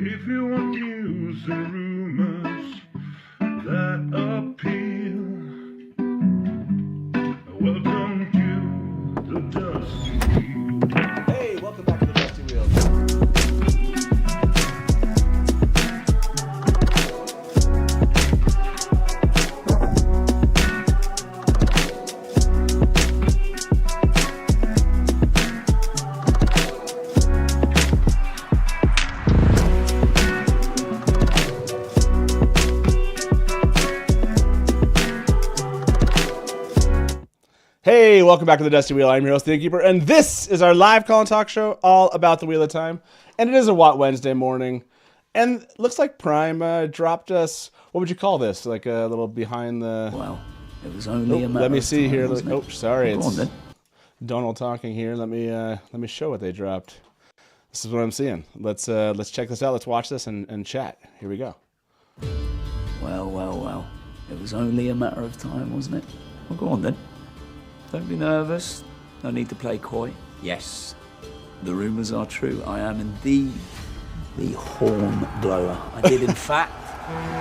If you want news and rumors that appeal, welcome to the Dusty Wheel. Hey, welcome back to the Dusty Wheel. Hey, welcome back to the Dusty Wheel. I'm your host, the Innkeeper, and this is our live call and talk show all about the Wheel of Time. And it is a What Wednesday morning, and looks like Prime dropped us. What would you call this? Like a little behind the. Well, it was only a matter let me of see time, here. wasn't it? Oh, sorry, Go on, it's then. Donald talking here. Let me show what they dropped. This is what I'm seeing. Let's check this out. Let's watch this and chat. Here we go. Well. It was only a matter of time, wasn't it? Well, go on then. Don't be nervous. No need to play coy. Yes, the rumours are true. I am indeed the horn blower. I did, in fact,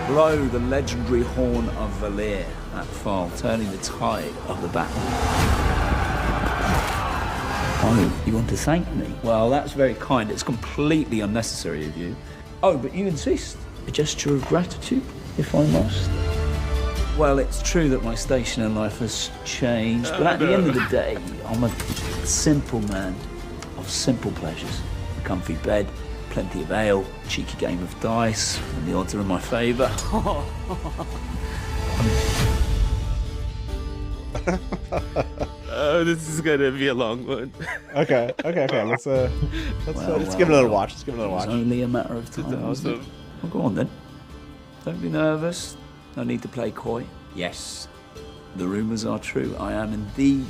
blow the legendary horn of Valere at Fall, turning the tide of the battle. Oh, you want to thank me? Well, that's very kind. It's completely unnecessary of you. Oh, but you insist. A gesture of gratitude, if I must. Well, it's true that my station in life has changed, but at the end of the day, I'm a simple man of simple pleasures. A comfy bed, plenty of ale, cheeky game of dice, and the odds are in my favour. Oh, this is gonna be a long one. Okay. Let's give it another watch. Let's give it another It was watch. only a matter of time, That's wasn't it? awesome. Well, go on then. Don't be nervous. No need to play coy. Yes, the rumours are true. I am indeed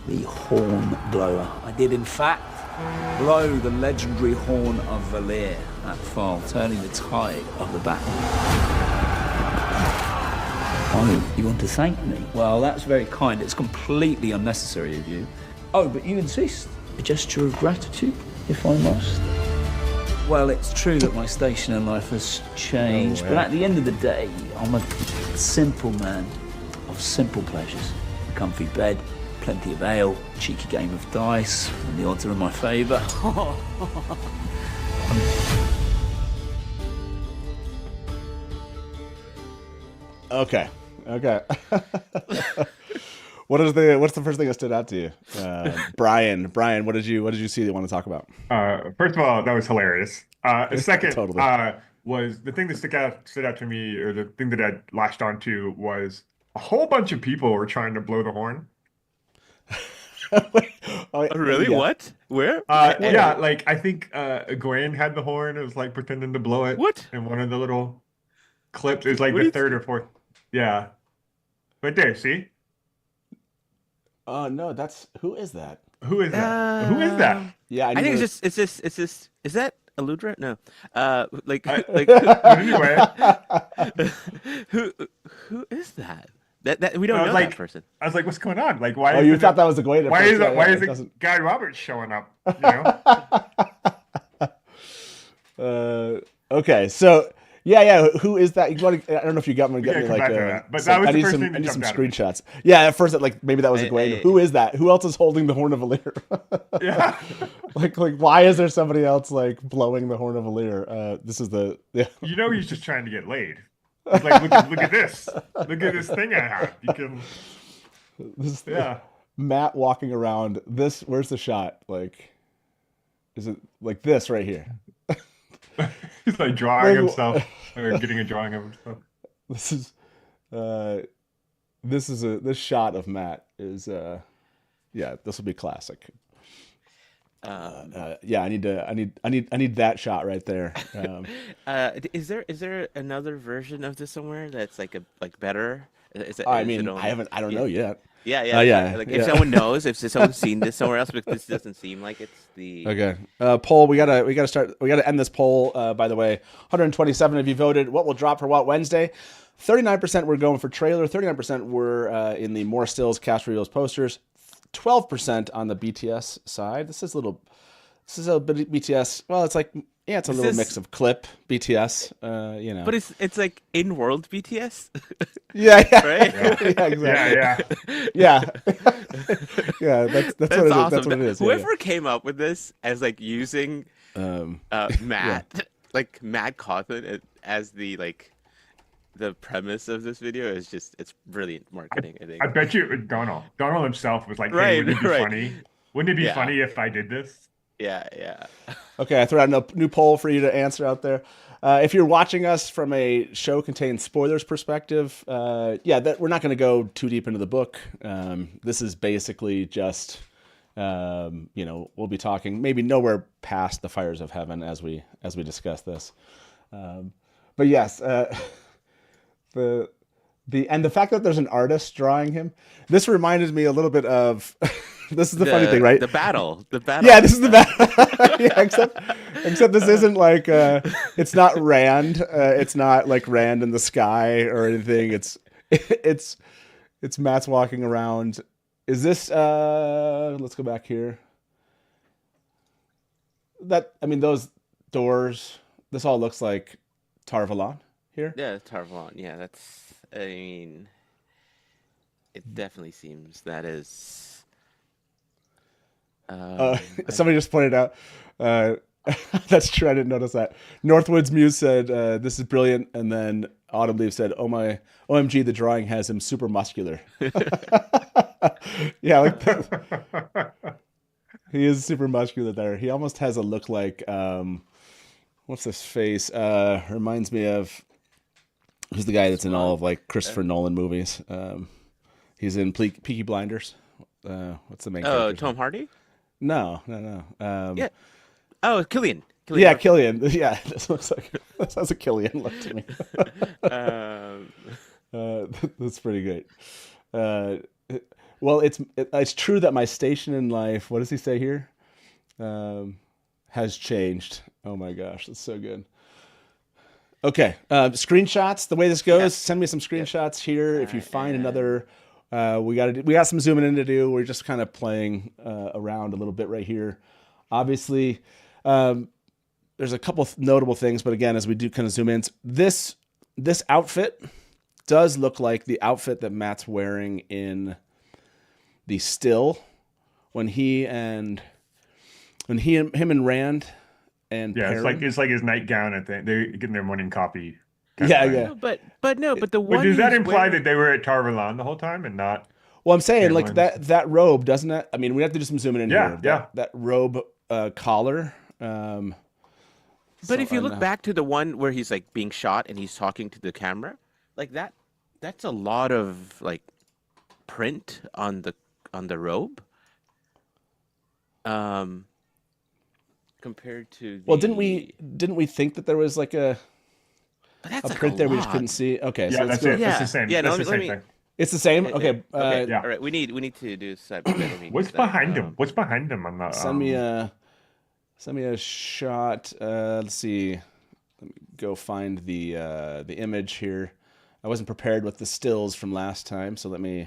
the horn blower. I did, in fact, blow the legendary horn of Valere at Fall, turning the tide of the battle. Oh, you want to thank me? Well, that's very kind. It's completely unnecessary of you. Oh, but you insist. A gesture of gratitude, if I must. Well, it's true that my station in life has changed, but at the end of the day, I'm a simple man of simple pleasures. A comfy bed, plenty of ale, cheeky game of dice, and the odds are in my favour. Okay. What's the first thing that stood out to you? Brian, what did you see that you want to talk about? First of all, that was hilarious. Second, Totally. Was the thing that stood out to me, or the thing that I latched onto, was a whole bunch of people were trying to blow the horn. Really? Yeah. What? Where? Yeah, like I think Gwen had the horn. It was like pretending to blow it. What? In one of the little clips, it was like What are the you third or fourth. Yeah, right there. See, No, who is that? who is that? Who is that? Yeah, I think it's just. Is that Aludra? No. Like But anyway, who is that? That we don't I was know like- that person. I was like, "What's going on? Like, why?" Oh, is you it- thought that was the Gwen? at Why first. is Yeah, it? Why yeah, is it doesn't- Guy Roberts showing up? You know. Okay, so yeah. Who is that? I don't know if you got me. gotta come back to that, but that was I the need first some. thing that I need some jumped out at me. screenshots. Yeah, at first, maybe that was a Gwen. Hey. Who is that? Who else is holding the horn of Valere? Yeah. like, why is there somebody else blowing the horn of Valere? This is the yeah. You know he's just trying to get laid. He's like, look at this. Look at this thing I have. You can, This, yeah. Matt walking around. Where's the shot? Like, is it like this right here? He's like drawing Like, himself, or getting a drawing of himself. This shot of Matt is yeah. This will be classic. Yeah, I need that shot right there. Is there another version of this somewhere that's like better? Is it, I is mean, it only- I don't know yet. Yeah, yeah, yeah, Like yeah. if someone knows, if someone's seen this somewhere else, but this doesn't seem like it's the. Okay. Poll. We gotta end this poll. By the way, 127 of you voted. What will drop for what Wednesday? 39% were going for trailer. 39% were in the more stills, cast reveals, posters. 12% on the BTS side. This is a bit BTS. Well, it's like Yeah, it's a Is little this- mix of clip, BTS, you know. But it's like in world BTS, yeah, yeah, right? yeah, exactly. Yeah, Yeah, yeah. That's what it is. awesome. That's what it is. Yeah, Whoever came up with this as like using Matt, like Matt Cauthon as the like the premise of this video is just it's brilliant marketing. I think. I bet you it was Donald. Donald himself was like, "Hey, Right, wouldn't it be right. funny? Wouldn't it be Yeah. funny if I did this?" Yeah. Okay, I throw out a new poll for you to answer out there. If you're watching us from a show contains spoilers perspective, that we're not going to go too deep into the book. This is basically just, we'll be talking maybe nowhere past the fires of heaven as we discuss this. But yes, the fact that there's an artist drawing him, this reminded me a little bit of. This is the funny thing, right? The battle. Yeah, this is the battle. Yeah, except this isn't like it's not Rand. It's not like Rand in the sky or anything. It's Matt's walking around. Is this let's go back here. Those doors, this all looks like Tar-Valon here. Yeah, Tar-Valon. Yeah, it definitely seems that is. Somebody just pointed out. That's true. I didn't notice that. Northwood's Muse said, "This is brilliant," and then Autumn Leaf said, "Oh my, OMG, the drawing has him super muscular." Yeah, like that. He is super muscular there. He almost has a look like what's his face? Reminds me of who's the guy that's in all of like Christopher Nolan movies. He's in Peaky Blinders. What's the main character's Tom name? Hardy? No. Yeah. Oh, Killian. Yeah, Killian. Yeah, this has a Killian look to me. That's pretty great. Well, it's true that my station in life, what does he say here? Has changed. Oh my gosh, that's so good. Okay, screenshots. The way this goes, send me some screenshots here. If you find another, we got some zooming in to do. We're just kind of playing around a little bit right here. Obviously, there's a couple notable things, but again, as we do kind of zoom in, this outfit does look like the outfit that Matt's wearing in the still when him and Rand and Perrin. it's like his nightgown at they're getting their morning coffee. Yeah. No, but the one. But does that he's imply wearing- that they were at Tar-Valon the whole time and not? Well, I'm saying like Camelin. that robe, doesn't it? I mean, we have to do some zooming in here. Yeah. That robe collar. But if you look back to the one where he's like being shot and he's talking to the camera, like that's a lot of like print on the robe. Compared to Well, didn't we think that there was like a that's like print there we just lot. couldn't see? Okay, Yeah, so that's let's go. it. That's the same. Yeah, no, that's the let same me- thing. It's the same. Okay. Okay. Yeah. All right. We need to do side by side. Let me What's do that. behind him? What's behind him on the? Send me a shot. Let's see. Let me go find the image here. I wasn't prepared with the stills from last time, so let me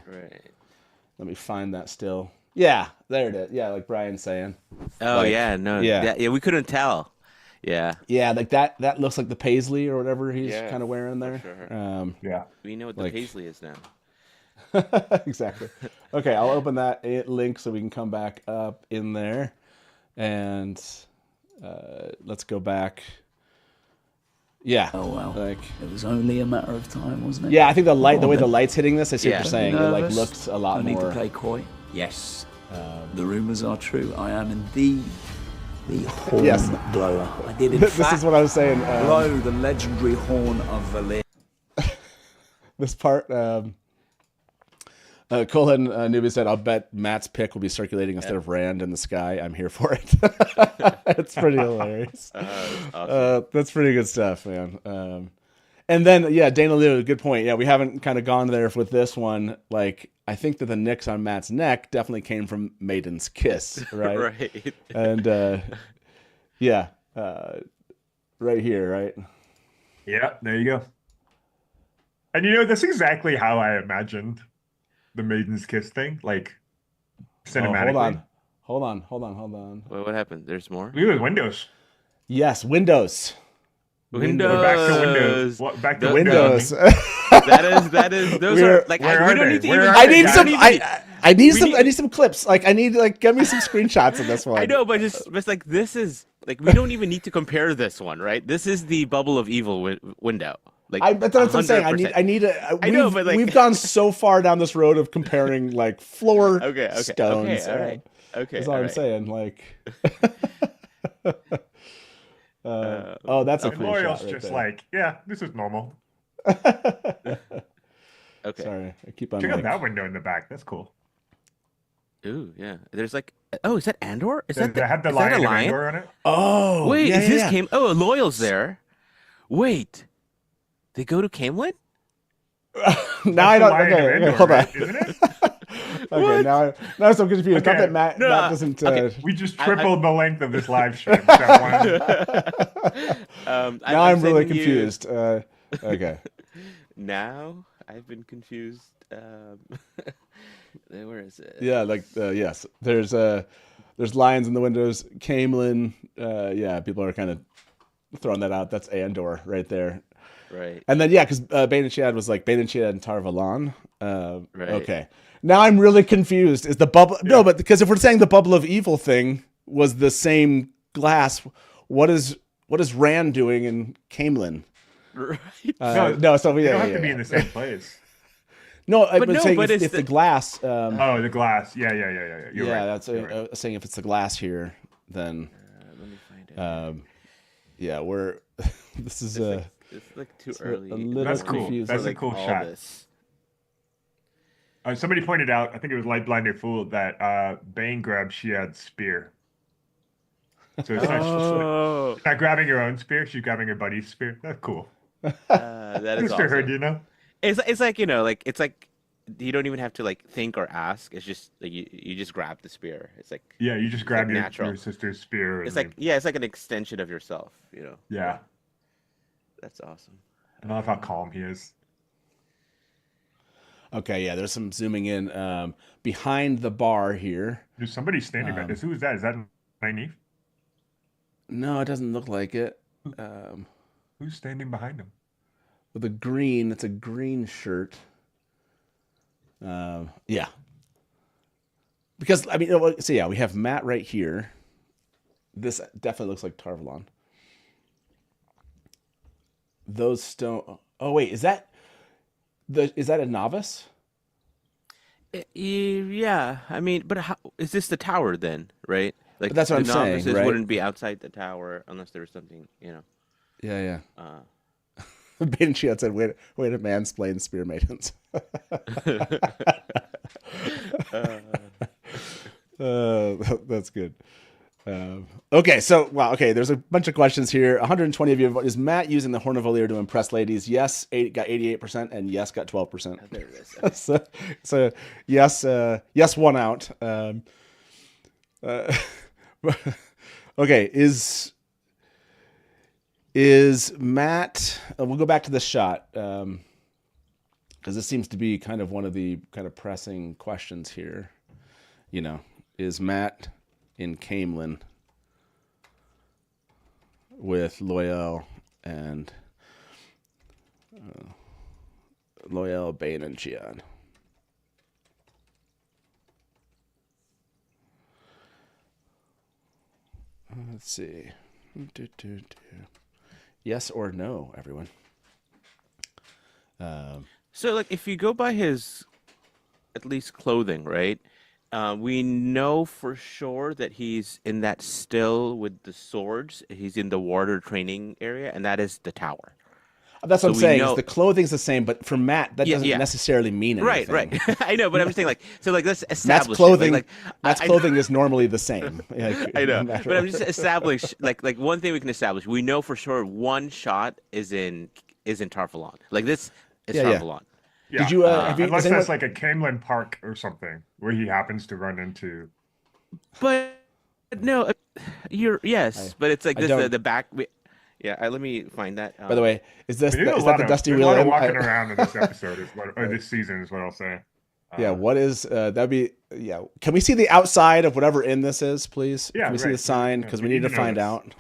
find that still. Yeah, there it is. Yeah, like Brian's saying. Oh Like, yeah, no, yeah. yeah, we couldn't tell. Yeah, Yeah, like that looks like the paisley or whatever he's Yeah, kind of wearing there. sure. Yeah. we know what Like- the paisley is now. Exactly. Okay, I'll open that link so we can come back up in there, and let's go back. Yeah. Oh well. Like, It was only a matter of time, wasn't it? yeah, I think the Come on, way the then. light's hitting this, I see what Yeah. you're saying. It like Nervous? looks a lot I need more. to play coy. Yes. The rumours are true. I am indeed the horn Yes. blower. I did in This fact is what I was saying. blow the legendary horn of Valere. This part. Colin Newby said, "I'll bet Matt's pick will be circulating instead of Rand in the sky. I'm here for it." It's pretty hilarious. That's pretty good stuff, man. And then, yeah, Dana Liu, good point. Yeah, we haven't kind of gone there with this one. Like, I think that the nicks on Matt's neck definitely came from Maiden's kiss, right? Right. And right here, right? Yeah. There you go. And that's exactly how I imagined the Maiden's kiss thing, like Oh, cinematically. hold on. What happened? There's more. Look at those windows. Yes, Windows. Windows. We're back to Windows. Back to The- Windows. That is. Those We're- are like where we are don't they? need to Where even. are I they, need guys? some. I need we some. need- I need some clips. Like I need give me some screenshots of this one. I know, but it's like this is like we don't even need to compare this one, right? This is the Bubble of Evil window. Like That's what I'm saying. 100%. I need I know, but, like- we've gone so far down this road of comparing like floor Okay, stones. all right. Okay, That's all all I'm right. saying. Like, oh, that's a And cool L'Oreal's shot right just there. like, yeah, this is normal. Okay. Sorry, I keep on. Check out Like, that window in the back. That's cool. Ooh, yeah. There's like, oh, is that Andor? Is Does that it have the is that lion a of lion? Andor on it? oh, Wait, yeah, is this yeah. Cam? Oh, Loyal's there. Wait, they go to Camelin? Now I That's the don't. lion of Okay, Andor, hold on. right? Isn't it? Okay, now I'm so confused. Not Okay. that Matt No, doesn't. okay. We just I- tripled the length of this live stream. That one. Now I'm really sending you- confused. Okay. Now I've been confused. Where is it? Yeah, like yes, there's lions in the windows. Camelin, yeah, people are kind of throwing that out. That's Andor right there. Right. And then yeah, because Bain and Chiad was like Bain and Chiad and Tar Valon. Right. Okay, now I'm really confused. Is the bubble? No, but because if we're saying the bubble of evil thing was the same glass, what is Rand doing in Camelin? Right. No, so They yeah, don't have yeah, to be yeah. in the same place. No, I'm no, saying but if it's the the- glass. Oh, the glass. Yeah. You're Yeah, right. that's You're right. saying if it's the glass here, then Let me find it. yeah, we're this is It's like too early. a little That's cool. confused. That's a like, cool all shot. this. Somebody pointed out, I think it was Light Blinder Fool, that Bane grabbed Chiad's spear. So it's Oh, not grabbing her own spear, she's grabbing her buddy's spear. That's cool. that is Mr. awesome. Hood, you know? It's like it's like you don't even have to like think or ask. It's just like you just grab the spear. It's like Yeah, you just grab like your, natural. your sister's spear. it's and like yeah, it's like an extension of yourself. yeah. That's awesome. I love how calm he is. Okay, yeah, there's some zooming in behind the bar here. There's somebody standing back. Who is that? Is that Nynaeve? No, it doesn't look like it. Who's standing behind him? With a green, it's a green shirt. Yeah. Because I mean, so yeah, we have Matt right here. This definitely looks like Tarvalon. Those stone. Oh wait, is that a novice? Yeah, I mean, but how, is this the tower then? Right? Like But that's what the I'm saying, novices right? wouldn't be outside the tower unless there was something. Yeah. Uh, Bain and Chiad said, "Wait to mansplain spear maidens." That's good. Okay, so wow. Okay, there's a bunch of questions here. 120 of you. Is Matt using the Horn of Valere to impress ladies? Yes, got 88%, and yes, got 12%. there it is. so yes, yes, one out. Okay, is Matt? We'll go back to this shot because this seems to be kind of one of the kind of pressing questions here. Is Matt in Camelin with Loyal and Loyal, Bain and Chiad? Let's see. Yes or no, everyone. So, like, if you go by his, at least clothing, right? We know for sure that he's in that still with the swords. He's in the water training area, and that is the tower. That's what So I'm we saying. know- Is the clothing's the same, but for Matt, that Yeah, doesn't yeah. necessarily mean anything. Right. I know, but I'm just saying, like, so, like, let's establish Matt's it. clothing. Like, Matt's I- clothing is normally the same. I know, but I'm just establish like one thing we can establish. We know for sure one shot is in Tarvalon. Like this is Yeah, yeah. Tarvalon. Yeah. Did you? Have you? Unless has anyone- that's like a Camelin Park or something where he happens to run into. But no, yes, but it's like I this don't- the back. Yeah, let me find that. By the way, is this We did is that the Dusty there's a Wheel? lot of In? walking around in this episode, or this season, is what I'll say. Yeah. What is that'd be? Yeah. Can we see the outside of whatever in this is, please? Yeah, Can we see right. the sign? Yeah, Because we we need need to to know find this. out.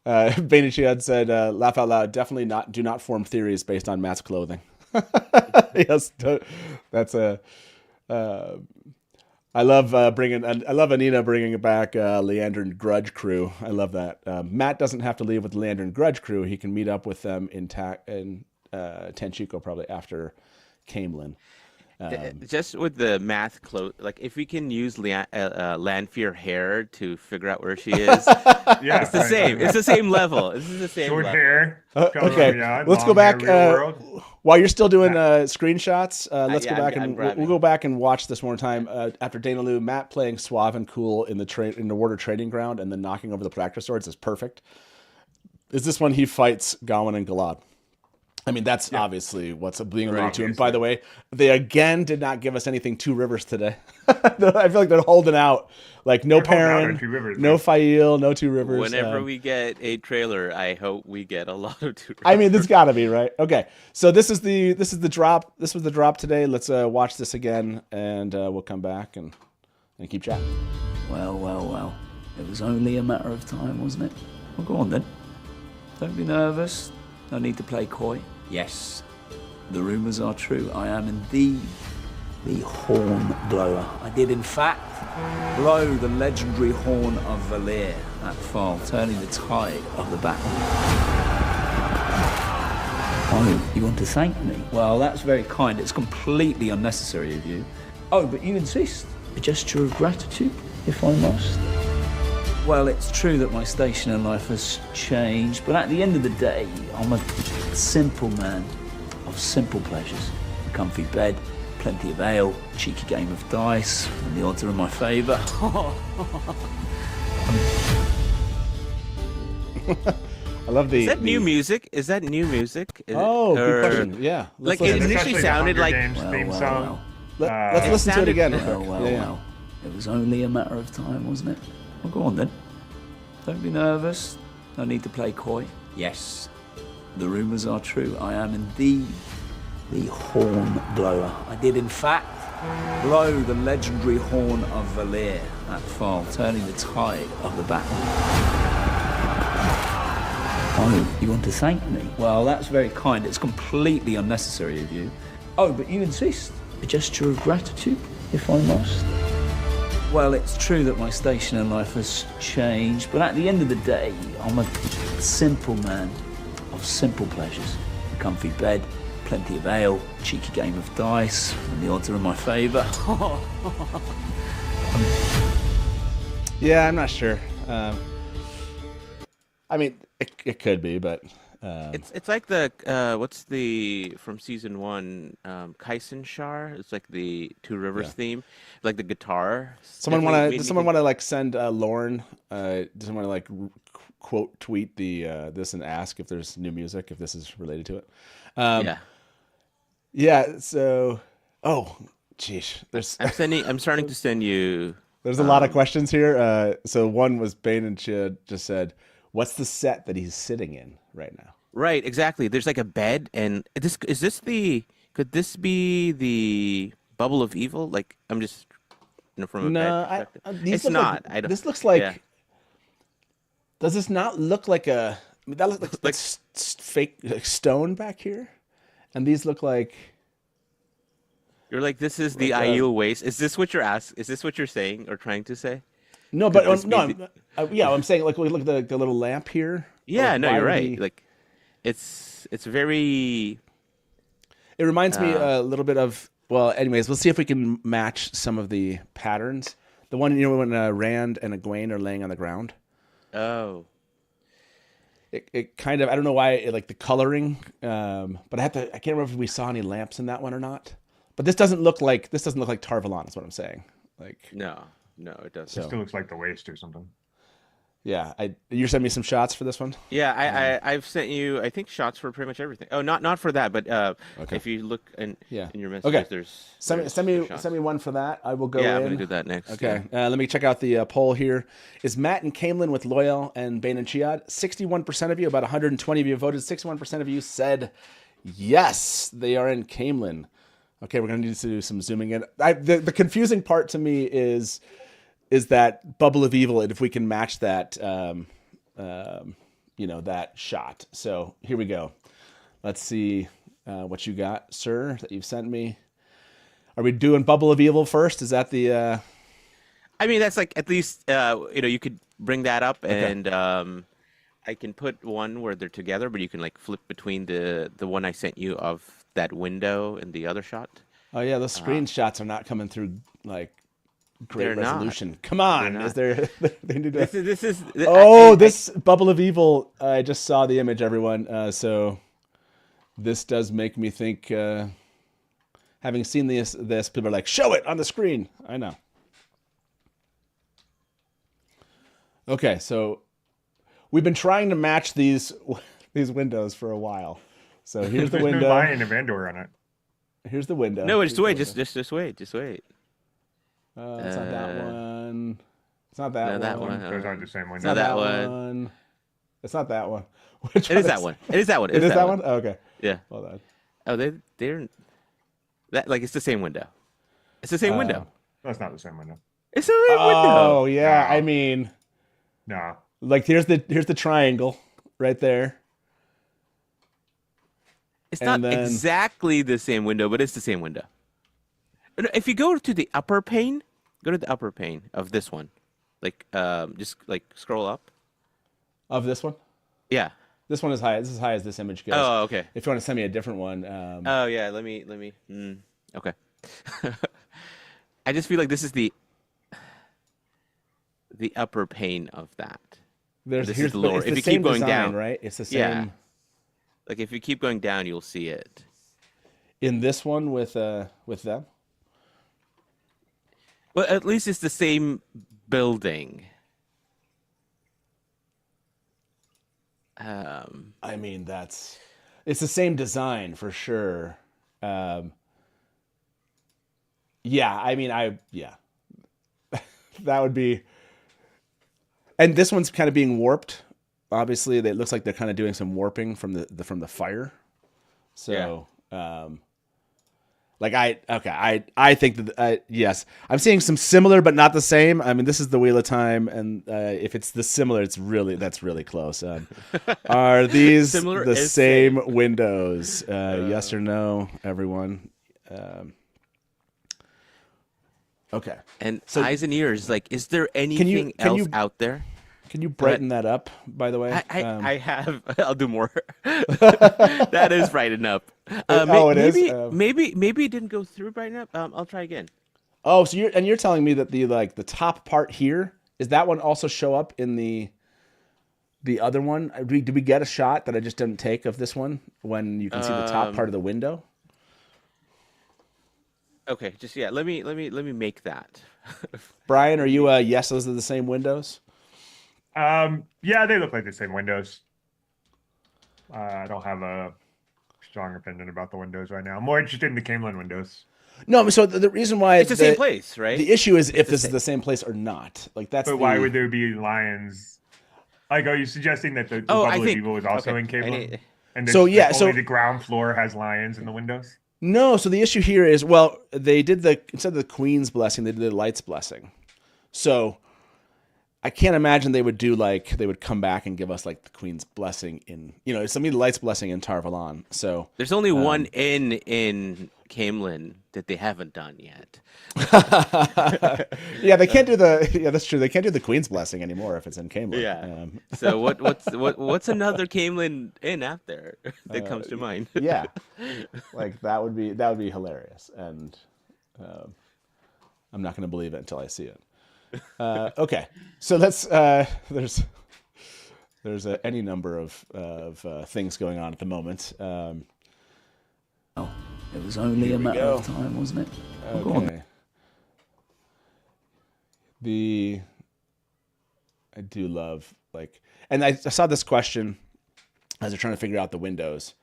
Bain and Chiad said, laugh out loud, definitely not, do not form theories based on Matt's clothing. Yes, that's a... I love Anina bringing back Leander and Grudge crew. I love that. Matt doesn't have to leave with the Leander and Grudge crew. He can meet up with them in Tenchiko probably after Camelin. Just with the math like if we can use Lanfear hair to figure out where she is, Yeah, it's the same. It's the same level. This is the same Short level. hair. Okay, Yeah, let's go long back. hair, real world. While you're still doing screenshots, let's yeah, go back I'm and grabbing. we'll go back and watch this one more time. After Dana Lou, Matt playing suave and cool in the Warder Trading Ground and then knocking over the practice swords is perfect. Is this when he fights Gawain and Galad? I mean, that's obviously what's being alluded to. And by the way, they again did not give us anything Two Rivers today. I feel like they're holding out. Like no Perrin, Two Rivers, no man. Fail, no Two Rivers. Whenever we get a trailer, I hope we get a lot of Two Rivers. I mean, there's got to be, right? Okay, so this is the drop. This was the drop today. Let's watch this again, and we'll come back and keep chatting. Well. It was only a matter of time, wasn't it? Well, go on then. Don't be nervous. No need to play coy. Yes, the rumours are true. I am indeed the horn blower. I did, in fact, blow the legendary horn of Valere at Fall, turning the tide of the battle. Oh, you want to thank me? Well, that's very kind. It's completely unnecessary of you. Oh, but you insist. A gesture of gratitude, if I must. Well, it's true that my station in life has changed, but at the end of the day, I'm a simple man of simple pleasures. A comfy bed, plenty of ale, cheeky game of dice, and the odds are in my favour. I love the. Is that new music? Is that new music? Good question. Yeah, Like listen. it It's initially actually the sounded Hunger like. Games theme song. Let's it listen to it sounded- again. Real quick. Well. Yeah. It was only a matter of time, wasn't it? Well, go on then. Don't be nervous. No need to play coy. Yes, the rumours are true. I am indeed the horn blower. I did, in fact, blow the legendary horn of Valere at Fall, turning the tide of the battle. Oh, you want to thank me? Well, that's very kind. It's completely unnecessary of you. Oh, but you insist. A gesture of gratitude, if I must. Well, it's true that my station in life has changed, but at the end of the day, I'm a simple man of simple pleasures. A comfy bed, plenty of ale, cheeky game of dice, and the odds are in my favour. Yeah, I'm not sure. I mean, it could be, but It's like the what's the from season 1 Kaisenshar? It's like the Two Rivers theme, like the guitar. does someone want to like send Lauren? Does someone want to like quote tweet the this and ask if there's new music, if this is related to it? Yeah, Yeah. So, geez, I'm starting to send you. there's a lot of questions here. So one was Bain and Chiad just said, "What's the set that he's sitting in right now?" Right, exactly. There's like a bed, and could this be the Bubble of Evil? Like I'm just from a bed perspective. These It's look not. Like, I don't. this looks like. Yeah. Does this not look like a? I mean, that looks like fake like stone back here, and these look like. You're like, this is the ideal waist. Is this what you're asking? Is this what you're saying or trying to say? No, but this no, be yeah, I'm saying like look at the little lamp here. Yeah, Like, no, why you're would right. he- Like, it's very. It reminds me a little bit of. Well, anyways, we'll see if we can match some of the patterns. The one when Rand and Egwene are laying on the ground. Oh. It kind of, I don't know why like the coloring, but I can't remember if we saw any lamps in that one or not. But this doesn't look like Tarvalon is what I'm saying. Like No, it doesn't. So- Still looks like the waist or something. yeah, you sent me some shots for this one. Yeah, I've sent you, I think, shots for pretty much everything. Oh, not for that, but if you look in your messages, Okay. there's Send me one for that. I will go Yeah, in. I'm gonna do that next. Okay, let me check out the poll here. Is Matt and Camelin with Loyal and Bain and Chiad? 61% of you, about 120 of you voted. 61% of you said yes, they are in Camelin. Okay, we're going to need to do some zooming in. The confusing part to me is that Bubble of Evil, and if we can match that that shot. So here we go. Let's see what you got, sir, that you've sent me. Are we doing Bubble of Evil first? Is that the... I mean, that's like at least you could bring that up, and I can put one where they're together, but you can like flip between the one I sent you of that window and the other shot. Oh yeah, those screenshots are not coming through like great They're resolution. not. Come on, They're is there? They need to... This is. This Bubble of Evil. I just saw the image, everyone. So this does make me think. Having seen this, people are like, show it on the screen. I know. Okay, so we've been trying to match these windows for a while. So here's the window. Buying a Vandor on it. Here's the window. No, just wait. Just wait. It's not that one. It's not that no, one. that one. Those aren't the same It's window. not that that one. one. It's not that one. It is that one. It is that one. It is that one? Oh, okay. Yeah. Hold on. Oh, they're that like it's the same window. It's the same window. That's not the same window. It's the same window. Oh yeah. No. I mean, No. like here's the triangle right there. It's and not then- exactly the same window, but it's the same window. If you go to the upper pane, go to the upper pane of this one. Like just like scroll up. Of this one. Yeah. This one is high. This is as high as this image goes. Oh, okay. If you want to send me a different one. Oh yeah, let me. Okay. I just feel like this is the upper pane of that. There's this here's is the lower. It's If the you same keep going design, down, right? It's the same. Yeah. Like if you keep going down, you'll see it. In this one with them. Well, at least it's the same building. I mean, it's the same design for sure. Yeah, I mean, that would be. And this one's kind of being warped. Obviously, it looks like they're kind of doing some warping from the fire. So, I think that yes, I'm seeing some similar but not the same. I mean, this is the Wheel of Time, and if it's the similar, that's really close. Are these Similar the is same windows? Yes or no, everyone? Okay. And So- eyes and ears. Like, is there anything can else you- out there? Can you brighten that up, by the way? I have. I'll do more. That is brighten up. it is? Maybe it didn't go through brighten up. I'll try again. Oh, so you're telling me that the top part here, is that one also show up in the other one? Did we get a shot that I just didn't take of this one when you can see the top part of the window? Okay, just let me make that. Brian, are you yes? Those are the same windows. Yeah, they look like the same windows. I don't have a strong opinion about the windows right now. I'm more interested in the Camelin windows. No, so the reason why It's the same place, right? The issue is if this is the same place or not. Like that's. But why would there be lions? Like, are you suggesting that the Bubble of Evil is also in Camelin? And So, yeah, only so- the ground floor has lions in the windows? No, so the issue here is, well, they did instead of the Queen's blessing, they did the Light's blessing. So I can't imagine they would come back and give us like the Queen's blessing it's something the Light's blessing in Tar Valon. So There's only one in Camelin that they haven't done yet. yeah, they can't do that's true. They can't do the Queen's blessing anymore if it's in Camelin. Yeah. So what's another Camelin in out there that comes to mind? Yeah, like that would be hilarious, and I'm not going to believe it until I see it. Okay, so let's. There's any number of things going on at the moment. It was only a matter of time, wasn't it? Go on. Okay. I do love and I saw this question as they're trying to figure out the windows.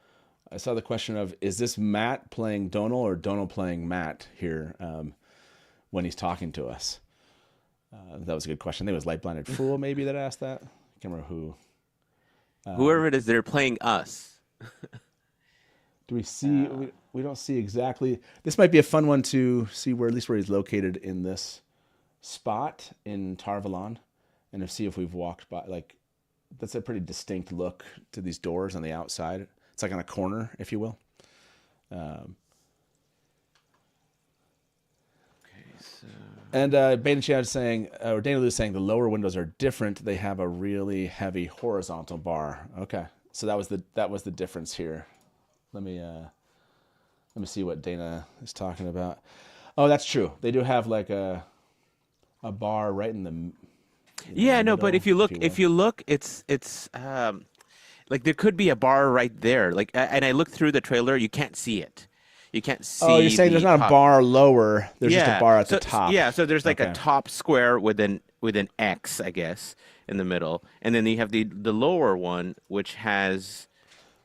I saw the question of, is this Matt playing Donal or Donal playing Matt here when he's talking to us? That was a good question. I think it was Light Blinded Fool maybe that asked that. I can't remember who. Whoever it is, they're playing us. Do we see? We don't see exactly. This might be a fun one to see where he's located in this spot in Tar Valon, and to see if we've walked by that's a pretty distinct look to these doors on the outside. It's like on a corner, if you will. And Bain and Chiad is saying, or Dana Lou is saying, the lower windows are different. They have a really heavy horizontal bar. Okay, so that was the difference here. Let me see what Dana is talking about. Oh, that's true. They do have like a bar right in the. Yeah, no, but if you look, it's like there could be a bar right there. Like, and I looked through the trailer, you can't see it. You can't see. Oh, you're saying there's not a bar lower. There's just a bar at the top. Yeah, so there's like Okay. a top square with an X, I guess, in the middle, and then you have the lower one, which has.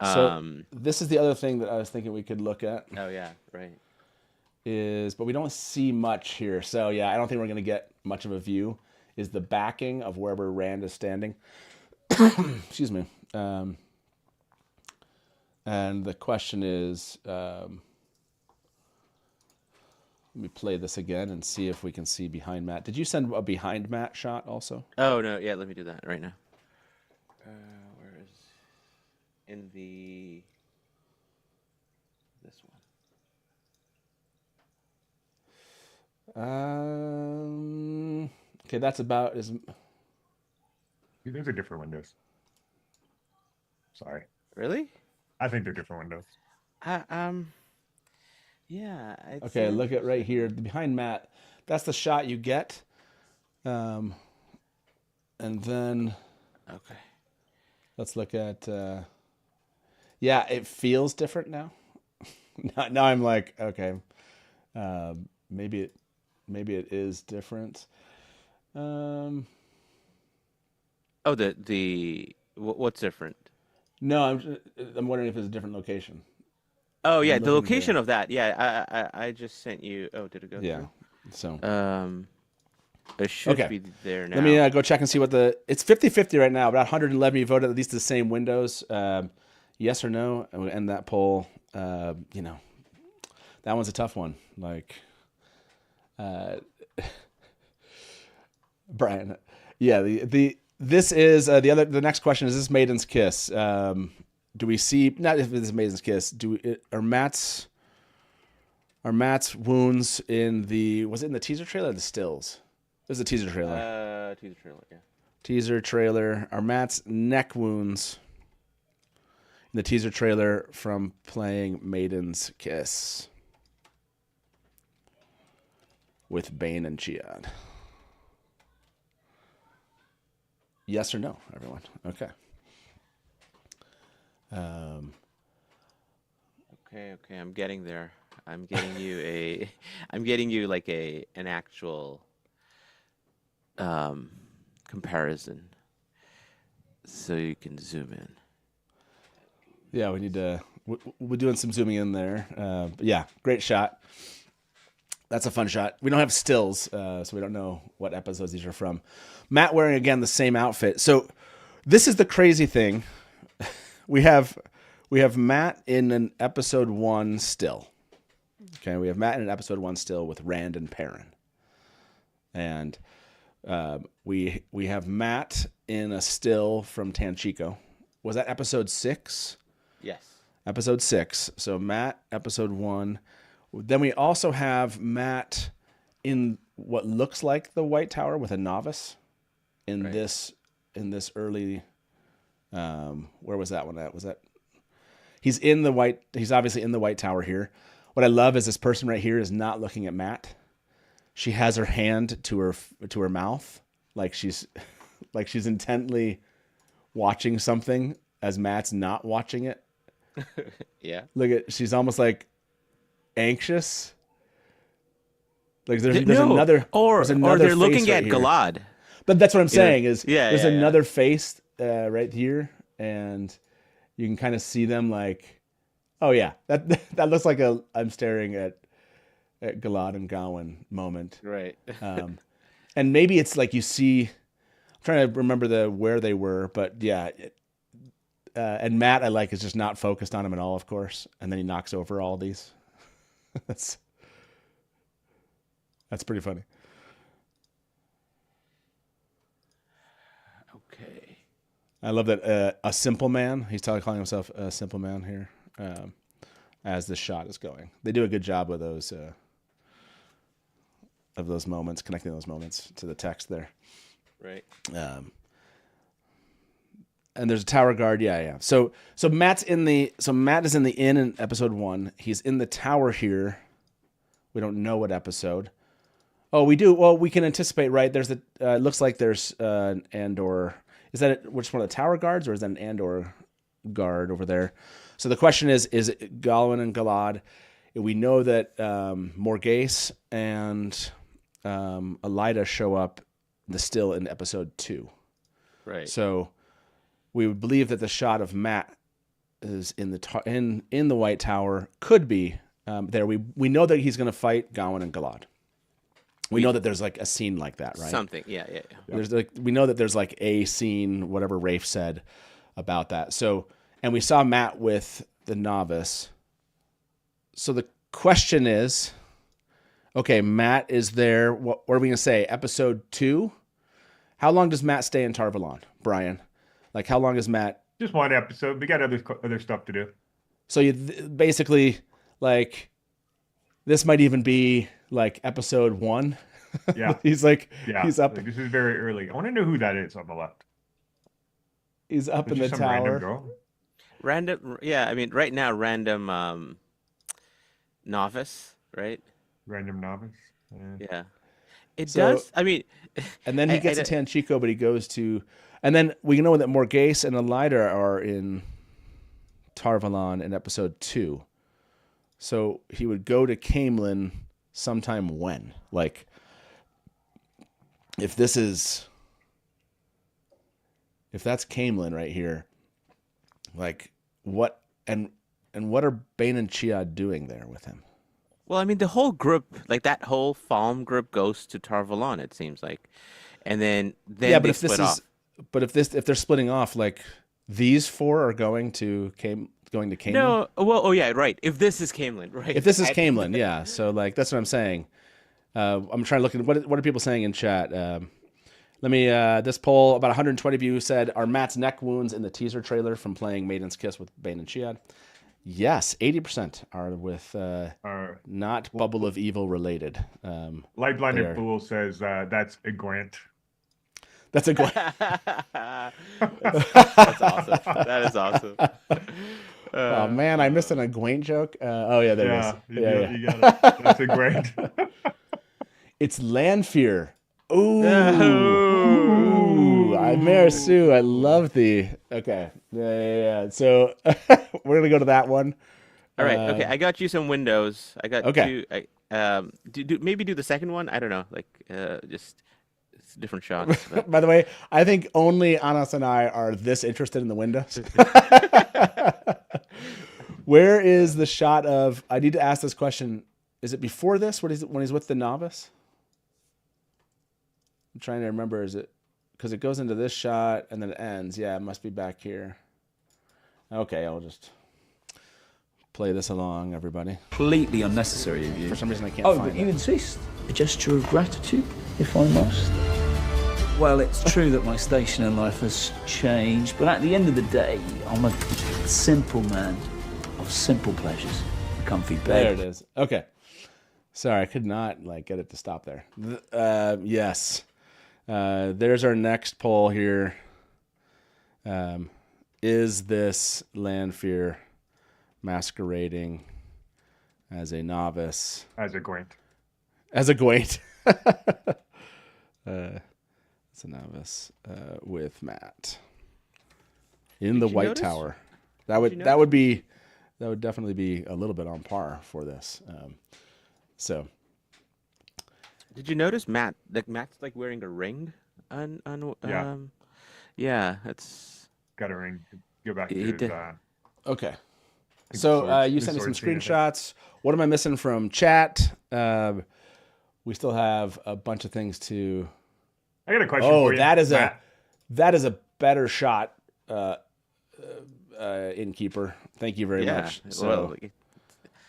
So this is the other thing that I was thinking we could look at Oh yeah, right. but we don't see much here. So yeah, I don't think we're gonna get much of a view. Is the backing of wherever Rand is standing? Excuse me. And the question is. Let me play this again and see if we can see behind Matt. Did you send a behind Matt shot also? Oh no, yeah, let me do that right now. Where is in this one? Okay, that's about as. Those are different windows. Sorry. Really? I think they're different windows. Yeah. I'd Okay, say- look at right here behind Matt. That's the shot you get. And then Okay. let's look at. Yeah, it feels different now. Now I'm like, okay, maybe it is different. Oh, what's different? No, I'm wondering if it's a different location. Oh yeah, I'm the looking location here. of that. Yeah, I just sent you. Oh, did it go Yeah. So through? It should Okay. be there now. let me go check and see what it's 50-50 right now. About 111 you voted at least the same windows. Yes or no? And we end that poll. That one's a tough one. Like, Brian. Yeah. This is the next question is this Maiden's Kiss. Do we see not if it's Maiden's Kiss? Are Matt's wounds in the was it in the teaser trailer or the stills? It was the teaser trailer. Teaser trailer. Yeah. Teaser trailer. Are Matt's neck wounds in the teaser trailer from playing Maiden's Kiss with Bain and Chiad? Yes or no, everyone? Okay. Okay, I'm getting there. I'm getting you like an actual comparison, so you can zoom in. Yeah, we need to. We're doing some zooming in there. But yeah, great shot. That's a fun shot. We don't have stills, so we don't know what episodes these are from. Matt wearing again the same outfit. So this is the crazy thing. We have Matt in an episode 1 still. Okay, we have Matt in an episode 1 still with Rand and Perrin, and we have Matt in a still from Tanchico. Was that episode 6? Yes. Episode 6. So Matt, episode 1. Then we also have Matt in what looks like the White Tower with a novice in Right. this early. Where was that one at? Was that? He's obviously in the White Tower here. What I love is this person right here is not looking at Matt. She has her hand to her mouth, like she's intently watching something as Matt's not watching it. Yeah. She's almost like anxious. Like there's No, another or they're looking face at right here. Galad. But that's what I'm saying is there's yeah. another face right here, and you can kind of see them like, oh yeah, that looks like I'm staring at Galad and Gawain moment. Right. And maybe it's like you see. I'm trying to remember where they were, but yeah. And Matt, I like, is just not focused on him at all, of course, and then he knocks over all these. That's pretty funny. Okay. I love that a simple man. He's calling himself a simple man here, as the shot is going. They do a good job with those moments, connecting those moments to the text there. Right. And there's a tower guard. Yeah. So Matt is in the inn in episode 1. He's in the tower here. We don't know what episode. Oh, we do. Well, we can anticipate, right? There's it looks like there's an Andor. Is that which one of the tower guards, or is that an Andor guard over there? So the question is it Galwin and Galad? We know that Morghese and Elida show up still in episode 2. Right. So we would believe that the shot of Matt is in the White Tower could be there. We know that he's going to fight Gawain and Galad. We know that there's like a scene like that, right? Something. Yeah. There's we know that there's like a scene, whatever Rafe said about that. So, and we saw Matt with the novice. So the question is, okay, Matt is there. What are we going to say? Episode 2? How long does Matt stay in Tar-Valon, Brian? Like, how long is Matt? Just one episode. We got other stuff to do. So you basically, like, this might even be like episode 1. Yeah. He's up. Like, this is very early. I want to know who that is on the left. He's up in the Some tower. random girl. Random. Yeah. I mean, right now, random novice. Right. Random novice. Yeah. It So- does. I mean, And then he gets to Tanchico, but he goes to, and then we know that Morghese and Elida are in Tar-Valon in episode 2. So he would go to Camelin sometime when? Like, if that's Camelin right here, like what and what are Bain and Chiad doing there with him? well, I mean, the whole group, like that whole Falm group, goes to Tar-Valon. It seems like, and then Yeah, but they if this split off. is, but if they're splitting off, like these 4 are going to Camelin. No, well, oh yeah, right. If this is Camelin, right? If this is Camelin, yeah. So like that's what I'm saying. I'm trying to look at what are people saying in chat. Let me this poll, about 120 of you said, are Matt's neck wounds in the teaser trailer from playing Maiden's Kiss with Bain and Chiad? Yes, 80% are with not Bubble of Evil related. Light Blinded There. Fool says that's a grant. That's a great. That's awesome. That is awesome. Oh man, I missed an Egwene joke. Oh yeah, there it is. Yeah. You got it. That's a grant. It's Lanfear. Ooh, Merisu, I love the. Okay, yeah. So we're gonna go to that one. All right. Okay. I got you some windows. I got Okay. two. Maybe do the second one. I don't know. Like just it's different shots. but- By the way, I think only Anas and I are this interested in the windows. Where is the shot of? I need to ask this question. Is it before this? What is it when he's with the novice? I'm trying to remember. Is it because it goes into this shot and then it ends? Yeah, it must be back here. Okay, I'll just play this along, everybody. Completely unnecessary of you. For some reason, I can't Oh, find but you it. insist. A gesture of gratitude, if I must. Well, it's true that my station in life has changed, but at the end of the day, I'm a simple man of simple pleasures. A comfy bed. There it is. Okay. Sorry, I could not get it to stop there. Yes. There's our next poll here. Is this Lanfear masquerading as a novice? As a grant. As a Gwaint. It's a novice with Matt in the you White notice? Tower. Did you That would definitely be a little bit on par for this. So Did you notice Matt? Like Matt's like wearing a ring on Yeah. yeah, that's Got a ring. Go back to He his, did. okay. the So swords- you the sent me some sword scene, I think. screenshots. What am I missing from chat? We still have a bunch of things to. I got a question Oh, for you. that is Matt. a better shot, Innkeeper. Thank you very yeah. much. Well,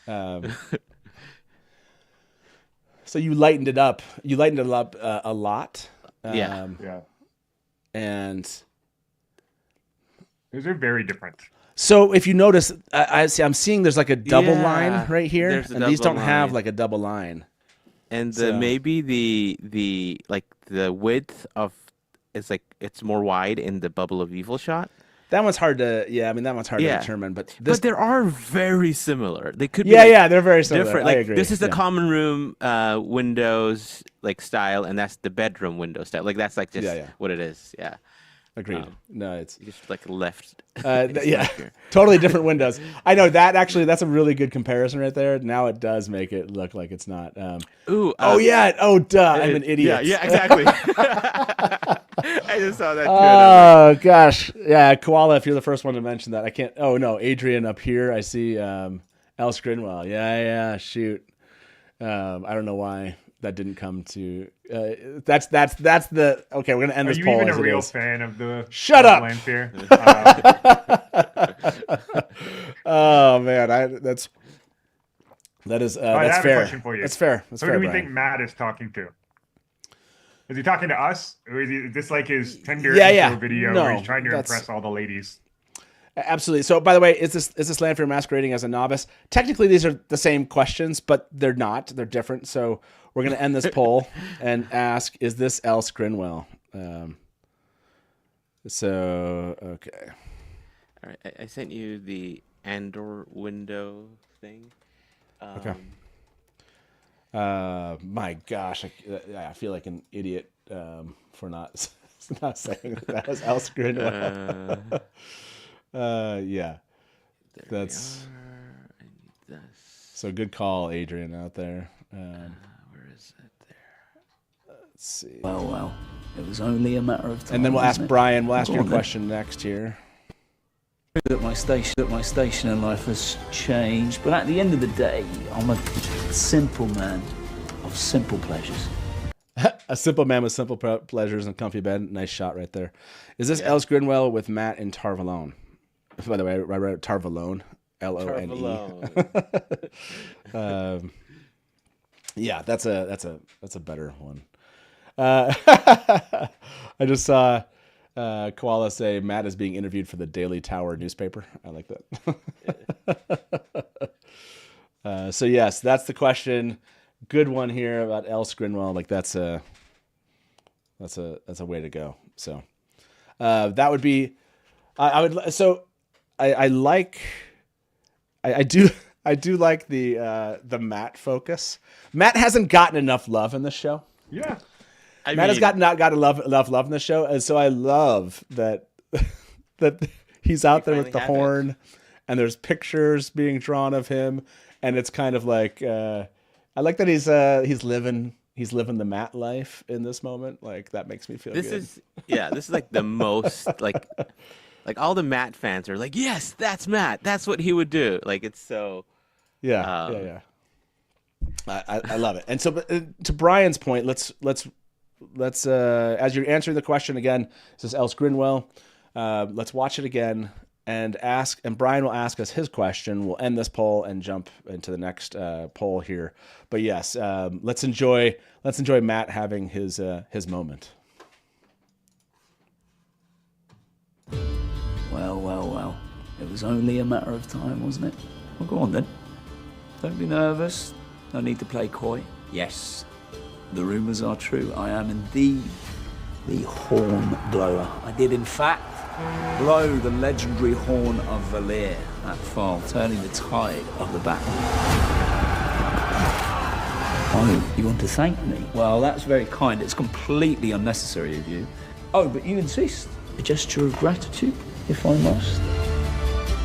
So, so you lightened it up. You lightened it up a lot. Yeah. Yeah. And Those are very different. So if you notice, I'm seeing there's like a double Yeah, line right here, there's a and these double don't have line. like a double line. And So- maybe the like the width of it's more wide in the Bubble of Evil shot. That one's hard to, that one's hard to Yeah. determine. But this, But they are very similar. They could be they're very similar. different. I Like agree. this is the Yeah. common room windows like style, and that's the bedroom window style. Like that's like just what it is. Yeah. Agreed. No, it's You just like left. yeah, totally different windows. I know that actually. That's a really good comparison right there. Now it does make it look like it's not. Ooh. Duh. I'm an idiot. Yeah, exactly. I just saw that too. Oh gosh, yeah, Koala. If you're the first one to mention that, I can't. Oh no, Adrian up here. I see El Scrinwell. Yeah. Shoot. I don't know why that didn't come to. That's the. Okay, we're gonna end Are this you poll even as a it real is. fan of the Shut up! Lanfear? Oh man, that is I that's have fair. a question for you. That's fair. That's Who fair. do we Brian. think Matt is talking to? Is he talking to us, or is this like his Tinder Yeah. video No, where he's trying to that's- impress all the ladies? Absolutely. So, by the way, is this Lanfear masquerading as a novice? Technically, these are the same questions, but they're not. They're different. So, we're going to end this poll and ask: is this El Scrinwell? Okay. All right, I sent you the Andor window thing. Okay. My gosh, I feel like an idiot for not saying that was El Scrinwell. Yeah. There That's we are. I need this. so good call, Adrian, out there. Where is it? There. Let's see. Well, it was only a matter of time. And then we'll ask wasn't it? Brian. We'll ask Go your on then. question next here. That my station in life has changed, but at the end of the day, I'm a simple man of simple pleasures. A simple man with simple pleasures and comfy bed. Nice shot right there. Is this Els Grinwell with Matt in Tarvalone? By the way, I wrote Tarvalone. Lone. Yeah, that's a better one. I just saw Koala say Matt is being interviewed for the Daily Tower newspaper. I like that. So yes, that's the question. Good one here about El Scrinwell. Like that's a way to go. So that would be. I would. So I do like the Matt focus. Matt hasn't gotten enough love in the show. Yeah. Matt has not got enough love in the show, and so I love that that he's out there with the finally have horn, and there's pictures being drawn of him, and it's kind of like I like that he's living the Matt life in this moment. Like that makes me feel This good. is like the most like all the Matt fans are like, yes, that's Matt. That's what he would do. Like it's so. Yeah. I love it. And so to Brian's point, let's as you're answering the question again, this is Els Grinwell. Let's watch it again and Brian will ask us his question. We'll end this poll and jump into the next poll here. But yes, let's enjoy Matt having his moment. Well. It was only a matter of time, wasn't it? Well, go on then. Don't be nervous. No need to play coy. Yes, the rumours are true. I am indeed the horn blower. I did, in fact, blow the legendary horn of Valere, that fall, turning the tide of the battle. Oh, you want to thank me? Well, that's very kind. It's completely unnecessary of you. Oh, but you insist. A gesture of gratitude, if I must.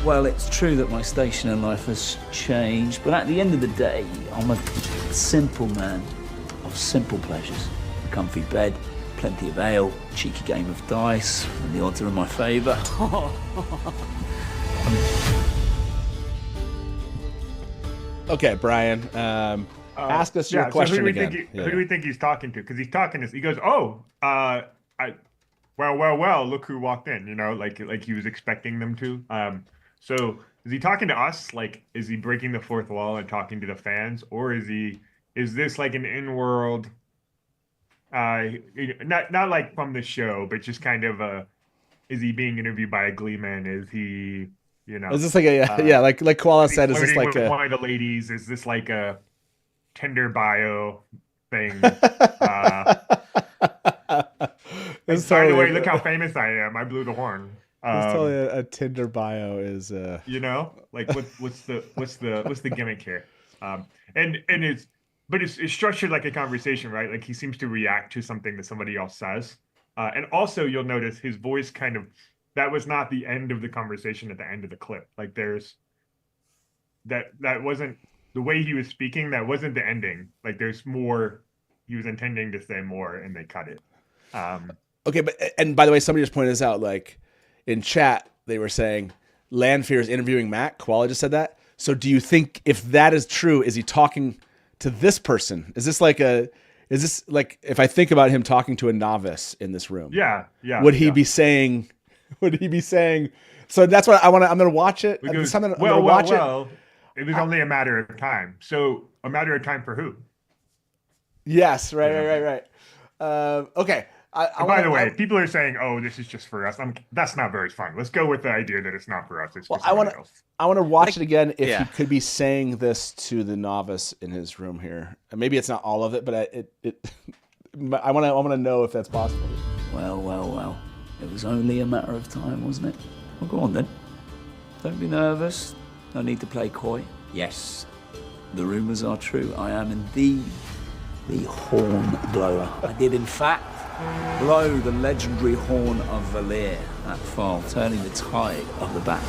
Well, it's true that my station in life has changed, but at the end of the day, I'm a simple man of simple pleasures. A comfy bed, plenty of ale, cheeky game of dice, and the odds are in my favour. Okay, Brian. Ask us your question so who again. Who do we think he's talking to? Because he's talking to. He goes, well. Look who walked in. You know, like he was expecting them to. So is he talking to us? Like, is he breaking the fourth wall and talking to the fans, or is this like an in-world? Not like from the show, but just kind of a is he being interviewed by a gleeman? Is he, Is this like a like Koala said? Is this flirting like with a one of the ladies? Is this like a Tinder bio thing? It's By the totally way, look how famous I am. I blew the horn. it's totally a Tinder bio is Like what's the gimmick here? And it's structured like a conversation, right? Like he seems to react to something that somebody else says. And also you'll notice his voice that was not the end of the conversation at the end of the clip. Like there's that wasn't the way he was speaking, that wasn't the ending. Like there's more, he was intending to say more and they cut it. Okay, and by the way, somebody just pointed this out, like in chat, they were saying Lanfear is interviewing Matt. Koala just said that. So do you think if that is true, is he talking to this person? Is this like if I think about him talking to a novice in this room? Yeah. Would he be saying, so that's what I'm going to watch it. It was it. It was only a matter of time. So a matter of time for who? Yes. Right. Okay. By the way, people are saying, "Oh, this is just for us." That's not very fun. Let's go with the idea that it's not for us. It's for somebody else. I want to watch it again if he could be saying this to the novice in his room here. And maybe it's not all of it, but I want to know if that's possible. Well. It was only a matter of time, wasn't it? Well, go on then. Don't be nervous. No need to play coy. Yes, the rumours are true. I am indeed the horn blower. I did, in fact, blow the legendary horn of Valere at Fall, turning the tide of the battle.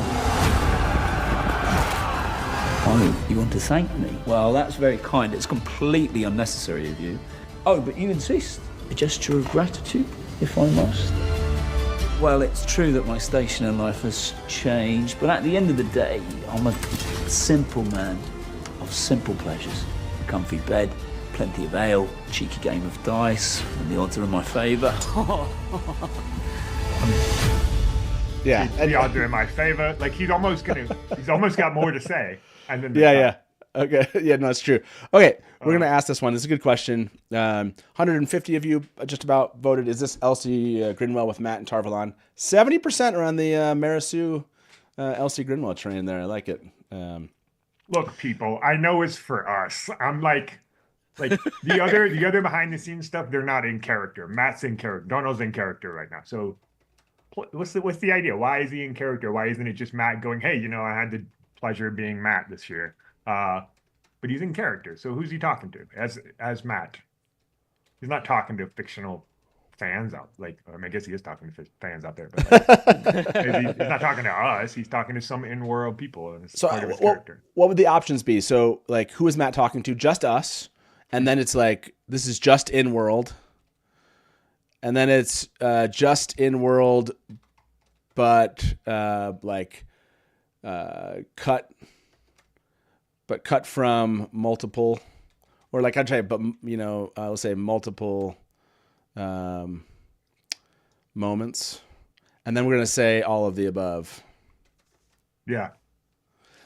Oh, you want to thank me? Well, that's very kind. It's completely unnecessary of you. Oh, but you insist. A gesture of gratitude, if I must. Well, it's true that my station in life has changed, but at the end of the day, I'm a simple man of simple pleasures. A comfy bed, plenty of ale, cheeky game of dice, and the odds are in my favour. Yeah, the odds are in my favor. Like he's almost got more to say. And then yeah. Okay, yeah, no, it's true. Okay, we're gonna ask this one. This is a good question. 150 of you just about voted. Is this Elsie Grinwell with Matt and Tarvalon? 70% are on the Marisu Elsie Grinwell train there. I like it. Look, people, I know it's for us. I'm like the other behind the scenes stuff. They're not in character. Matt's in character. Donald's in character right now. So what's the idea? Why is he in character? Why isn't it just Matt going, hey, I had the pleasure of being Matt this year? But he's in character. So who's he talking to as Matt? He's not talking to fictional fans out. I guess he is talking to fans out there, but he's not talking to us. He's talking to some in-world people. And it's part of his character. What would the options be? So, who is Matt talking to? Just us, and then it's this is just in-world, and then it's just in-world, but cut from multiple, or I'd say, but let's say multiple moments, and then we're gonna say all of the above. Yeah.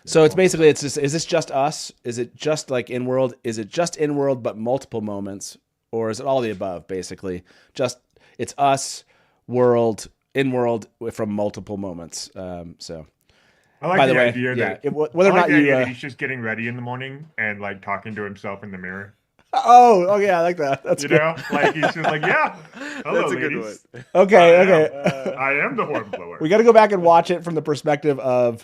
So it's basically is this just us? Is it just in world? Is it just in world but multiple moments, or is it all the above? Basically, just it's us, world, in world from multiple moments. So. I like By the the way, idea that whether or not he's just getting ready in the morning and talking to himself in the mirror. Oh yeah, I like that. That's good. He's just yeah. Hello, That's a ladies. good one. Okay. I am the horn blower. We got to go back and watch it from the perspective of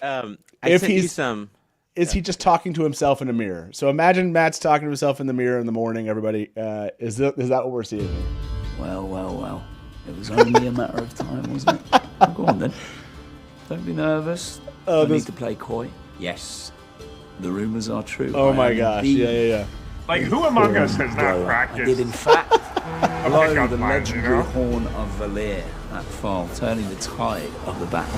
Is he just talking to himself in a mirror? So imagine Matt's talking to himself in the mirror in the morning. Everybody, is that what we're seeing here? Well. It was only a matter of time, wasn't it? Well, go on then. Don't be nervous. No need to play coy. Yes, the rumours are true. Oh my gosh! Yeah. Who among us has not practiced? I did, in fact, blow pickup the line, legendary horn of Valere at Fall, turning the tide of the battle.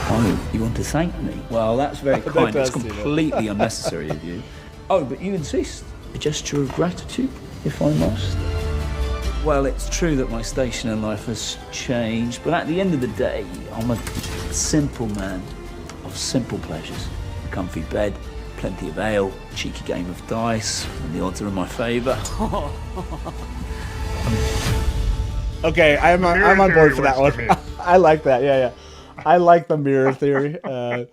Oh, you want to thank me? Well, that's very kind. It's completely unnecessary of you. Oh, but you insist. A gesture of gratitude, if I must. Well, it's true that my station in life has changed, but at the end of the day, I'm a simple man of simple pleasures. A comfy bed, plenty of ale, cheeky game of dice, and the odds are in my favour. Okay, I'm mirror on board theory for that works one. for me. I like that. Yeah. I like the mirror theory. I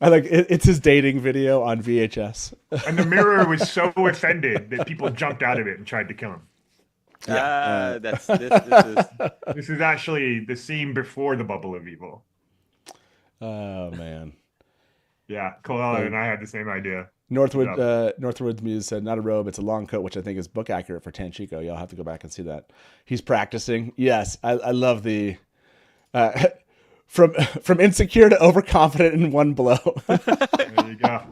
like it's his dating video on VHS. And the mirror was so offended that people jumped out of it and tried to kill him. This is This is actually the scene before the bubble of evil. Oh man. Yeah, Koala and I had the same idea. Northwood's Muse said, "Not a robe, it's a long coat," which I think is book accurate for Tanchico. You'll have to go back and see that. He's practicing. Yes, I love the from insecure to overconfident in one blow. There you go.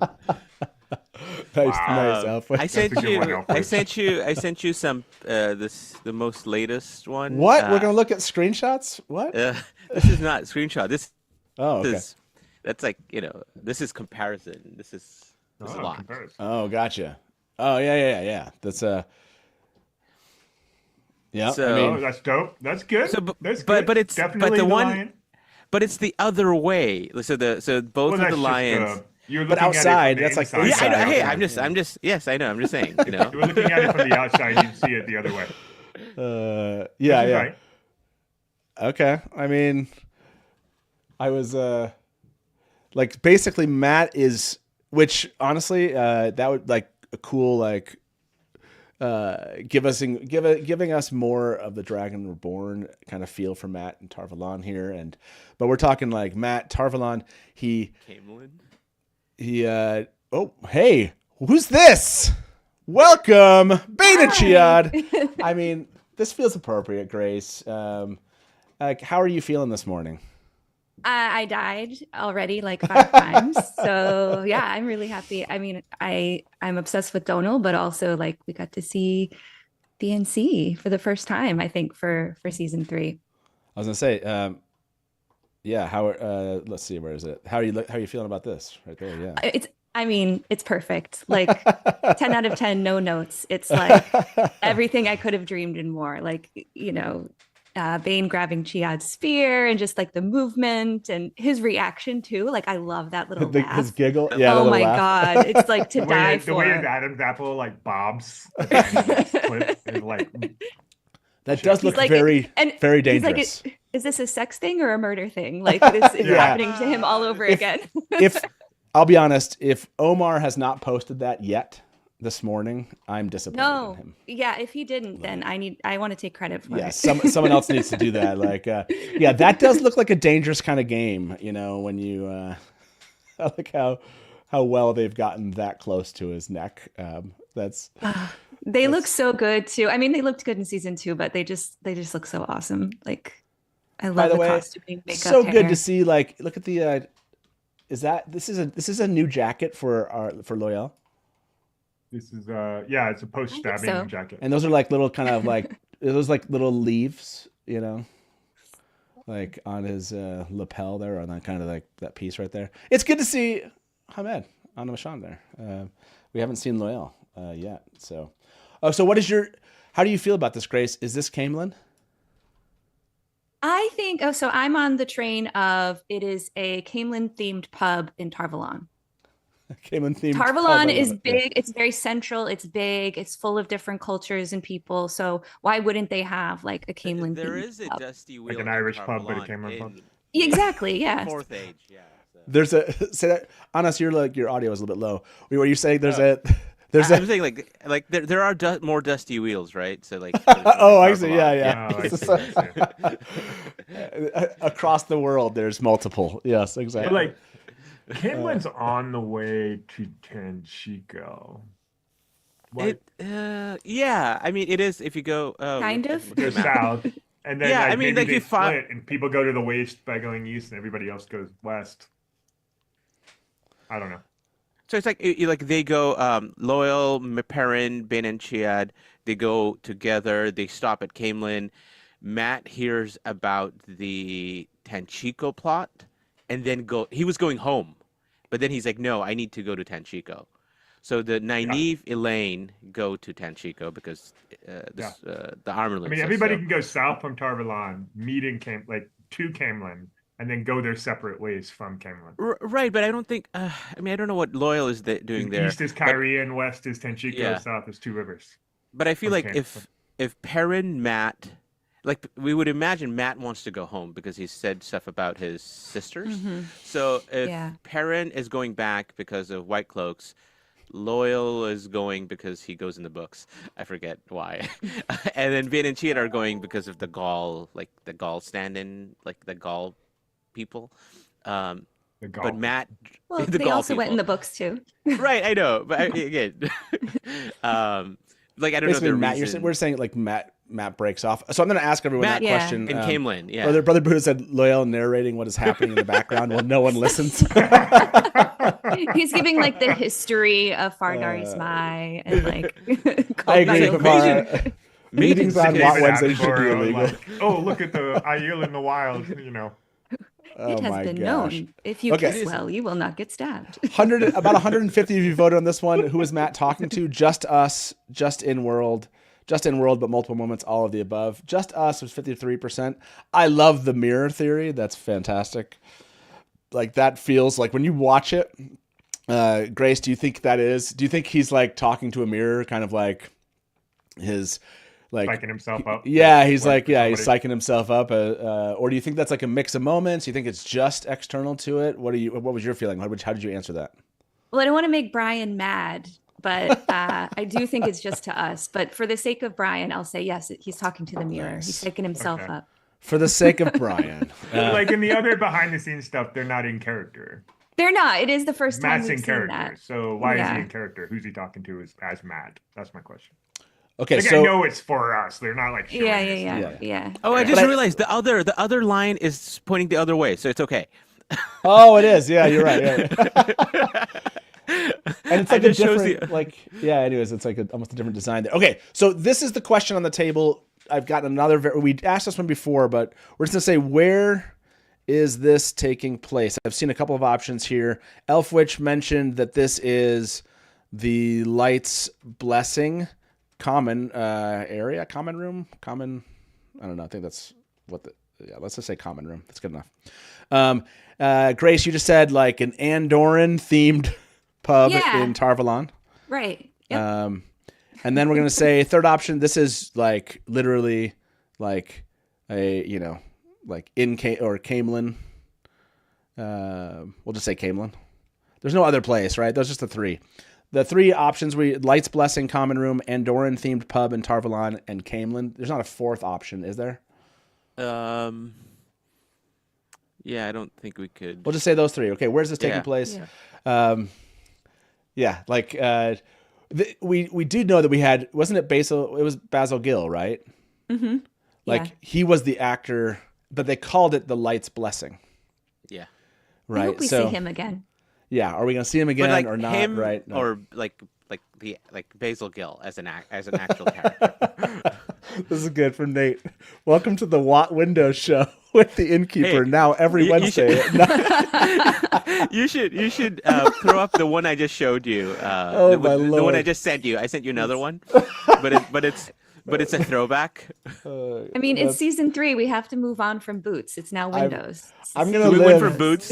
Nice outfit. I sent you some the most latest one. What? We're gonna look at screenshots? What? This is not screenshot. This okay. is that's like this is comparison. This is a lot. Comparison. Oh, gotcha. Oh yeah. That's yeah. So, that's dope. That's good. So, that's good. but it's definitely but the one, lion. but it's the other way. So both of the lions. You're But looking outside, at it that's from the like inside. Yeah, I know. Hey, Inside. I'm just. Yes, I know. I'm just saying. If you're looking at it from the outside, you'd see it the other way. Yeah. Right. Okay. I mean, I was like basically Matt is, which honestly, that would like a cool like giving us more of the Dragon Reborn kind of feel for Matt and Tarvalon here, but we're talking like Matt Tarvalon. Camelin. Oh, hey, who's this? Welcome, Bain and Chiad. I mean, this feels appropriate, Grace. Like, how are you feeling this morning? I died already like 5 times. So yeah, I'm really happy. I mean, I'm obsessed with Donal, but also like we got to see DNC for the first time, I think, for season 3. I was gonna say, yeah. How? Let's see. Where is it? How are you feeling about this? Right there. Yeah. It's perfect. Like 10 out of 10, no notes. It's like everything I could have dreamed and more. Like, Bain grabbing Chiad's spear and just like the movement and his reaction too. Like, I love that little laugh. His giggle. Yeah. Oh my laugh. God. It's like to die The way for. Adam's apple like bobs at the end of this clip is like That does look like, very He's dangerous. like, is this a sex thing or a murder thing? Like, it's happening to him all over again. If I'll be honest, if Omar has not posted that yet this morning, I'm disappointed in him. Yeah, if he didn't, then I want to take credit for it. Someone else needs to do that. Like, yeah, that does look like a dangerous kind of game. When you, I like how well they've gotten that close to his neck. They look so good too. I mean, they looked good in season 2, but they just look so awesome. Like, I love the costuming, makeup, so hair. good to see. Like, look at the. This is a new jacket for Loyal. this is it's a post stabbing jacket. And those are like little kind of like those like little leaves, like on his lapel there, on that kind of like that piece right there. It's good to see Hamed on Mashan there. We haven't seen Loyal yet, so. Oh, so how do you feel about this, Grace? Is this Camelin? I think, so I'm on the train of it is a Camelin-themed pub in Tarvalon. Camelin-themed Tarvalon is big. It's very central. It's big. It's full of different cultures and people. So why wouldn't they have like a Camelin-themed There is a pub? Dusty Wheel. Like an Irish pub, but a Camelin pub. Exactly, yeah. Fourth Age, yeah. So. There's say that Anas, your audio is a little bit low. Were you saying there's I'm saying like there are more Dusty Wheels, right? So like. Oh, I see. Yeah. Oh, I see. Across the world, there's multiple. Yes, exactly. But like, Camelin's on the way to Tanchico. What? Yeah. I mean, it is if you go. Kind of. Go south, and then Yeah, like, I mean, maybe like, they you split, and people go to the west by going east, and everybody else goes west. I don't know. So it's like they go Loyal, Perrin, Bain and Chiad. They go together. They stop at Camelin. Matt hears about the Tanchico plot, and then he was going home, but then he's like, no, I need to go to Tanchico. So the Nynaeve, Elaine go to Tanchico because the armor. I mean, everybody can go south from Tarvalon, meet in to Camelin, and then go their separate ways from Camelin. Right, but I don't think. I mean, I don't know what Loyal is doing there. East is Kyrie, and west is Tanchico. Yeah. South is Two Rivers. But I feel like Okay. if Perrin, Matt, like we would imagine Matt wants to go home because he said stuff about his sisters. So if Perrin is going back because of White Cloaks, Loyal is going because he goes in the books. I forget why. And then Bain and Chiad are going because of the Gaul, like the Gaul stand-in, like the Gaul people. But Matt, Well, the they Gaul also went in people. the books too. Right, I know, but again, like I don't Basically, know the Matt, reason. we're saying like Matt breaks off. So I'm going to ask everyone Matt, that question. and Camelin, yeah. Brother Buddha said Loyal narrating what is happening in the background while no one listens. He's giving like the history of Fardari's Mai and like. I agree. culture. But meetings on David What Wednesday should be Attenborough, illegal. like, oh, look at the Aiel in the wild, you know. Oh It has my been gosh. known. If you Okay. kiss well, you will not get stabbed. About 150 of you voted on this one. Who is Matt talking to? Just Us, Just in World, but multiple moments, all of the above. Just Us was 53%. I love the mirror theory. That's fantastic. Like that feels like when you watch it. Grace, do you think he's like talking to a mirror, kind of like his like Psyching himself up. Yeah, he's like, for he's somebody. psyching himself up. Or do you think that's like a mix of moments? Do you think it's just external to it? What was your feeling? How did you answer that? Well, I don't want to make Brian mad, but I do think it's just to us. But for the sake of Brian, I'll say yes. He's talking to the mirror. nice. He's psyching himself Okay. up. For the sake of Brian. Like in the other behind the scenes stuff, they're not in character. They're not. It is the first time Matt's we've in seen character. that. So why is Yeah. he in character? Who's he talking to as Matt? That's my question. Okay, Like, so I know it's for us. They're not like showing us. Yeah. Oh, I But just I- realized the other line is pointing the other way, so it's okay. Oh, it is. Yeah, you're right. Yeah. And it's I like a just shows different, anyways, it's like almost a different design there. Okay, so this is the question on the table. I've got another, we asked this one before, but we're just going to say, where is this taking place? I've seen a couple of options here. Elfwitch mentioned that this is the Light's Blessing common area, common room, common, I don't know, I think that's what let's just say common room. That's good enough. Grace, you just said like an Andoran themed pub in Tarvalon. Right. Yep. And then we're going to say third option. This is like literally like a, like or Camelin. We'll just say Camelin. There's no other place, right? Those are just the three. The three options Light's Blessing, Common Room, Andoran themed pub in Tarvalon, and Camelin. There's not a fourth option, is there? Yeah, I don't think we could. We'll just say those three. Okay, where's this taking place? We do know that we had, wasn't it Basil? It was Basil Gill, right? Mm-hmm. Like he was the actor, but they called it the Light's Blessing. Yeah. Right. I hope we see him again. Yeah. Are we going to see him again But like or not? him, Right. No. or like Basil Gill as an actual character. This is good from Nate. Welcome to the Watt Window Show with the Innkeeper. Hey, now every you Wednesday. You should throw up the one I just showed you. Oh, my the one Lord. I just sent you. I sent you another one, but it's a throwback. I mean, it's season 3. We have to move on from Boots. It's now Windows. I'm So gonna we live. went from boots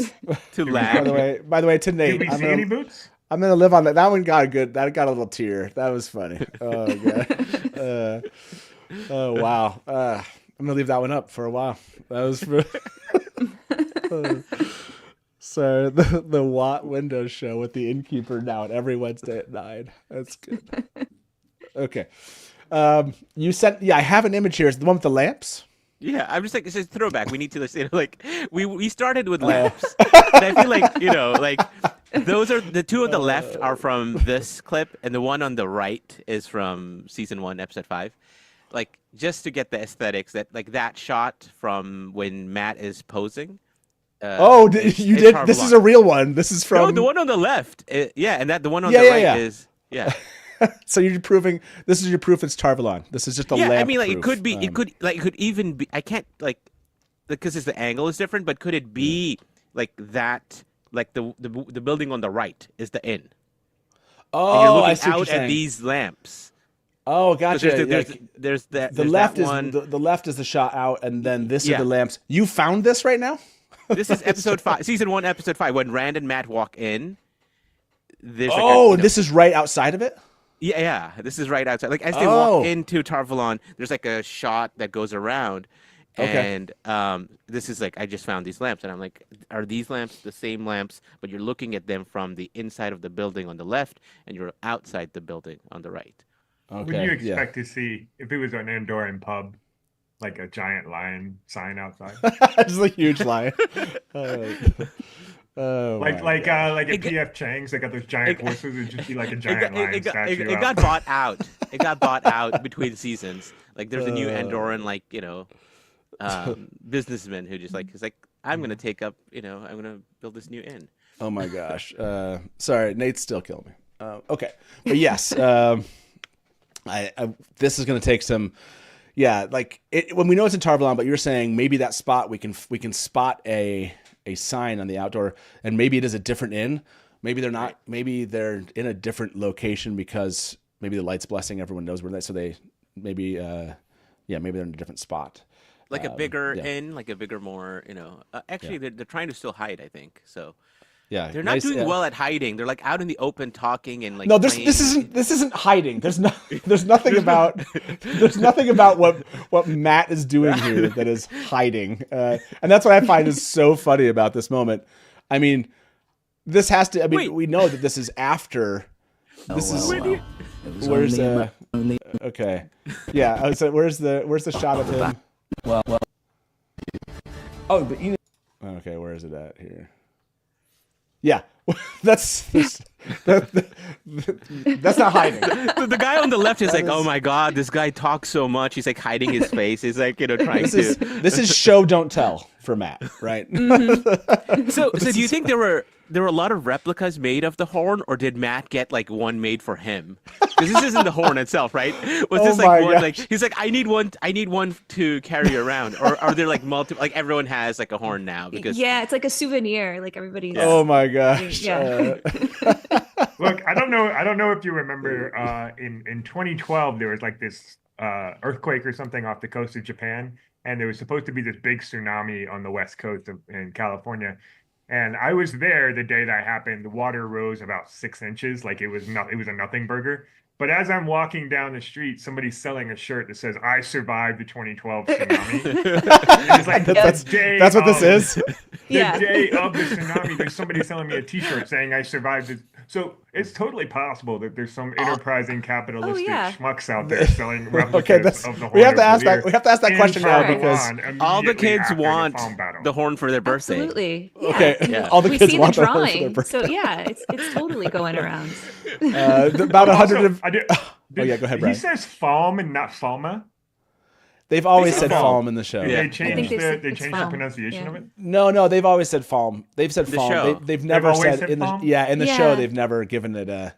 to By the lag. way, to Nate. Did we I'm see gonna, any boots? I'm gonna live on that. That one got good. That got a little tear. That was funny. Oh god. Oh wow. I'm gonna leave that one up for a while. That was for. So the Watt Window Show with the Innkeeper now at every Wednesday at 9. That's good. Okay. You sent. Yeah, I have an image here. Is the one with the lamps? Yeah, I'm just like, it's a throwback. We need to listen. Like we started with lamps, and I feel like those are the two on the left are from this clip, and the one on the right is from season 1, episode 5. Like just to get the aesthetics that shot from when Matt is posing. You did. This is a real one. This is from. No, the one on the left. And the one on Yeah, the yeah, right yeah. is So you're proving this is your proof it's Tarvalon. This is just a lamp. I mean, like proof. it could be, it could even be. I can't because the angle is different, but could it be like that? Like the building on the right is the inn. Oh, And you're looking I see what out you're at saying. these lamps. Oh, 'Cause gotcha. There's that. The there's left that is one. the left is the shot out, and then this Yeah. are the lamps. You found this right now? This is episode 5, season 1, episode 5. When Rand and Matt walk in, there's Oh, this is right outside of it. Yeah. This is right outside. Like as they Oh. walk into Tarvalon, there's like a shot that goes around. Okay. And this is like I just found these lamps, and I'm like, are these lamps the same lamps? But you're looking at them from the inside of the building on the left, and you're outside the building on the right. Would Okay. you Yeah. expect to see if it was an Andorran pub, like a giant lion sign outside? Just a huge lion. Oh, Like my God. at PF Chang's, they got those giant horses. It'd just be like a giant lion statue. It got bought out. It got bought out between seasons. Like there's a new Andorran, like businessman who just like is like, I'm gonna take up, I'm gonna build this new inn. Oh my gosh. Sorry, Nate's still killing me. Okay, but yes, I this is gonna take some. Yeah, like when we know it's in Tarvalon, but you're saying maybe that spot we can spot a sign on the outdoor, and maybe it is a different inn. Maybe they're not. Maybe they're in a different location because maybe the light's blessing. Everyone knows where they. So they maybe maybe they're in a different spot. Like a bigger yeah. inn, like a bigger, more, actually they're trying to still hide, I think. So Yeah, they're not doing well at hiding. They're like out in the open talking and like. No, this isn't hiding. There's nothing about what Matt is doing here that is hiding, and that's what I find is so funny about this moment. I mean, this has to. I mean, Wait. we know that this is after. Where's okay, yeah. I was like, where's the shot of him? Well. Oh, but you. Okay, where is it at here? Yeah, that's not hiding. The guy on the left is like, oh my god, this guy talks so much. He's like hiding his face. He's like, trying to. This is show don't tell for Matt, right? So do you think there were a lot of replicas made of the horn, or did Matt get like one made for him? Because this isn't the horn itself, right? Was this like one? Like he's like, I need one to carry around, or are there like multiple? Like everyone has like a horn now because Yeah, it's like a souvenir. Like everybody's. Oh my gosh. Yeah. Look, I don't know if you remember in 2012 there was like this earthquake or something off the coast of Japan, and there was supposed to be this big tsunami on the west coast in California. And I was there the day that happened. The water rose about 6 inches, like it was a nothing burger. But as I'm walking down the street, somebody's selling a shirt that says "I survived the 2012 tsunami." And it's like that's what this is. The day of the tsunami, there's somebody selling me a T-shirt saying I survived it. So it's totally possible that there's some enterprising capitalistic schmucks out there selling replicas of the horn. We have to ask that question now because all the kids want the horn for their birthday. Absolutely. Yeah. Okay. Yeah. All the We kids see want the the horn for their drawing, birthday. so yeah, it's totally going around. About 100 of. Oh yeah, go ahead, Brian. He says Falm and not Falma. They've always said Falm Falm in the show. They I think changed it's the Falm. pronunciation Yeah. of it. No, they've always said Falm. They've said The Falm. show. They've never always said said in the Falm? in the Yeah. show they've never given it at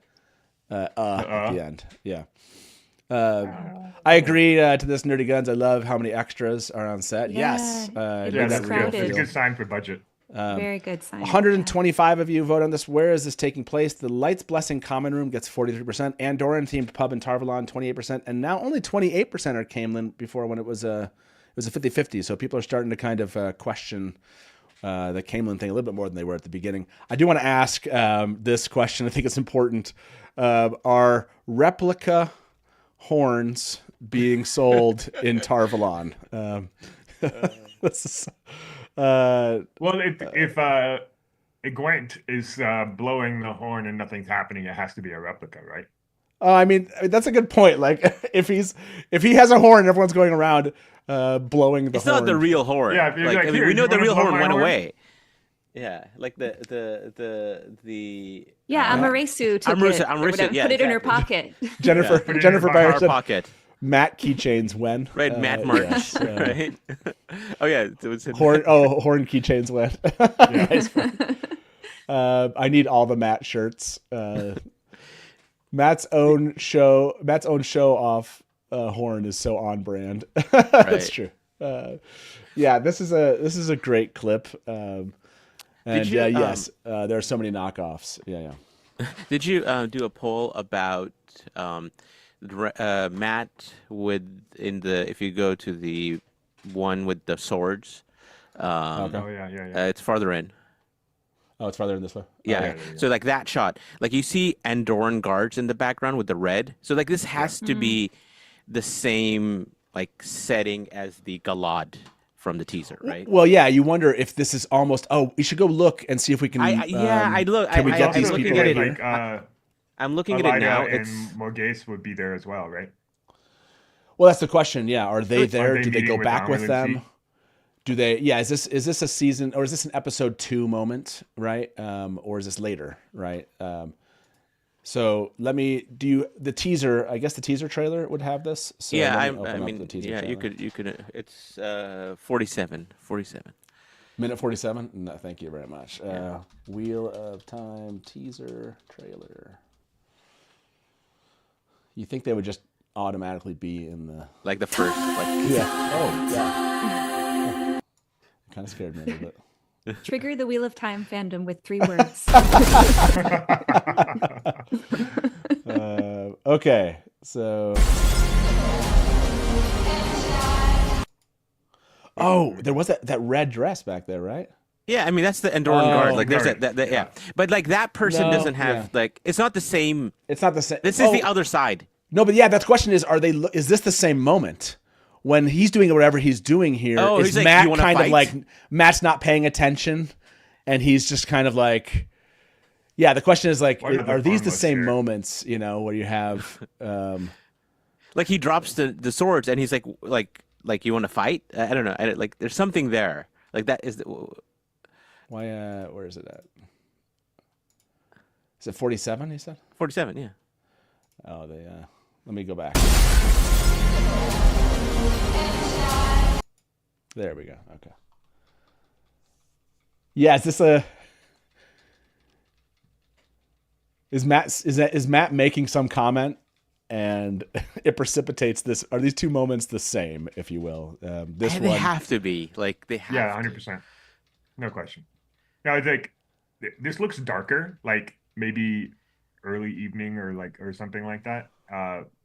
the end. Yeah. I agree to this Nerdy Guns. I love how many extras are on set. Yeah, Yes. it Yeah, looks that's good. crowded. It's a good sign for budget. Very good sign. 125 of you vote on this. Where is this taking place? The Lights Blessing Common Room gets 43%. Andorran-themed pub in Tarvalon, 28%. And now only 28% are Camelin before when it was a 50-50. So people are starting to kind of question the Camelin thing a little bit more than they were at the beginning. I do want to ask this question. I think it's important. Are replica horns being sold in Tarvalon? This is... Well, if Gwent is blowing the horn and nothing's happening, it has to be a replica, right? I mean, that's a good point. Like, if he has a horn, and everyone's going around blowing the It's horn. not the real horn. Yeah, if you're like, like, I mean, "Here, we know you the wanna real blow horn my went horn?" away. Yeah, like the Yeah, Amaresu took Amaresu, it. or Amaresu, whatever, yeah, put it in her exactly. pocket. Jennifer Put it in Jennifer my Bayer our said, pocket. Matt keychains when Right, Matt merch, yes, right? Oh yeah, it was horn keychains when. Nice one. I need all the Matt shirts. Matt's own show off horn is so on brand. That's true. Yeah, this is a great clip. And you, yes, there are so many knockoffs. Yeah. Did you do a poll about Matt if you go to the one with the swords? Oh yeah. It's farther in. Oh, it's farther in this way. Yeah. there you So like that shot, like you see Andorran guards in the background with the red. So like this has to be the same like setting as the Galad from the teaser, right? Well, yeah, you wonder if this is almost. Oh, we should go look and see if we can. I look. Can we I- get I'm these looking people at in it. here? I'm looking at it now. Alida It's and Morghese would be there as well, right? Well, that's the question. Yeah, are they there? they Do they go meeting with back with them? Amelie? Do they? Yeah, is this a season or is this an episode 2 moment, right? Or is this later, right? So let me do the teaser. I guess the teaser trailer would have this. So yeah. let me I open up mean, the teaser yeah. trailer. You could. It's 47. Minute 47. No, thank you very much. Wheel of Time teaser trailer. You think they would just automatically be in the? Like the first. Like Yeah. Oh, yeah. Kind of scared me a little bit. Trigger the Wheel of Time fandom with 3 words. Okay, so. Oh, there was that red dress back there, right? Yeah, I mean that's the Andorran guard. Like there's guard. that yeah. But like that person No, doesn't have yeah. like it's not the same. It's not the same. This is the other side. No, but yeah, that question is: is this the same moment when he's doing whatever he's doing here? Oh, is he's like, Matt "You wanna kind of fight?" like Matt's not paying attention, and he's just kind of like, yeah. The question is like, Why did the are these the farmers same here? moments? You know, where you have. Like he drops the swords and he's like you want to fight? I don't know. Like there's something there. Like that is the, Why? Where is it at? Is it 47? You said. 47. Yeah. Oh, they. Let me go back. There we go. Okay. Yeah, is this a? Is Matt making some comment, and it precipitates this? Are these two moments the same, if you will? This They one. have to be. Like they have. Yeah, to. 100%. No question. Now it's like this looks darker, like maybe early evening or something like that.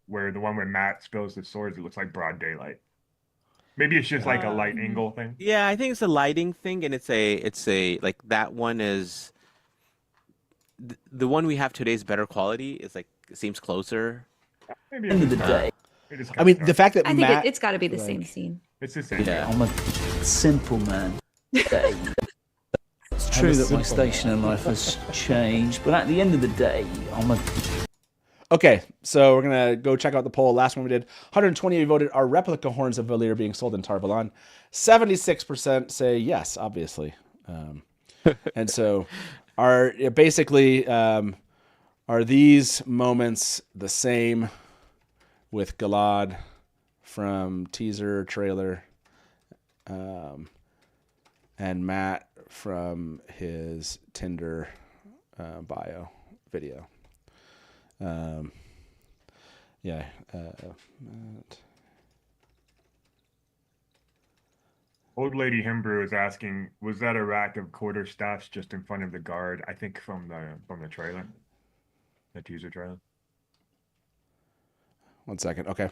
Where the one where Matt spills the swords, it looks like broad daylight. Maybe it's just like a light angle thing. Yeah, I think it's a lighting thing, and it's a like that one is. The one we have today is better quality. It's like it seems closer. Maybe End of the it's day, it is I mean, kinda the dark. fact that I think Matt. it's got to be the same like- scene. It's the same. Yeah. I'm a simple man. It's true that my station in life has changed, but at the end of the day, I'm a Okay, so we're gonna go check out the poll. Last one we did, 120 of you voted, are replica horns of Valere being sold in Tarvalon? 76% say yes, obviously. And so, are these moments the same with Galad from teaser trailer, and Matt from his Tinder bio video? Yeah. Matt. Old Lady Himbrew is asking, was that a rack of quarterstaffs just in front of the guard? I think from the trailer, the teaser trailer. 1 second. Okay.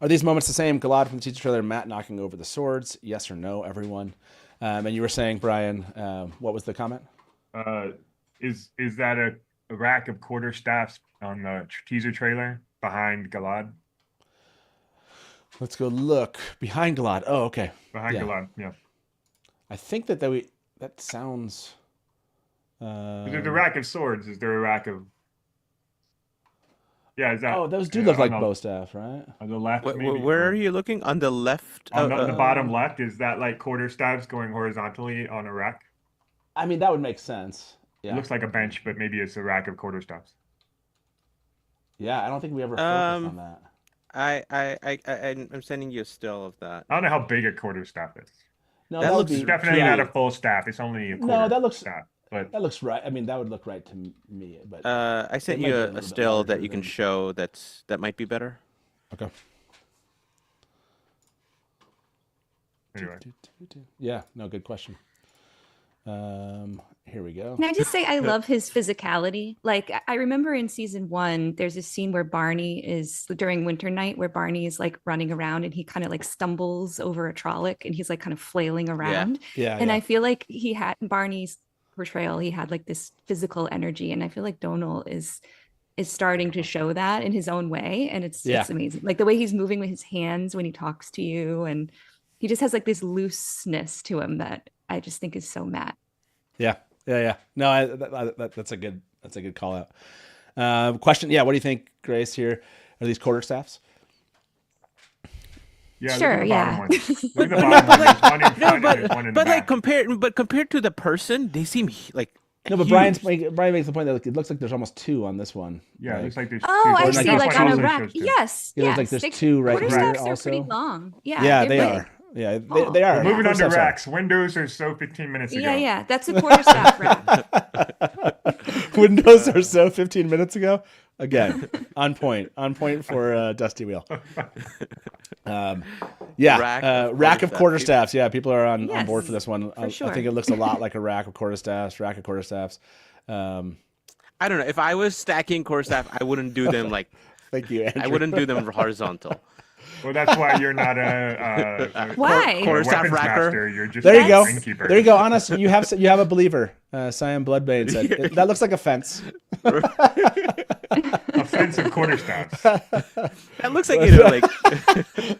Are these moments the same? Galad from the teaser trailer, Matt knocking over the swords. Yes or no, everyone? And you were saying, Brian, what was the comment? Is that a rack of quarterstaffs on the teaser trailer behind Galad? Let's go look behind Galad. Oh, okay. Behind Yeah. Galad, yeah. I think that sounds. Is there the rack of swords? Is there a rack of? Yeah, is that? Oh, those do yeah, look like on bow staff, right? On the left, maybe? Where are you looking? On the left? On the bottom left, is that like quarterstaffs going horizontally on a rack? I mean, that would make sense. It Yeah. looks like a bench, but maybe it's a rack of quarterstaffs. Yeah, I don't think we ever focused on that. I'm sending you a still of that. I don't know how big a quarterstaff is. No, That would looks be It's definitely yeah, not a full staff. It's only a No, quarter that looks- staff. But That looks right. I mean, that would look right to me. But I sent might you be a a little bit still that larger you can than- show that might be better. okay. anyway, Yeah. No, good question. Here we go. Can I just say I love his physicality? Like I remember in season 1, there's a scene where Barney is during Winter Night where Barney is like running around and he kind of like stumbles over a Trolloc and he's like kind of flailing around. Yeah. And I feel like he had Barney's portrayal, he had like this physical energy. And I feel like Donal is starting to show that in his own way. And it's amazing. Like the way he's moving with his hands when he talks to you. And he just has like this looseness to him that I just think is so Matt. Yeah. No, that's a good call out. Question. Yeah. What do you think, Grace? Here are these quarterstaffs? Yeah, sure. Yeah. Look at the bottom one. There's one in front and there's one in the But like back. compared to the person, they seem like No, but huge. Brian makes the point that like, it looks like there's almost 2 on this one. Yeah, Like, looks like there's Oh, two. I Or see. like Like this on a also rack. shows two. Yes. Yeah, there's like there's 2 right here quarterstaffs are also. pretty long. Yeah. Yeah, they really- are. Yeah, Oh. they are. We're moving on to Quarterstaffs are. racks. Windows are so 15 minutes ago. Yeah. That's a quarterstaff rack. Windows are so 15 minutes ago. Again, on point for Dusty Wheel. Rack of quarterstaffs. Yeah, people are on board for this one. I sure. think it looks a lot like a rack of quarterstaffs. I don't know. If I was stacking quarterstaff, I wouldn't do them like Thank you, Andrew. I wouldn't do them horizontal. Well, that's why you're not a Why? Quarterstaff weapons racker. master. You're just There you go. an innkeeper. There you go. Honest, you have a believer. Cyan Bloodbane said that looks like a fence. Offensive quarterstaffs. That looks like like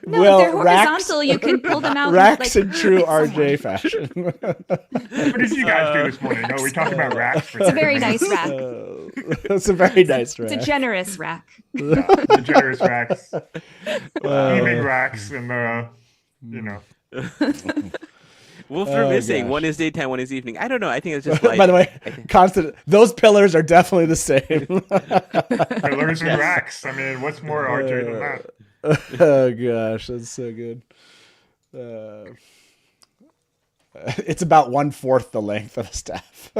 No, Well, if they're racks- horizontal, you can pull them out. Racks like, in true hit RJ someone. fashion. What did you guys do this morning? No, we talked about racks. For It's a 30 very minutes. nice rack. It's a very nice rack. It's a generous rack. The generous racks, beaming racks, and Wolf are Oh, missing. gosh. One is daytime, one is evening. I don't know. I think it's just like. By the way, constant. Those pillars are definitely the same. pillars and racks. I mean, what's more RJ than that? Oh gosh, that's so good. It's about 1/4 the length of a staff.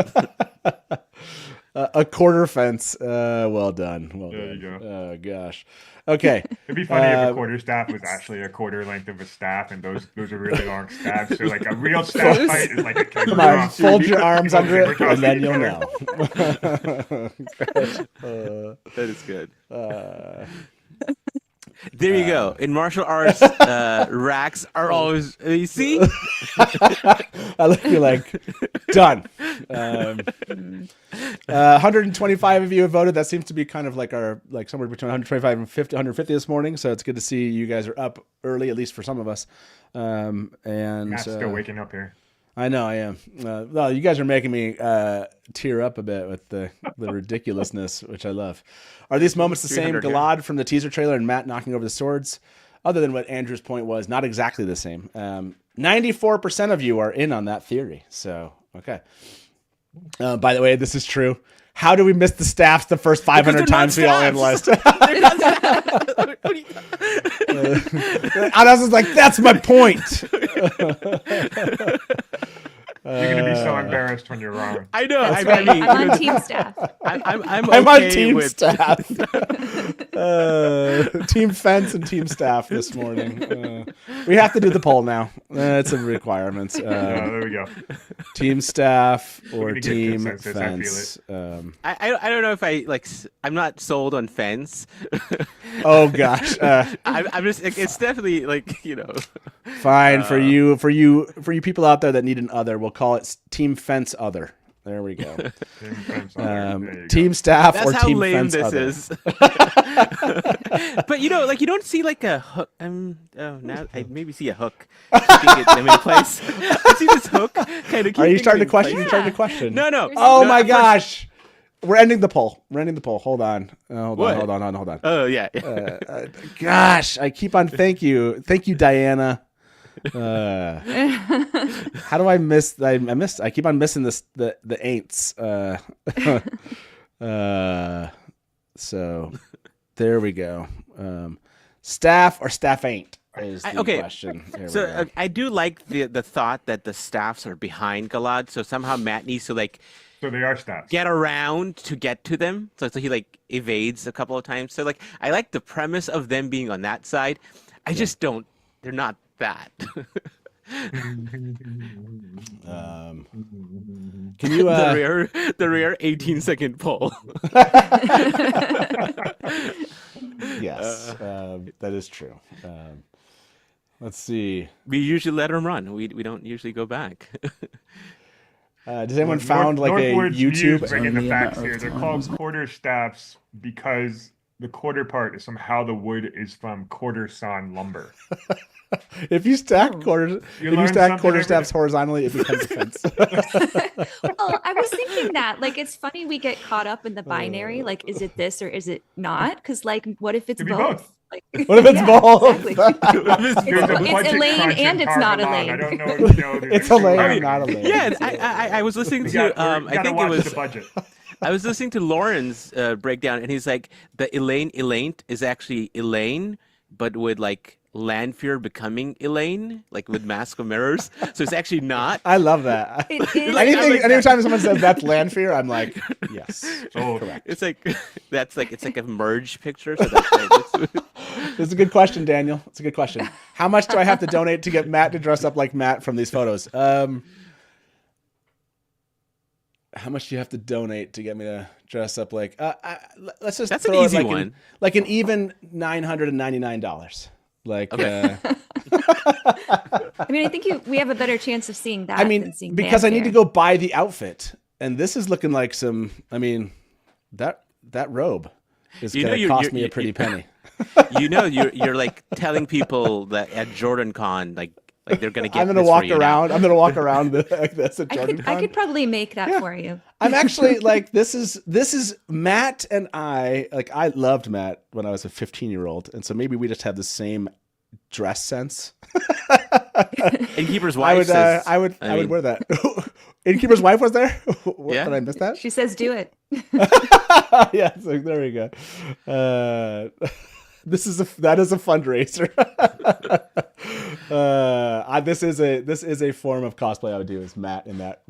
A quarter fence. Well done. Well There done. you go. Oh gosh. Okay. It'd be funny if a quarterstaff was actually a quarter length of a staff, and those are really long staffs. So like a real staff fight is like a kick. Come on, fold your arms under We're it, talking and then you'll together. know. That is good. There you go. In martial arts, racks are always. You see? I look you like done. 125 of you have voted. That seems to be kind of like our somewhere between 125 and 150 this morning. So it's good to see you guys are up early, at least for some of us. And Matt's still waking up here. I know I am. Well, you guys are making me tear up a bit with the ridiculousness, which I love. Are these moments the same 300 Galad from the teaser trailer and Matt knocking over the swords? Other than what Andrew's point was, not exactly the same. 94% of you are in on that theory. So, okay. By the way, this is true. How do we miss the staffs the first 500 times we all analyzed? Anas is like, that's my point. You're gonna be so embarrassed when you're wrong. I know. I Right. mean, I'm on team staff. I'm I'm on okay team with. staff. Team fence and team staff this morning. We have to do the poll now. It's a requirement. There we go. Team staff or gonna get team consensus, I feel fence. I don't know if I like. I'm not sold on fence. Oh gosh. I'm just. It's definitely like Fine for you people out there that need an other. We'll call it team fence other. There we go. Team fence other. There you Team go. staff That's or how team lame fence this other. is. But you don't see like a hook. Now I maybe see a hook keeping them in place. I see this hook kind of. Are you starting to question? Yeah. You're starting to question? No. Oh No, my at first- gosh. We're ending the poll. Hold on. What? Hold on. Oh yeah. Gosh, I keep on. Thank you, Diana. How do I miss? I keep on missing this. The ain'ts. So there we go. Staff or staff ain't is the Okay. question. There we So go. I do like the thought that the staffs are behind Galad. So somehow Matt needs to like So they are stats. get around to get to them. So he like evades a couple of times. So like I like the premise of them being on that side. I just don't. They're not that. Can you the rare 18-second poll. Yes, that is true. Let's see. We usually let them run. We don't usually go back. Does anyone found like a Northward's YouTube? views bringing Only the a facts matter here. of They're time, called isn't it? quarterstaffs because the quarter part is from how the wood is from quartersawn lumber. If you stack Oh. quarters, You if you learn stack something quarter every staffs day. horizontally, it becomes a fence. Well, I was thinking that, like, it's funny we get caught up in the binary. Like, is it this or is it not? Because, like, what if it's Could be both? both. Like, What if it's yeah, both? Exactly. There's a It's budget Elaine crunch and in it's not Tarvalon. Elaine. I don't know if you know. there's It's a coup Elaine, happening. not Elaine. Yeah, I was listening We to got, I think it watch was the budget. I was listening to Lauren's breakdown, and he's like, the Elaine is actually Elaine, but with like Lanfear becoming Elaine, like with Mask of Mirrors. So it's actually not. I love that. It is. Anytime someone says that's Lanfear, I'm like, yes. Oh, Correct. It's like it's like a merged picture. So that's why it looks. This is a good question, Daniel. It's a good question. How much do I have to donate to get Matt to dress up like Matt from these photos? How much do you have to donate to get me to dress up like? Let's just That's an throw it easy like one. like an even $999. Like, I mean, I think we have a better chance of seeing that. I mean, than seeing because I need to Lanfear. go buy the outfit, and this is looking like some. I mean, that robe is You know, going to you're- cost you're- me a you- pretty penny. You know, you're like telling people that at Jordan Con, like they're gonna get. I'm going to this walk for you now. around. I'm going to walk around like this at I Jordan could, Con. I could probably make that for you. I'm actually like this is Matt and I loved Matt when I was a 15-year-old, and so maybe we just have the same dress sense. Innkeeper's wife says, I would mean, wear that. Innkeeper's wife was there. Yeah. Did I miss that? She says, "Do it." Yeah, so there we go. That is a fundraiser. This is a form of cosplay I would do, is Matt in that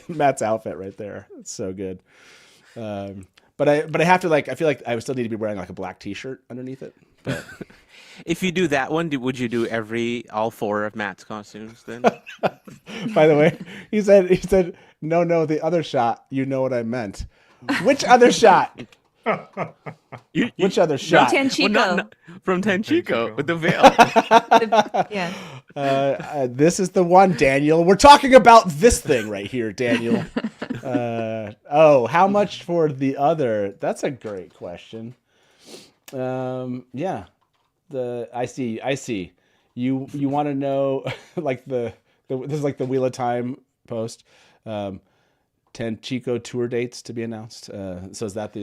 Matt's outfit right there. It's so good. But I have to I feel like I would still need to be wearing like a black T-shirt underneath it. But if you do that one, would you do all 4 of Matt's costumes then? by the way, he said no, the other shot. You know what I meant. Which other shot? Which other shot? Tanchico. Not from Tanchico with the veil. Yeah. This is the one, Daniel. We're talking about this thing right here, Daniel. How much for the other? That's a great question. Yeah. I see. You want to know like this is like the Wheel of Time post. Tanchico tour dates to be announced. So is that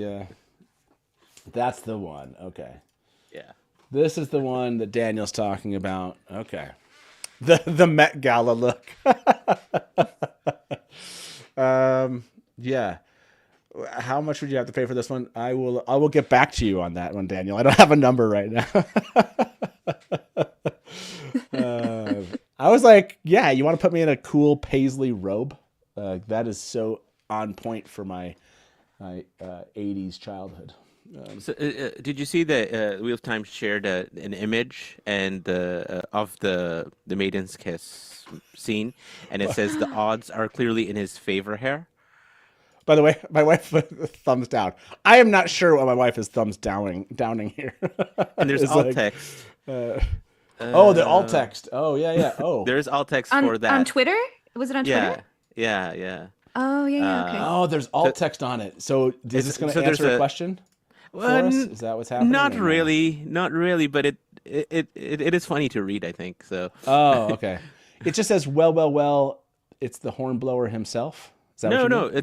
that's the one. Okay. Yeah. This is the one that Daniel's talking about. Okay. The Met Gala look. Yeah. How much would you have to pay for this one? I will get back to you on that one, Daniel. I don't have a number right now. I was like, yeah, you want to put me in a cool paisley robe? That is so on point for my 80s childhood. So, did you see the Wheel of Time shared an image and of the Maiden's kiss scene, and it says the odds are clearly in his favor here. By the way, my wife thumbs down. I am not sure what my wife is thumbs downing here. And there's It's alt like, text. the alt text. Oh yeah. Oh, There's alt text On, for that. on Twitter? Was it on Twitter? Yeah. Oh, yeah. Okay. oh, there's alt text on it. So is this going to there's answer a question for us? Is that what's happening? Not or no? really, but it is funny to read, I think. So Oh, okay. It just says, well. It's the hornblower himself. Is that what you no. mean?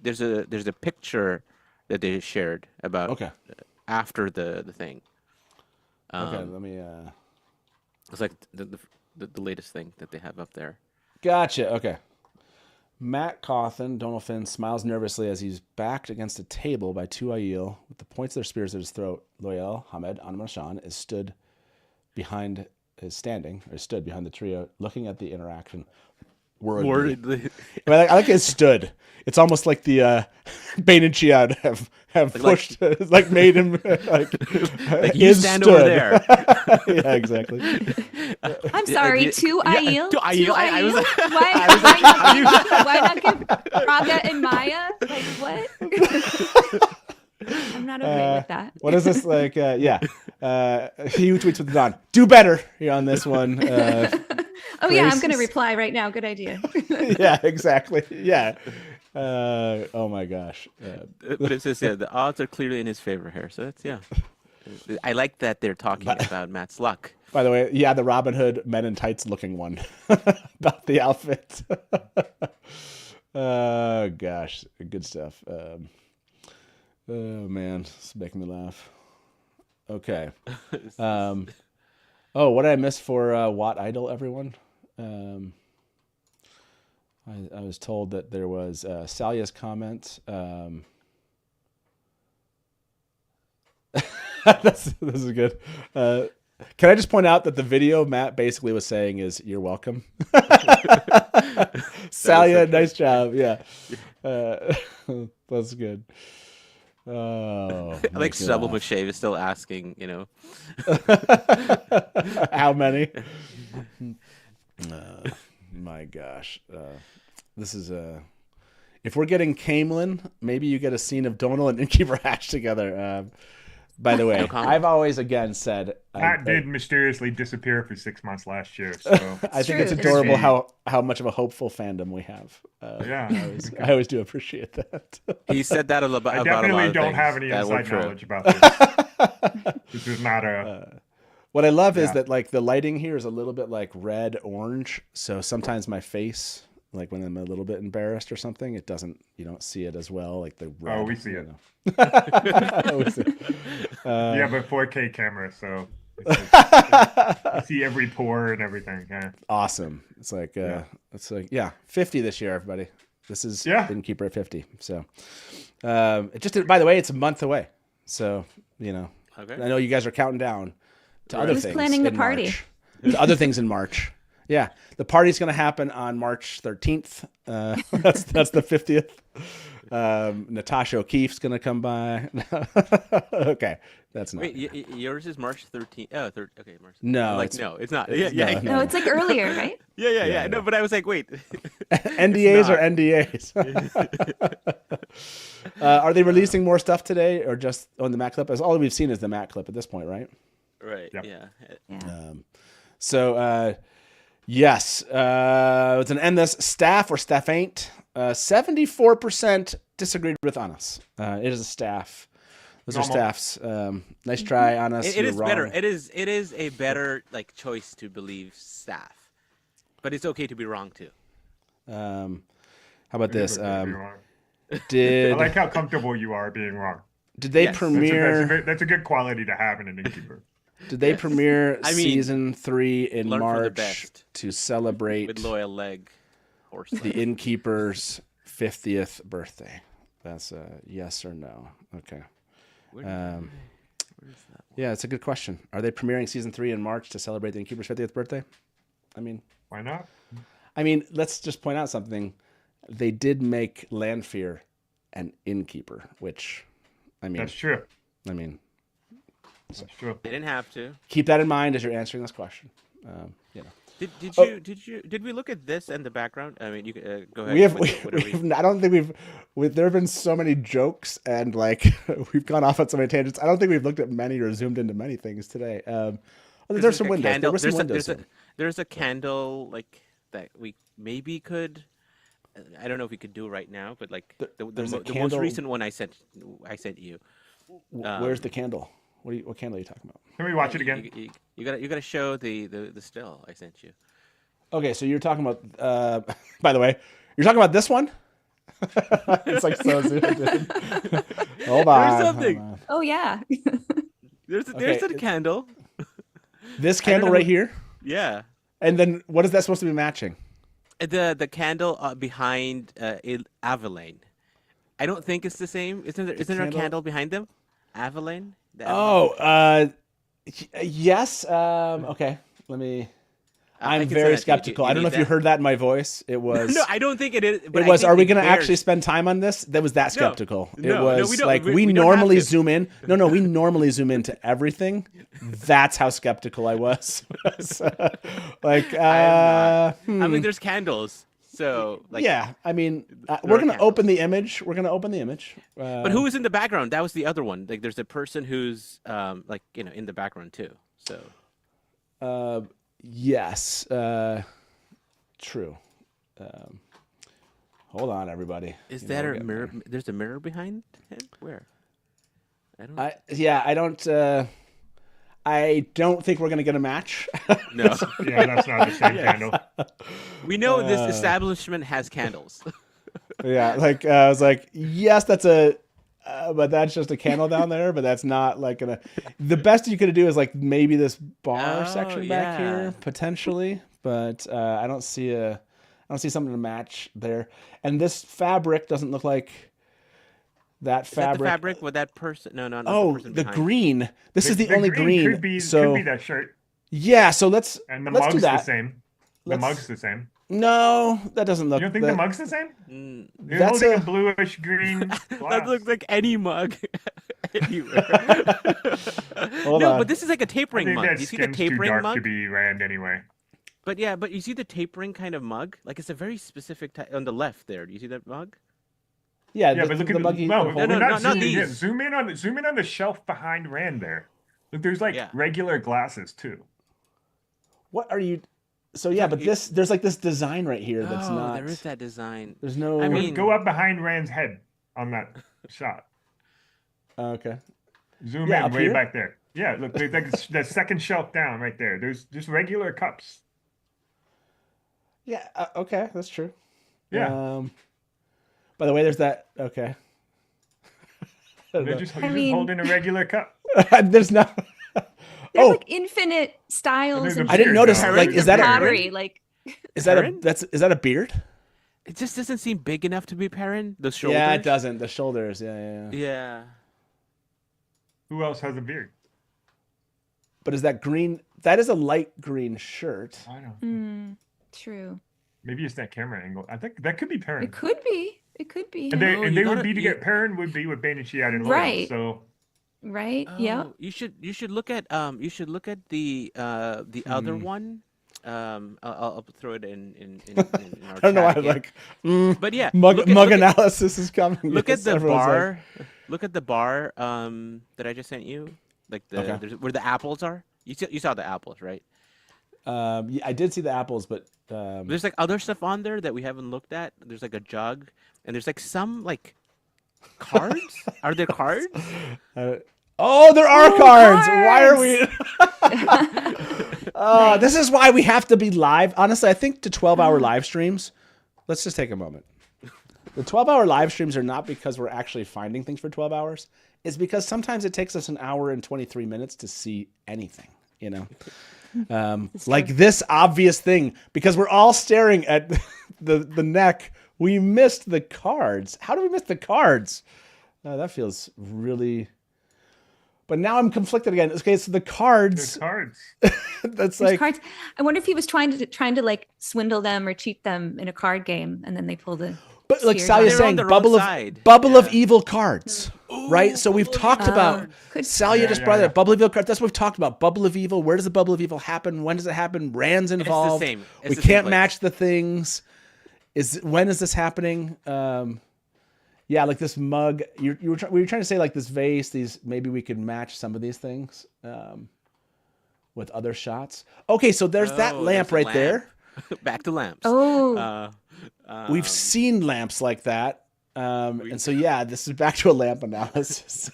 There's a picture that they shared about Okay. after the thing. Okay. Let me. It's like the latest thing that they have up there. Gotcha. Okay. Matt Cauthon, Donal Finn, smiles nervously as he's backed against a table by 2 Aiel with the points of their spears at his throat. Loyal, Hamed, Anna-Marshan stood behind the trio, looking at the interaction. Wordedly. I like it stood. It's almost like the Bain and Chiad have pushed, like made him like you stand stood. over there. Yeah, exactly. I'm sorry, to Aiel? to Aiel. I was like- Why not give Raga and Maya? Like, what? I'm not okay with that. What is this like? Yeah, he who tweets with the dawn. Do better here on this one. Oh yeah, I'm gonna reply right now. Good idea. Yeah, exactly. Yeah. Oh my gosh. But it says, the odds are clearly in his favor here. So that's, I like that they're talking about Matt's luck. By the way, yeah, the Robin Hood men in tights looking one. About the outfit. Oh gosh, good stuff. Oh man, it's making me laugh. Okay. Oh, what did I miss for Watt Idol, everyone? I was told that there was Salia's comment. This is good. Can I just point out that the video Matt basically was saying is "You're welcome." Salia, nice job. Yeah, that's good. Oh, I like Stubble McShave is still asking, how many? My gosh, this is if we're getting Camelin, maybe you get a scene of Donal and Innkeeper hatched together. By the way, I've always again said Pat did mysteriously disappear for 6 months last year. So I think it's adorable how much of a hopeful fandom we have. yeah, I always do appreciate that. He said that about I a definitely lot of don't things have any that were inside true. knowledge about this. This is not a. What I love is that like the lighting here is a little bit like red orange. So sometimes my face, like when I'm a little bit embarrassed or something, you don't see it as well. Like the red, Oh, we see it. We see it. You have a 4K camera, so you see every pore and everything. Yeah. Awesome. It's like 50 this year, everybody. This is Innkeeper at 50. So it just, by the way, it's a month away. So, Okay. I know you guys are counting down to other Who's things. planning the in party? March. To other things in March. Yeah, the party's going to happen on March 13th. That's the 50th. Natasha O'Keefe's going to come by. Okay, that's not. Wait, yours is March 13th. Oh, okay, March. No, no, it's not. Yeah. No, it's like earlier, right? Yeah. No, but I was like, wait. NDAs or NDAs? Are they releasing more stuff today, or just on the Matt clip? As all we've seen is the Matt clip at this point, right? Right. Yep. Yeah. So, yes, it's an end this staff or staff ain't. 74% disagreed with Anas. It is a staff. Those are staffs. Nice try, Anas. It is wrong. Better. It is a better choice to believe staff, but it's okay to be wrong too. How about this? I Did like how comfortable you are being wrong. did they Yes. premiere? That's a good quality to have in an Innkeeper. Did they premiere I mean, season 3 in learn from the March best. to celebrate With loyal leg, horse. the Innkeeper's 50th birthday? That's a yes or no. Okay. Where is that one? Yeah, it's a good question. Are they premiering season 3 in March to celebrate the Innkeeper's 50th birthday? Why not? Let's just point out something. They did make Lanfear an Innkeeper, which, That's true. That's true. They didn't have to. keep that in mind as you're answering this question. Did we look at this and the background? I mean, you could go ahead. I don't think there have been so many jokes and we've gone off on so many tangents. I don't think we've looked at many or zoomed into many things today. There's some windows. There were some windows. There's a candle that we maybe could. I don't know if we could do it right now, but the most recent one I sent you. Where's the candle? What candle are you talking about? Can we watch it again? You gotta show the still I sent you. Okay, so you're talking about. By the way, you're talking about this one. It's like so zoomed in. Hold on. There's something. Hold on. Oh yeah. There's a candle. This candle right here. Yeah. And then what is that supposed to be matching? The candle behind Avalane. I don't think it's the same. Isn't there a candle behind them? Avalane? Oh, yes. Okay. Let me. I I'm can send very that to you. skeptical. I don't know need if you that? heard that in my voice. It was. No, I don't think it is. But It was. I think Are we it going to bears- actually spend time on this? That was that skeptical. No, It no, was we don't. like We we don't have normally to. zoom in. No, we normally zoom into everything. That's how skeptical I was. Like, I mean, there's candles, so like. yeah. I mean, There we're are going to candles. open the image. We're going to open the image. But who is in the background? That was the other one. Like, there's a person who's like in the background too. So. Yes. True. Hold on, everybody. Is You that know, a we'll get mirror? there. There's a mirror behind him. Where? I don't. I don't think we're gonna get a match. No. Yeah, that's not the same candle. We know this establishment has candles. Yeah, like I was like, yes, that's a, but that's just a candle down there. But that's not like gonna. The best you could do is like maybe this bar Oh, section back yeah. here potentially, but I don't see something to match there. And this fabric doesn't look like that Is that fabric. the fabric with that person? No, not Oh, the person the behind. green. This is the only green. Could be that shirt. Yeah, so let's And the let's do mug's the that. same. The Let's- mug's the same. No, that doesn't look. You don't think that, the mug's the same? Mm, You're That's holding a- a bluish green glass. that looks like any mug anywhere. Hold no, on. but this is like a I tapering think mug. that You see the skin's too tapering dark to mug? be Rand anyway. But yeah, but you see the tapering kind of mug? Like it's a very specific type on the left there. Do you see that mug? Yeah, Yeah, but look at muggy. no, hold we're no, not not zooming in. these. Zoom in on the shelf behind Rand there. Look, there's like Yeah. regular glasses too. What are you? So yeah, but there's like this design right here that's oh, not. there is that design. There's no. I mean- Go up behind Rand's head on that shot. Okay. Zoom Yeah, in up way here? back there. Yeah, look, there's like the second shelf down right there. There's just regular cups. Yeah. Okay, that's true. Yeah, By the way, there's that. Okay. they're just, you're mean- just holding a regular cup. there's not. There's Oh. like infinite styles. there's and a I didn't beard, notice. though. Like, There's is a that a pottery? Like, is that a Perrin? is that a beard? It just doesn't seem big enough to be Perrin. The shoulders. Yeah, it doesn't. The shoulders. Yeah. Yeah. Who else has a beard? But is that green? That is a light green shirt. I don't. true. Maybe it's that camera angle. I think that could be Perrin. It could be. It could be. And they, No, and you they would gotta- be to you- get Perrin would be with Bain and Chiad and Loyal. Right. So Right. Oh, Yep. You should look at the other one. I'll throw it in our I don't know why. chat I'm again. like But yeah, mug look at- mug look at- analysis is coming. Look Yes, at the everyone's like- bar. Look at the bar that I just sent you. Like the Okay. where the apples are. You saw the apples, right? Yeah, I did see the apples, but There's like other stuff on there that we haven't looked at. There's like a jug, and there's like some like cards. Are there cards? oh, there are cards. Why are we? This is why we have to be live. Honestly, I think to 12-hour live streams. Let's just take a moment. The 12-hour live streams are not because we're actually finding things for 12 hours. It's because sometimes it takes us an hour and 23 minutes to see anything. You know, like this obvious thing because we're all staring at the neck. We missed the cards. How do we miss the cards? That feels really. But now I'm conflicted again. Okay, so the cards. there's cards. That's There's like. cards. I wonder if he was trying to like swindle them or cheat them in a card game, and then they pulled a. But like sphere Sally down. is They're on saying, the wrong bubble side. of Yeah. evil cards, right? So we've talked about Could- Sally Yeah, just yeah, brought yeah. it. Bubble of evil cards. That's what we've talked about. Bubble of evil. Where does the bubble of evil happen? When does it happen? Rand's involved. same. It's We the same can't place. match the things. When is this happening? Yeah, like this mug. We were trying to say like this vase. These maybe we could match some of these things with other shots. Okay, so there's that Oh, lamp there's a right there. Back to lamps. Oh, We've seen lamps like that. And so, yeah, this is back to a lamp analysis.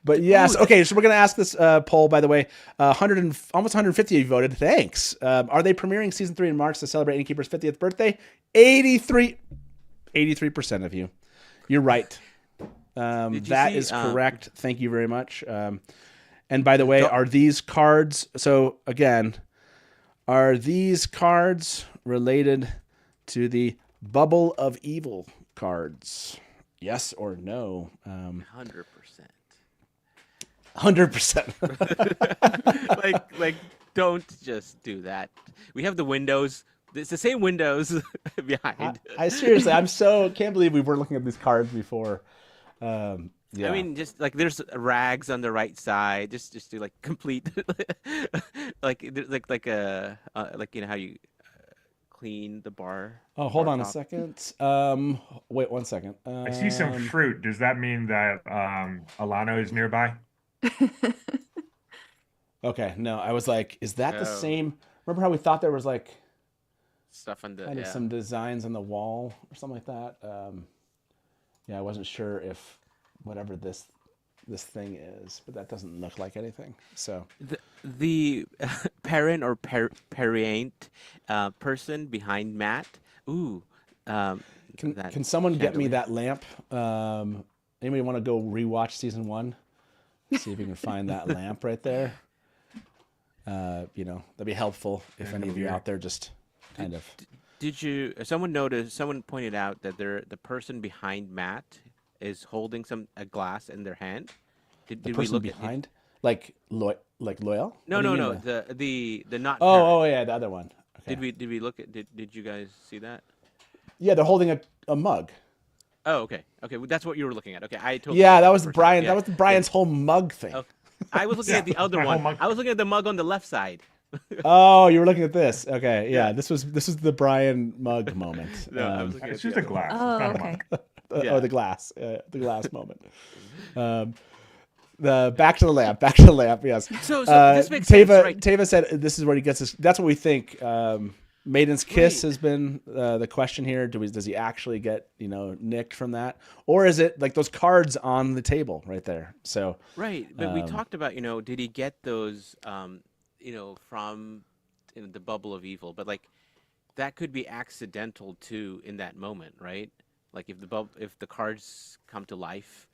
But yes, okay, so we're going to ask this poll, by the way. Almost 150 of you voted. Thanks. Are they premiering season 3 in March to celebrate Innkeeper's 50th birthday? 83% of you. You're right. Did you That see, is correct. Thank you very much. And by the way, are these cards... So, again, are these cards related to the Bubble of Evil cards? Yes or no? 100%. 100%. Like, don't just do that. We have the windows. It's the same windows behind. I seriously, can't believe we weren't looking at these cards before. Yeah. I mean, just like there's rags on the right side, just to like complete, like how you clean the bar. Oh, hold bar on a top. second. Wait 1 second. I see some fruit. Does that mean that Alano is nearby? Okay, no, I was like, is that the Oh. same? Remember how we thought there was like Stuff on the kind of some designs on the wall or something like that? Yeah, I wasn't sure if whatever this thing is, but that doesn't look like anything. So the parent or parent person behind Matt. Ooh. can someone get me chandelier. that lamp? Anybody want to go rewatch season 1? See if you can find that lamp right there. That'd be helpful if any of you out there just kind of. Did you? Someone pointed out that the person behind Matt is holding a glass in their hand. Did The we person look behind, like Loyal? No, What do you no, mean no. The not. Oh, parent. oh yeah, the other one. Okay. Did we look at? Did you guys see that? Yeah, they're holding a mug. Oh, okay. Okay, well, that's what you were looking at. Okay, I totally. Yeah, missed that the was first Brian. time. That was Brian's whole mug thing. Oh, I was looking Yeah, at the other my whole one. mug. I was looking at the mug on the left side. Oh, you were looking at this. Okay, yeah. This was the Brian mug moment. No, I was looking It's at just the a other glass. Oh, It's not a okay. mug. Yeah. Oh, the glass moment. The back to the lamp. Back to the lamp. Yes. So this makes sense, right? Tava said this is where he gets this. That's what we think. Maiden's kiss Right. has been the question here. Does he actually get nicked from that, or is it like those cards on the table right there? So Right, but we talked about, did he get those, from the bubble of evil? But like, that could be accidental too in that moment, right? Like if the cards come to life,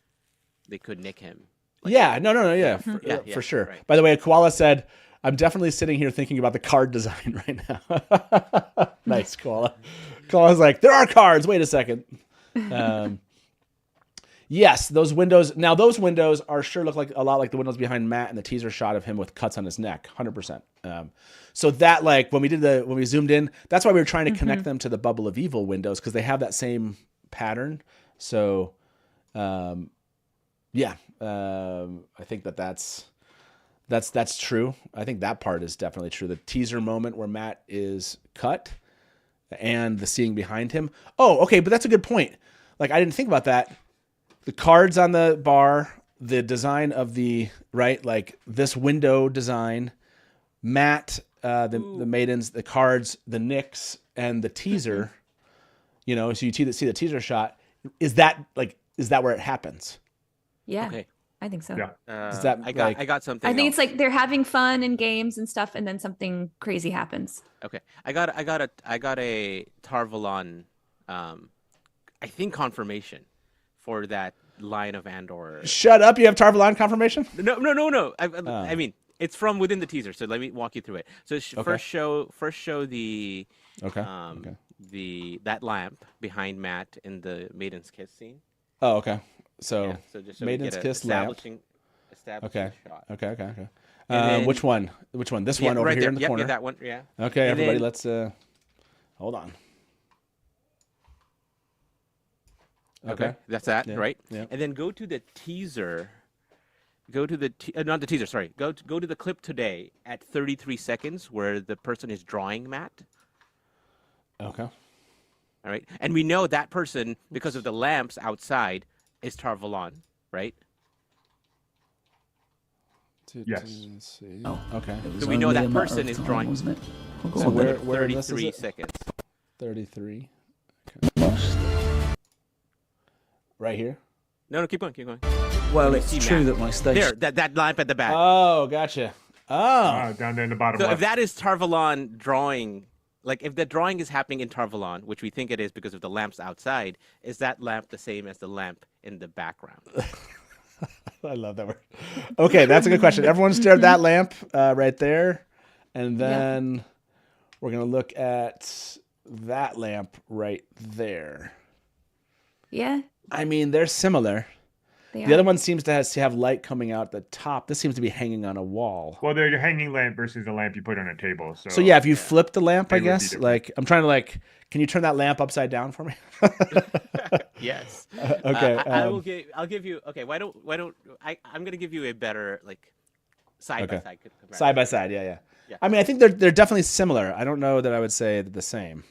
they could nick him. yeah, no, yeah, Yeah, for sure. right. By the way, Koala said, "I'm definitely sitting here thinking about the card design right now." Nice, Koala. Koala's like, "There are cards. Wait a second." Yes, those windows. Now those windows are sure look like a lot like the windows behind Matt in the teaser shot of him with cuts on his neck, 100%. So that when we zoomed in, that's why we were trying to connect them to the Bubble of Evil windows because they have that same pattern. So, yeah, I think that's true. I think that part is definitely true. The teaser moment where Matt is cut and the seeing behind him. Oh, okay, but that's a good point. Like I didn't think about that. The cards on the bar, the design of like this window design, Matt, the Maidens, the cards, the nicks, and the teaser. So you see the teaser shot. Is that where it happens? Yeah, Okay. I think so. Yeah. Is that I got something. I think else. it's like they're having fun and games and stuff, and then something crazy happens. Okay, I got a Tarvalon, I think confirmation for that line of Andor. Shut up! You have Tarvalon confirmation? No. I mean, it's from within the teaser, so let me walk you through it. So first show the that lamp behind Matt in the Maiden's kiss scene. Oh, okay. So, Yeah, so just so Maiden's we get kiss lamp. establishing Okay. shot. Okay. then- Which one? This one over right here there. in the Yep, corner. yeah, that one. Yeah. Okay, And everybody, then- let's hold on. Okay. That's that, Yeah, right? yeah. And then go to the teaser. Go to the not the teaser. Sorry. Go to the clip today at 33 seconds where the person is drawing Matt. Okay. All right, and we know that person because of the lamps outside is Tarvalon, right? Yes. Let's see. Oh. Okay. It was So we know only that a matter person of is time, drawing. wasn't it? Well, go So on, then. where this is 33 it? seconds. 33. Must. Right here. No, keep going. Well, me it's see true Matt. that my station. There, that lamp at the back. Oh, gotcha. Oh. Down there in the bottom So left. if that is Tarvalon drawing, like if the drawing is happening in Tarvalon, which we think it is because of the lamps outside, is that lamp the same as the lamp in the background? I love that word. Okay, that's a good question. Everyone stare at that lamp right there. And then we're going to look at that lamp right there. Yeah. I mean, they're similar. They The other are. one seems to have light coming out the top. This seems to be hanging on a wall. Well, they're hanging lamp versus the lamp you put on a table. So, So yeah, if you flip the lamp, I They would be guess, different. like I'm trying to like, can you turn that lamp upside down for me? Yes. Okay, I'll give you. Okay. Why don't I'm gonna give you a better like side by Okay. side comparison. Side by side, yeah. Yeah. I mean, I think they're definitely similar. I don't know that I would say they're the same.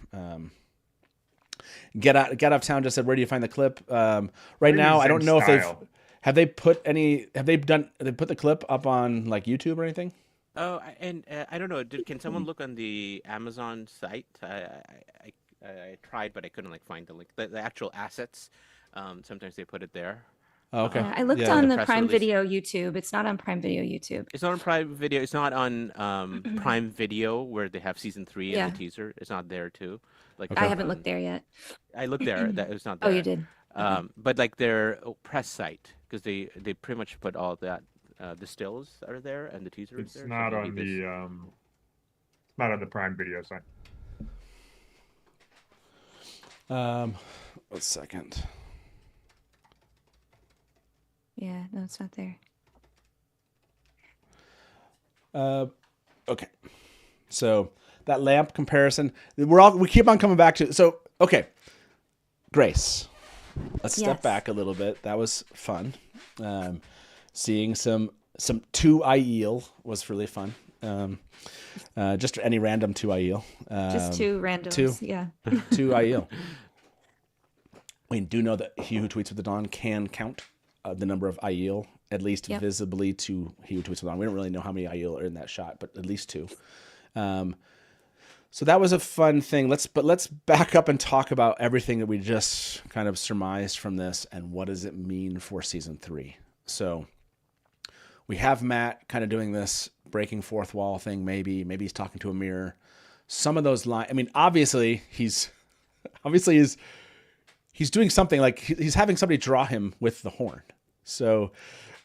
Get out of town just said, where do you find the clip? Right Maybe now, the I don't same know if style. they put the clip up on like YouTube or anything? Oh, and I don't know. Can someone look on the Amazon site? I tried, but I couldn't like find the link. The actual assets. Sometimes they put it there. Oh, okay. I looked Yeah. on The the press Prime release. Video YouTube. It's not on Prime Video YouTube. It's not on Prime Video. It's not on Prime Video where they have season 3 Yeah. and the teaser. It's not there too. Like I haven't looked there yet. I looked there. That it's not Oh, there. you did. But like their press site, because they pretty much put all that. The stills are there and the teaser is It's there. so not maybe on this- the not on the Prime Video site. 1 second. Yeah, no, it's not there. Okay. So that lamp comparison, we keep on coming back to. So okay, Grace, let's step Yes. back a little bit. That was fun. Seeing some two Aiel was really fun. Just any random two Aiel. Just two randoms. two. Yeah. Two Aiel. We do know that he who tweets with the dawn can count the number of Aiel, at least Yep. visibly to he who tweets with the dawn. We don't really know how many Aiel are in that shot, but at least two. So that was a fun thing. Let's back up and talk about everything that we just kind of surmised from this and what does it mean for season 3. So we have Matt kind of doing this breaking fourth wall thing. Maybe he's talking to a mirror. Some of those lines. I mean, obviously he's doing something like he's having somebody draw him with the horn. So,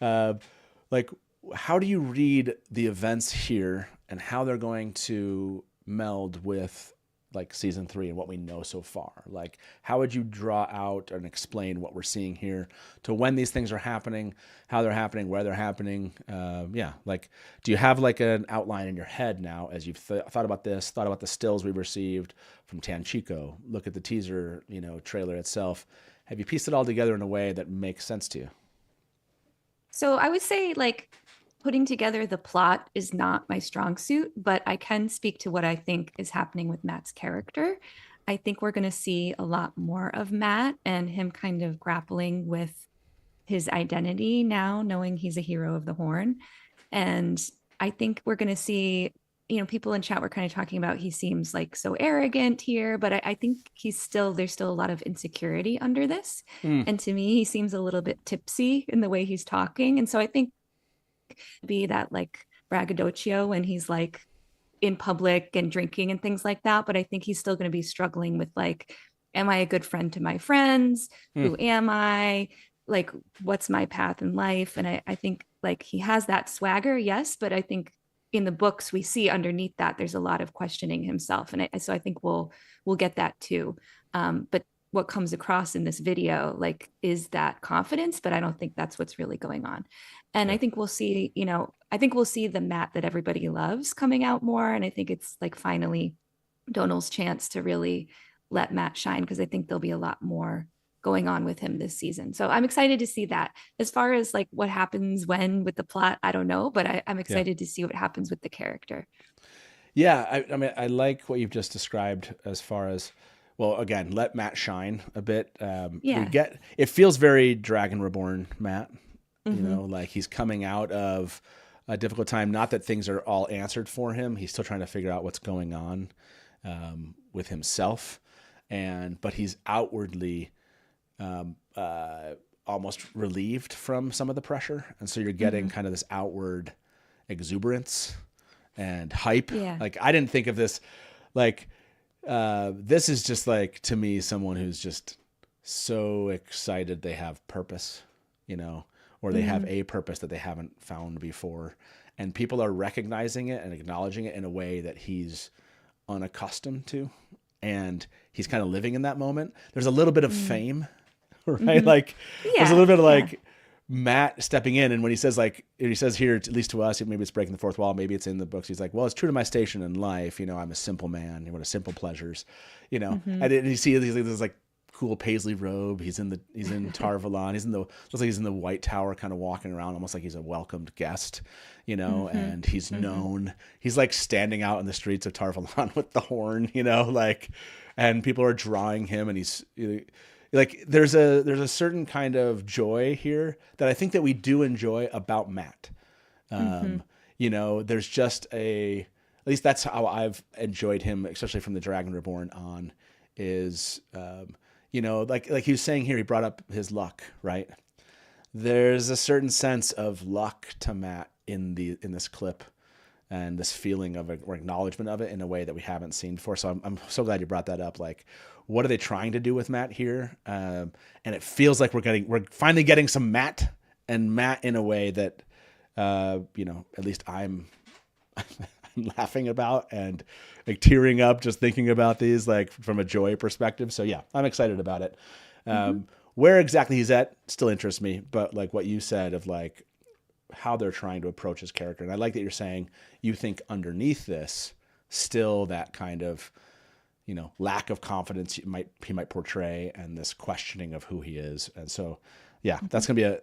like, how do you read the events here and how they're going to meld with like season 3 and what we know so far? Like, how would you draw out and explain what we're seeing here to when these things are happening, how they're happening, where they're happening? Yeah. Like, do you have like an outline in your head now as you've thought about this, thought about the stills we've received from Tanchico, look at the teaser, trailer itself. Have you pieced it all together in a way that makes sense to you? So I would say like putting together the plot is not my strong suit, but I can speak to what I think is happening with Matt's character. I think we're going to see a lot more of Matt and him kind of grappling with his identity now, knowing he's a hero of the Horn. And I think we're going to see, people in chat were kind of talking about he seems like so arrogant here, but I think there's still a lot of insecurity under this. And to me, he seems a little bit tipsy in the way he's talking. And so I think be that like braggadocio when he's like in public and drinking and things like that. But I think he's still going to be struggling with like, am I a good friend to my friends? Who am I? Like, what's my path in life? And I think like he has that swagger, yes, but I think in the books we see underneath that there's a lot of questioning himself, and so I think we'll get that too. But what comes across in this video like is that confidence, but I don't think that's what's really going on. And I think we'll see, the Matt that everybody loves coming out more, and I think it's like finally Donal's chance to really let Matt shine, because I think there'll be a lot more going on with him this season. So I'm excited to see that. As far as like what happens when with the plot, I don't know, but I'm excited to see what happens with the character. Yeah, I mean, I like what you've just described as far as, well, again, let Matt shine a bit. It feels very Dragon Reborn Matt, like he's coming out of a difficult time. Not that things are all answered for him. He's still trying to figure out what's going on with himself. But he's outwardly almost relieved from some of the pressure. And so you're getting kind of this outward exuberance and hype. Yeah. Like, I didn't think of this, like, this is just like, to me, someone who's just so excited they have purpose, or they have a purpose that they haven't found before. And people are recognizing it and acknowledging it in a way that he's unaccustomed to. And he's kind of living in that moment. There's a little bit of fame, right? Like, there's a little bit of like, Matt stepping in, and when he says here, at least to us, maybe it's breaking the fourth wall, maybe it's in the books. He's like, well, it's true to my station in life. I'm a simple man. What a simple pleasures, And you see this like cool paisley robe. He's in Tarvalon. Looks like he's in the White Tower, kind of walking around, almost like he's a welcomed guest, And he's known. He's like standing out in the streets of Tarvalon with the horn, and people are drawing him, and he's. Like there's a certain kind of joy here that I think that we do enjoy about Matt. There's just at least that's how I've enjoyed him, especially from the Dragon Reborn on, is like he was saying here, he brought up his luck, right? There's a certain sense of luck to Matt in this clip, and this feeling of or acknowledgement of it in a way that we haven't seen before. So I'm so glad you brought that up. Like, what are they trying to do with Matt here? And it feels like we're finally getting some Matt in a way that, at least I'm laughing about and like tearing up just thinking about these, like from a joy perspective. So yeah, I'm excited about it. Where exactly he's at still interests me, but like what you said of like how they're trying to approach his character. And I like that you're saying you think underneath this still that kind of, lack of confidence he might portray, and this questioning of who he is. And so, yeah, that's going to be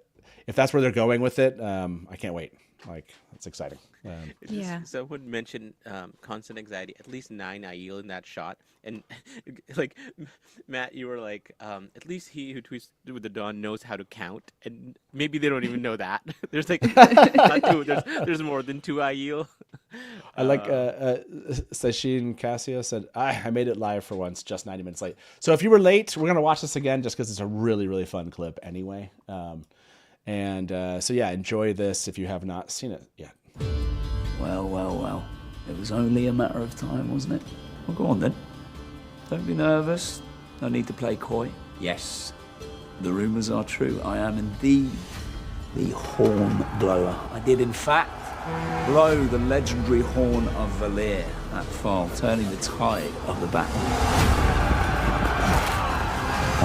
if that's where they're going with it, I can't wait. Like, that's exciting. Someone mentioned constant anxiety, at least 9 Aiel in that shot. And like, Matt, you were like, at least he who tweets with the dawn knows how to count. And maybe they don't even know that. There's like, there's more than 2 Aiel. I like Sashin Cassio said, I made it live for once, just 90 minutes late. So if you were late, we're going to watch this again just because it's a really, really fun clip anyway. So yeah, enjoy this if you have not seen it yet. Well. It was only a matter of time, wasn't it? Well, go on then. Don't be nervous. No need to play coy. Yes, the rumours are true. I am indeed the horn blower. I did, in fact, blow the legendary horn of Valere, that fall, turning the tide of the battle.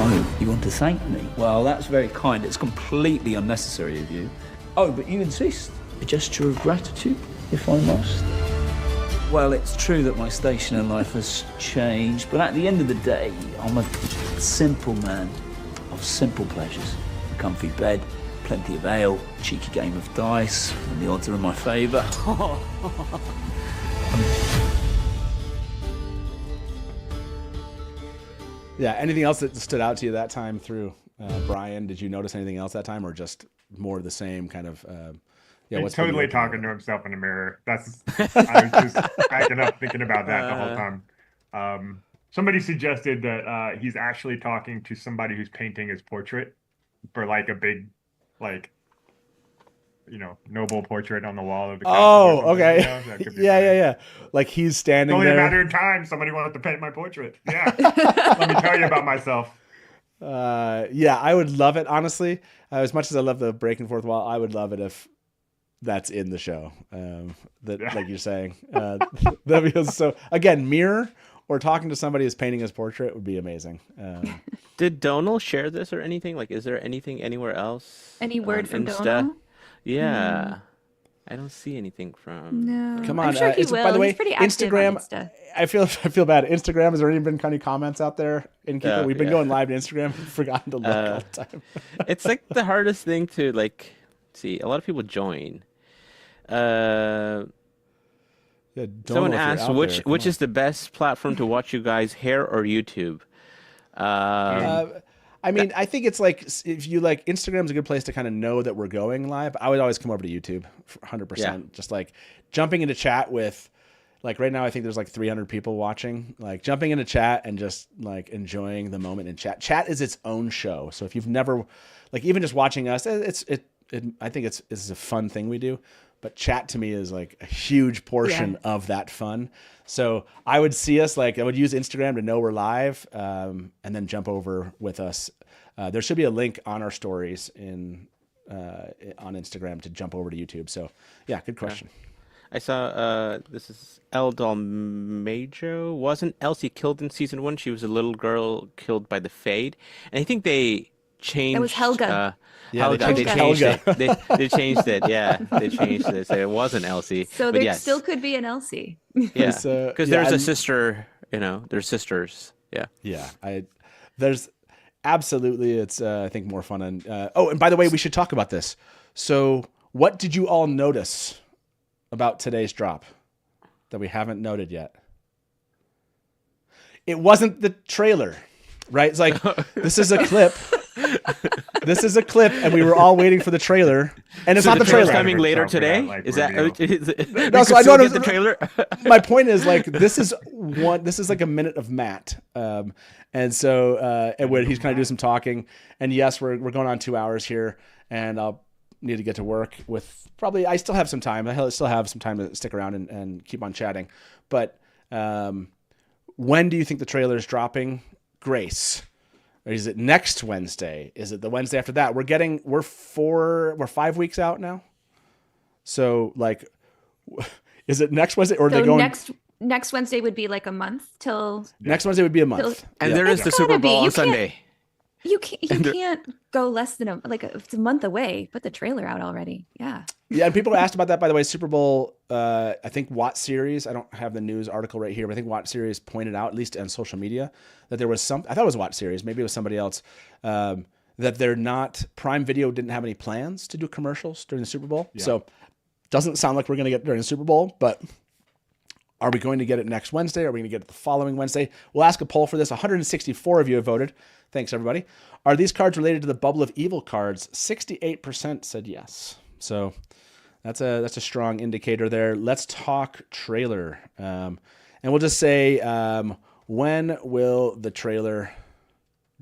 Oh, you want to thank me? Well, that's very kind. It's completely unnecessary of you. Oh, but you insist. A gesture of gratitude, if I must. Well, it's true that my station in life has changed, but at the end of the day, I'm a simple man of simple pleasures. A comfy bed, plenty of ale, a cheeky game of dice, and the odds are in my favour. Yeah, anything else that stood out to you that time through? Brian, did you notice anything else that time, or just more of the same kind of... He's totally talking to himself in the mirror. I was just cracking up thinking about that the whole time. Somebody suggested that he's actually talking to somebody who's painting his portrait for like a big, like, noble portrait on the wall of the castle. Oh, okay. Yeah. Like he's standing there. It's only a matter of time somebody wanted to paint my portrait. Yeah. Let me tell you about myself. Yeah, I would love it, honestly. As much as I love the breaking fourth wall, I would love it if that's in the show. Like you're saying. That'd be so, again, mirror or talking to somebody who's painting his portrait would be amazing. Did Donal share this or anything? Like, is there anything anywhere else? Any word from Insta? Donal? Yeah. I don't see anything from... No. Come on. I'm sure he will. By the way, he's pretty active Instagram, on Insta. I feel bad. Instagram, has there any been any comments out there? Innkeeper? We've been going live to Instagram. We've forgotten to look all the time. It's like the hardest thing to like see. A lot of people join. Someone asked which is the best platform to watch you guys, Hair or YouTube? I mean, I think it's like, if you like, Instagram's a good place to kind of know that we're going live. I would always come over to YouTube, 100%. Yeah. Just like jumping into chat with, like right now, I think there's like 300 people watching. Like jumping into chat and just like enjoying the moment in chat. Chat is its own show. So if you've never, like even just watching us, I think it's a fun thing we do. But chat to me is like a huge portion of that fun. So I would see us, like I would use Instagram to know we're live, and then jump over with us. There should be a link on our stories on Instagram to jump over to YouTube. So yeah, good question. I saw this is El Dalmajo. Wasn't Elsie killed in season 1? She was a little girl killed by the Fade, and I think they changed. That was Helga. Yeah, Helga. they They changed changed Helga. it. They changed it. Yeah, they changed it. So it wasn't Elsie. So but there yes. still could be an Elsie. Yeah, So, because yeah, there's a and- sister. They're sisters. Yeah. Yeah, there's absolutely, it's I think more fun. And and by the way, we should talk about this. So what did you all notice about today's drop that we haven't noted yet? It wasn't the trailer, right? It's like, this is a clip. This is a clip, and we were all waiting for the trailer, and it's So not the trailer's trailer. coming later Something today. like Is that? reveal. No, so I I know get the trailer. My point is, like, this is like a minute of Matt, and so and where he's kind of doing some talking, and yes, we're going on 2 hours here, and I'll need to get to work with probably. I still have some time. I still have some time to stick around and keep on chatting, but when do you think the trailer is dropping, Grace? Or is it next Wednesday? Is it the Wednesday after that? We're 5 weeks out now. So like, is it next Wednesday or are So they going? next Wednesday would be like a month till Next Wednesday would be a month. And Yeah. there is It's the gotta Super be. Bowl You on can't- Sunday. you can't go less than it's a month away. Put the trailer out already. Yeah. Yeah, and people asked about that, by the way. Super Bowl, I think Watt Series, I don't have the news article right here, but I think Watt Series pointed out, at least on social media, that there was I thought it was Watt Series, maybe it was somebody else, that Prime Video didn't have any plans to do commercials during the Super Bowl. Yeah. So doesn't sound like we're going to get during the Super Bowl, but are we going to get it next Wednesday? Are we going to get it the following Wednesday? We'll ask a poll for this. 164 of you have voted. Thanks, everybody. Are these cards related to the Bubble of Evil cards? 68% said yes. So that's a strong indicator there. Let's talk trailer. And we'll just say, when will the trailer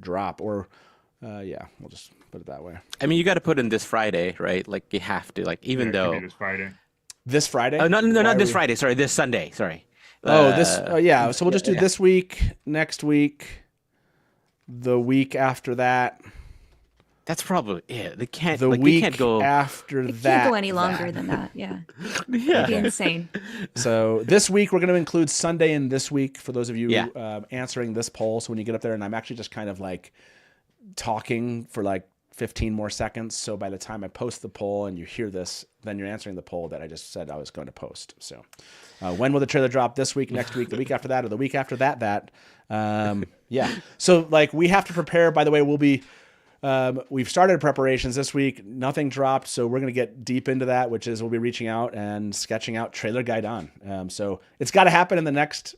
drop? Or, we'll just put it that way. I mean, you got to put in this Friday, right? Like you have to. Like even Yeah, it could though. be this Friday. This Friday? No, Why not are this we- Friday. Sorry, this Sunday. Sorry. Yeah. So we'll just do yeah. this week, next week, the week after that, That's probably They can't. the like, week we can't go. after It that. can't go any longer than that. Yeah. Yeah. It'd be insane. So this week we're going to include Sunday in this week for those of you Yeah. answering this poll. So when you get up there, and I'm actually just kind of like talking for like 15 more seconds. So by the time I post the poll and you hear this, then you're answering the poll that I just said I was going to post. So when will the trailer drop? This week, next week, the week after that, or the week after that? Yeah. So like we have to prepare. By the way, we've started preparations this week. Nothing dropped, so we're going to get deep into that, which is we'll be reaching out and sketching out trailer guide on. So it's got to happen in the next,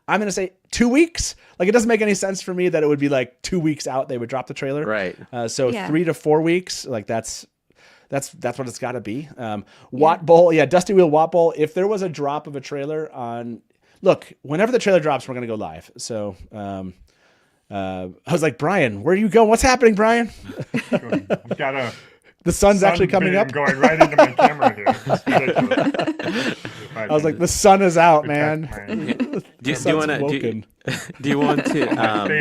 I'm going to say 2 weeks. Like it doesn't make any sense for me that it would be like 2 weeks out they would drop the trailer. Right. So Yeah. 3 to 4 weeks, like that's what it's got to be. Watt Bowl, Dusty Wheel Watt Bowl. If there was a drop of a trailer on, look, whenever the trailer drops, we're going to go live. So I was like, Brian, where are you going? What's happening, Brian? I've got a The sun's actually coming sunbeam up. going right into my camera here. It's ridiculous. I was like, the sun is out, man. Do you sun's want to? woken. Do you want to? Fading out Do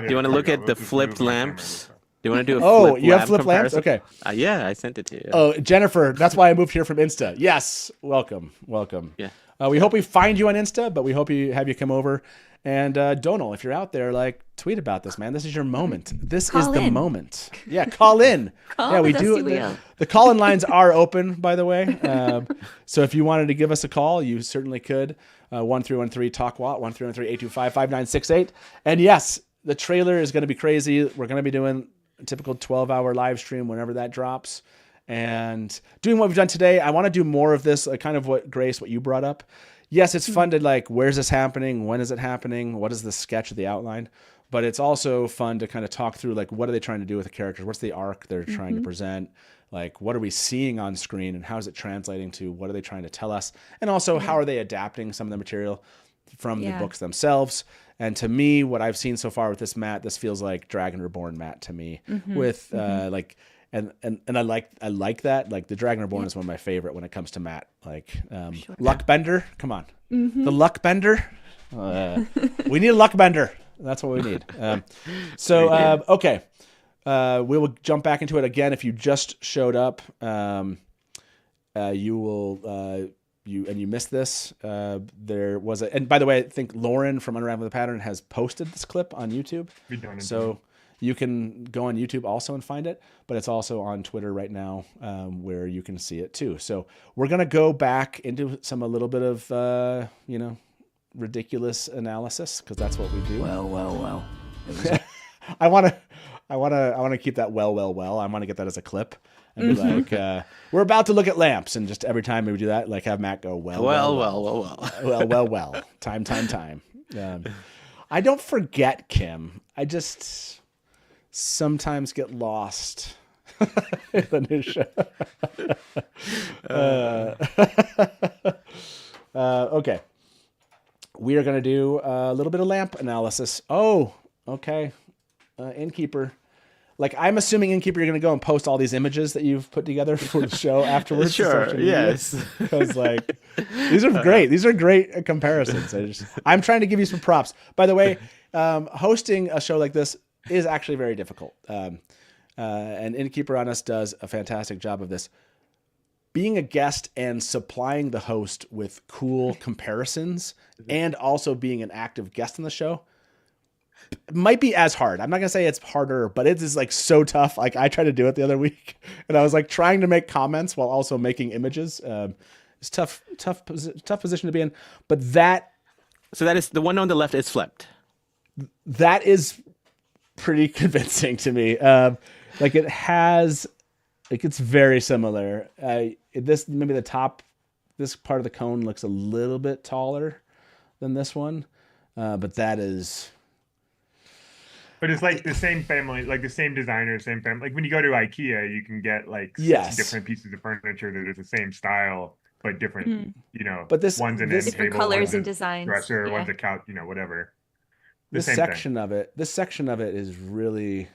you want to here. look Here at we the go. Let's flipped move my camera. lamps? Do you want to do a Oh, flip you have lamp flip lamps? comparison? Okay. Yeah, I sent it to you. Oh, Jennifer, that's why I moved here from Insta. Yes, welcome. Yeah. We hope we find you on Insta, but we hope you have you come over. And Donal, if you're out there, like tweet about this, man. This is your moment. This Call is the in. moment. Yeah, call in. Call yeah, the we Dusty do. Wheel. The call-in lines are open, by the way. So if you wanted to give us a call, you certainly could. 1313 Talk Watt 1313-825-5968. And yes, the trailer is going to be crazy. We're going to be doing a typical 12-hour live stream whenever that drops. And doing what we've done today, I want to do more of this, kind of what Grace, what you brought up. Yes, it's fun to like, where's this happening? When is it happening? What is the sketch of the outline? But it's also fun to kind of talk through, like, what are they trying to do with the characters? What's the arc they're trying to present? Like, what are we seeing on screen and how is it translating to what are they trying to tell us? And also, how are they adapting some of the material from the books themselves? And to me, what I've seen so far with this Matt, this feels like Dragon Reborn Matt to me with like, and I like that. Like the Dragon Reborn is one of my favorite when it comes to Matt. Like Luck Bender, come on, the Luck Bender. We need a Luck Bender. That's what we need. Okay, we will jump back into it again. If you just showed up, you will you missed this. There was and by the way, I think Lauren from Unraveling the Pattern has posted this clip on YouTube. Be done in So. You can go on YouTube also and find it, but it's also on Twitter right now, where you can see it too. So we're going to go back into a little bit of, ridiculous analysis, because that's what we do. Well. I want to keep that well. I want to get that as a clip and be like, we're about to look at lamps, and just every time we do that, like have Matt go well. Time. I don't forget Kim. I just sometimes get lost in the new show. Okay. We are going to do a little bit of lamp analysis. Oh, okay. Innkeeper. Like, I'm assuming, Innkeeper, you're going to go and post all these images that you've put together for the show afterwards. Sure, yes. Because, like, these are great. These are great comparisons. I'm trying to give you some props. By the way, hosting a show like this is actually very difficult. And Innkeeper on Us does a fantastic job of this. Being a guest and supplying the host with cool comparisons and also being an active guest on the show might be as hard. I'm not going to say it's harder, but it is like so tough. Like, I tried to do it the other week and I was like trying to make comments while also making images. It's tough position to be in, but so that is the one on the left is flipped. That is pretty convincing to me. Like, it's very similar. This, maybe the top, this part of the cone looks a little bit taller than this one. But that is. But it's like the same family, like the same designer, same family. Like when you go to IKEA, you can get like Yes. different pieces of furniture that are the same style, but different, But this, one's an this, end Different table, colors one's a and designs. dresser, Yeah. one's a couch, whatever. The this same section of it is really.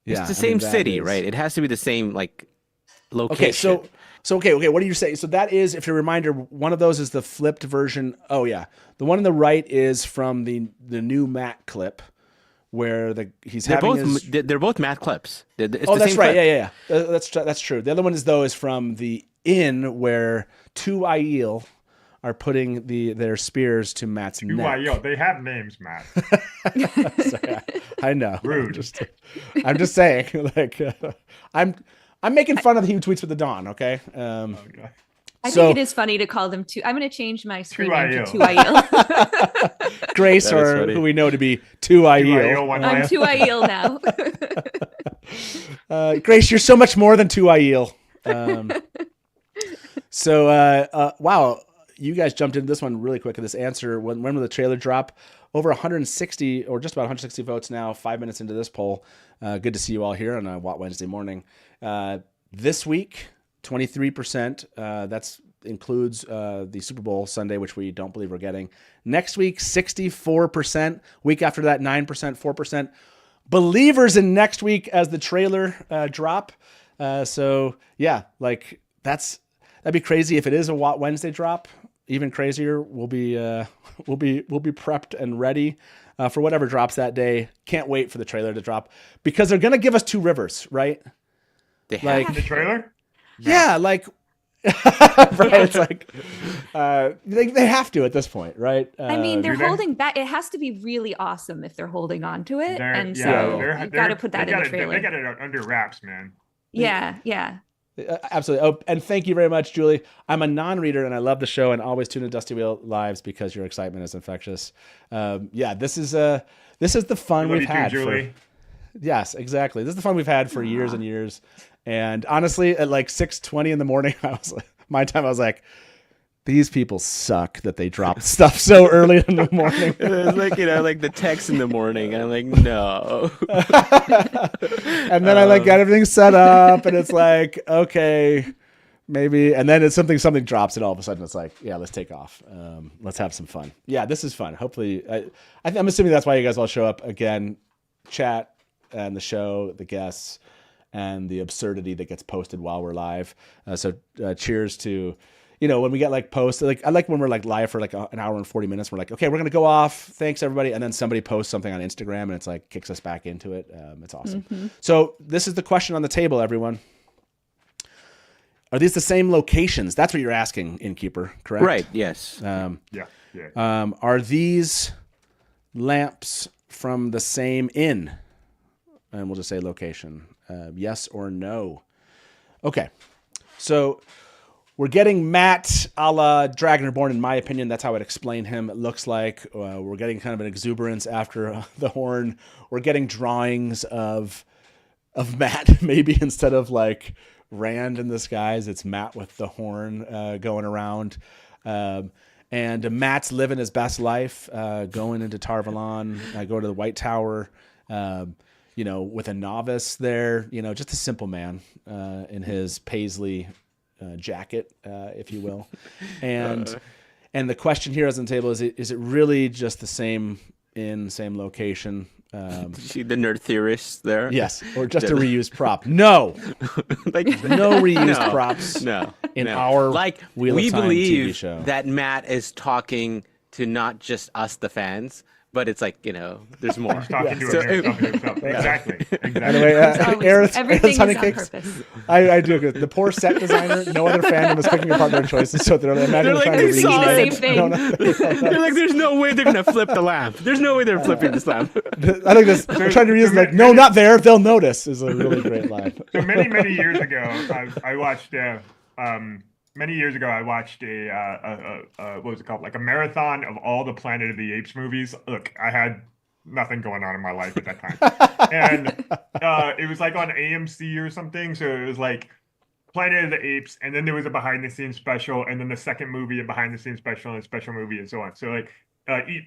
Yeah, It's the same city, right? It has to be the same, like, location. Okay, okay. What do you say? So that is, if you're a reminder, one of those is the flipped version. Oh yeah, the one on the right is from the new Matt clip, where they're both matte clips. It's Oh, the that's same right. clip. Yeah. That's true. The other one is from the inn where two Aiel are putting their spears to Matt's neck. Yo, they have names, Matt. Sorry, I know. Rude. I'm just saying. Like, I'm making fun of the He Who Tweets with the Dawn. Okay. Okay. I think it is funny to call them two. I'm going to change my screen name to Two Aiel. Grace, or funny. who we know to be Two Aiel. I'm Two Aiel now. Grace, you're so much more than Two Aiel. Wow, you guys jumped into this one really quick. This answer, when will the trailer drop? Over 160, or just about 160 votes now, 5 minutes into this poll. Good to see you all here on a Watt Wednesday morning. This week, 23%. That includes the Super Bowl Sunday, which we don't believe we're getting. Next week, 64%. Week after that, 9%, 4%. Believers in next week as the trailer drop. So yeah, like that'd be crazy if it is a Watt Wednesday drop. Even crazier, we'll be prepped and ready for whatever drops that day. Can't wait for the trailer to drop, because they're gonna give us two rivers, right? They have the trailer? Yeah, like right. It's like they have to at this point, right? I mean, they're do they? holding back. It has to be really awesome if they're holding on to it, and so they're- you got to put that in the trailer. They got it under wraps, man. Yeah. Absolutely. Oh, and thank you very much, Julie. I'm a non-reader and I love the show, and always tune in Dusty Wheel lives because your excitement is infectious. This is the fun we've had. Julie. Yes, exactly. This is the fun we've had for years and years. And honestly, at like 6:20 in the morning, I was like, these people suck that they drop stuff so early in the morning. It's like, like the text in the morning. I'm like, no. And then I got everything set up, and it's like, okay, maybe. And then it's something drops, and all of a sudden it's like, yeah, let's take off. Let's have some fun. Yeah, this is fun. Hopefully, I'm assuming that's why you guys all show up again. Chat and the show, the guests, and the absurdity that gets posted while we're live. So cheers to. When we get like posts, like I like when we're like live for like an hour and 40 minutes, we're like, okay, we're going to go off. Thanks everybody. And then somebody posts something on Instagram and it's like kicks us back into it. It's awesome. Mm-hmm. So this is the question on the table, everyone. Are these the same locations? That's what you're asking, Innkeeper, correct? Right. Yes. Yeah. Are these lamps from the same inn? And we'll just say location. Yes or no. Okay. So we're getting Matt a la Dragon Reborn, in my opinion. That's how I'd explain him. It looks like we're getting kind of an exuberance after the horn. We're getting drawings of Matt, maybe instead of like Rand in the skies, it's Matt with the horn going around. And Matt's living his best life, going into Tarvalon, go to the White Tower, with a novice there, just a simple man in his paisley jacket, if you will. And the question here is on the table, is it really just the same location? See the nerd theorists there? Yes, or just a reused prop. No, no reused props. No, in our Wheel we of Time believe TV show. that Matt is talking to not just us, the fans, but it's like there's more. He's talking to himself. Exactly. Anyway, Everything is Honey on Cakes. purpose. I do agree. The poor set designer, no other fandom is picking apart their choices, so they're They're like, trying to they saw read the same it. thing. They're like, there's no way they're gonna flip the lamp. There's no way they're flipping this lamp. I think this. They're trying to read it no, not there. They'll notice. Is a really great line. So many years ago, I watched. Many years ago, I watched a what was it called? Like a marathon of all the Planet of the Apes movies. Look, I had nothing going on in my life at that time, and it was like on AMC or something. So it was like Planet of the Apes, and then there was a behind-the-scenes special, and then the second movie, a behind-the-scenes special, and a special movie, and so on. So like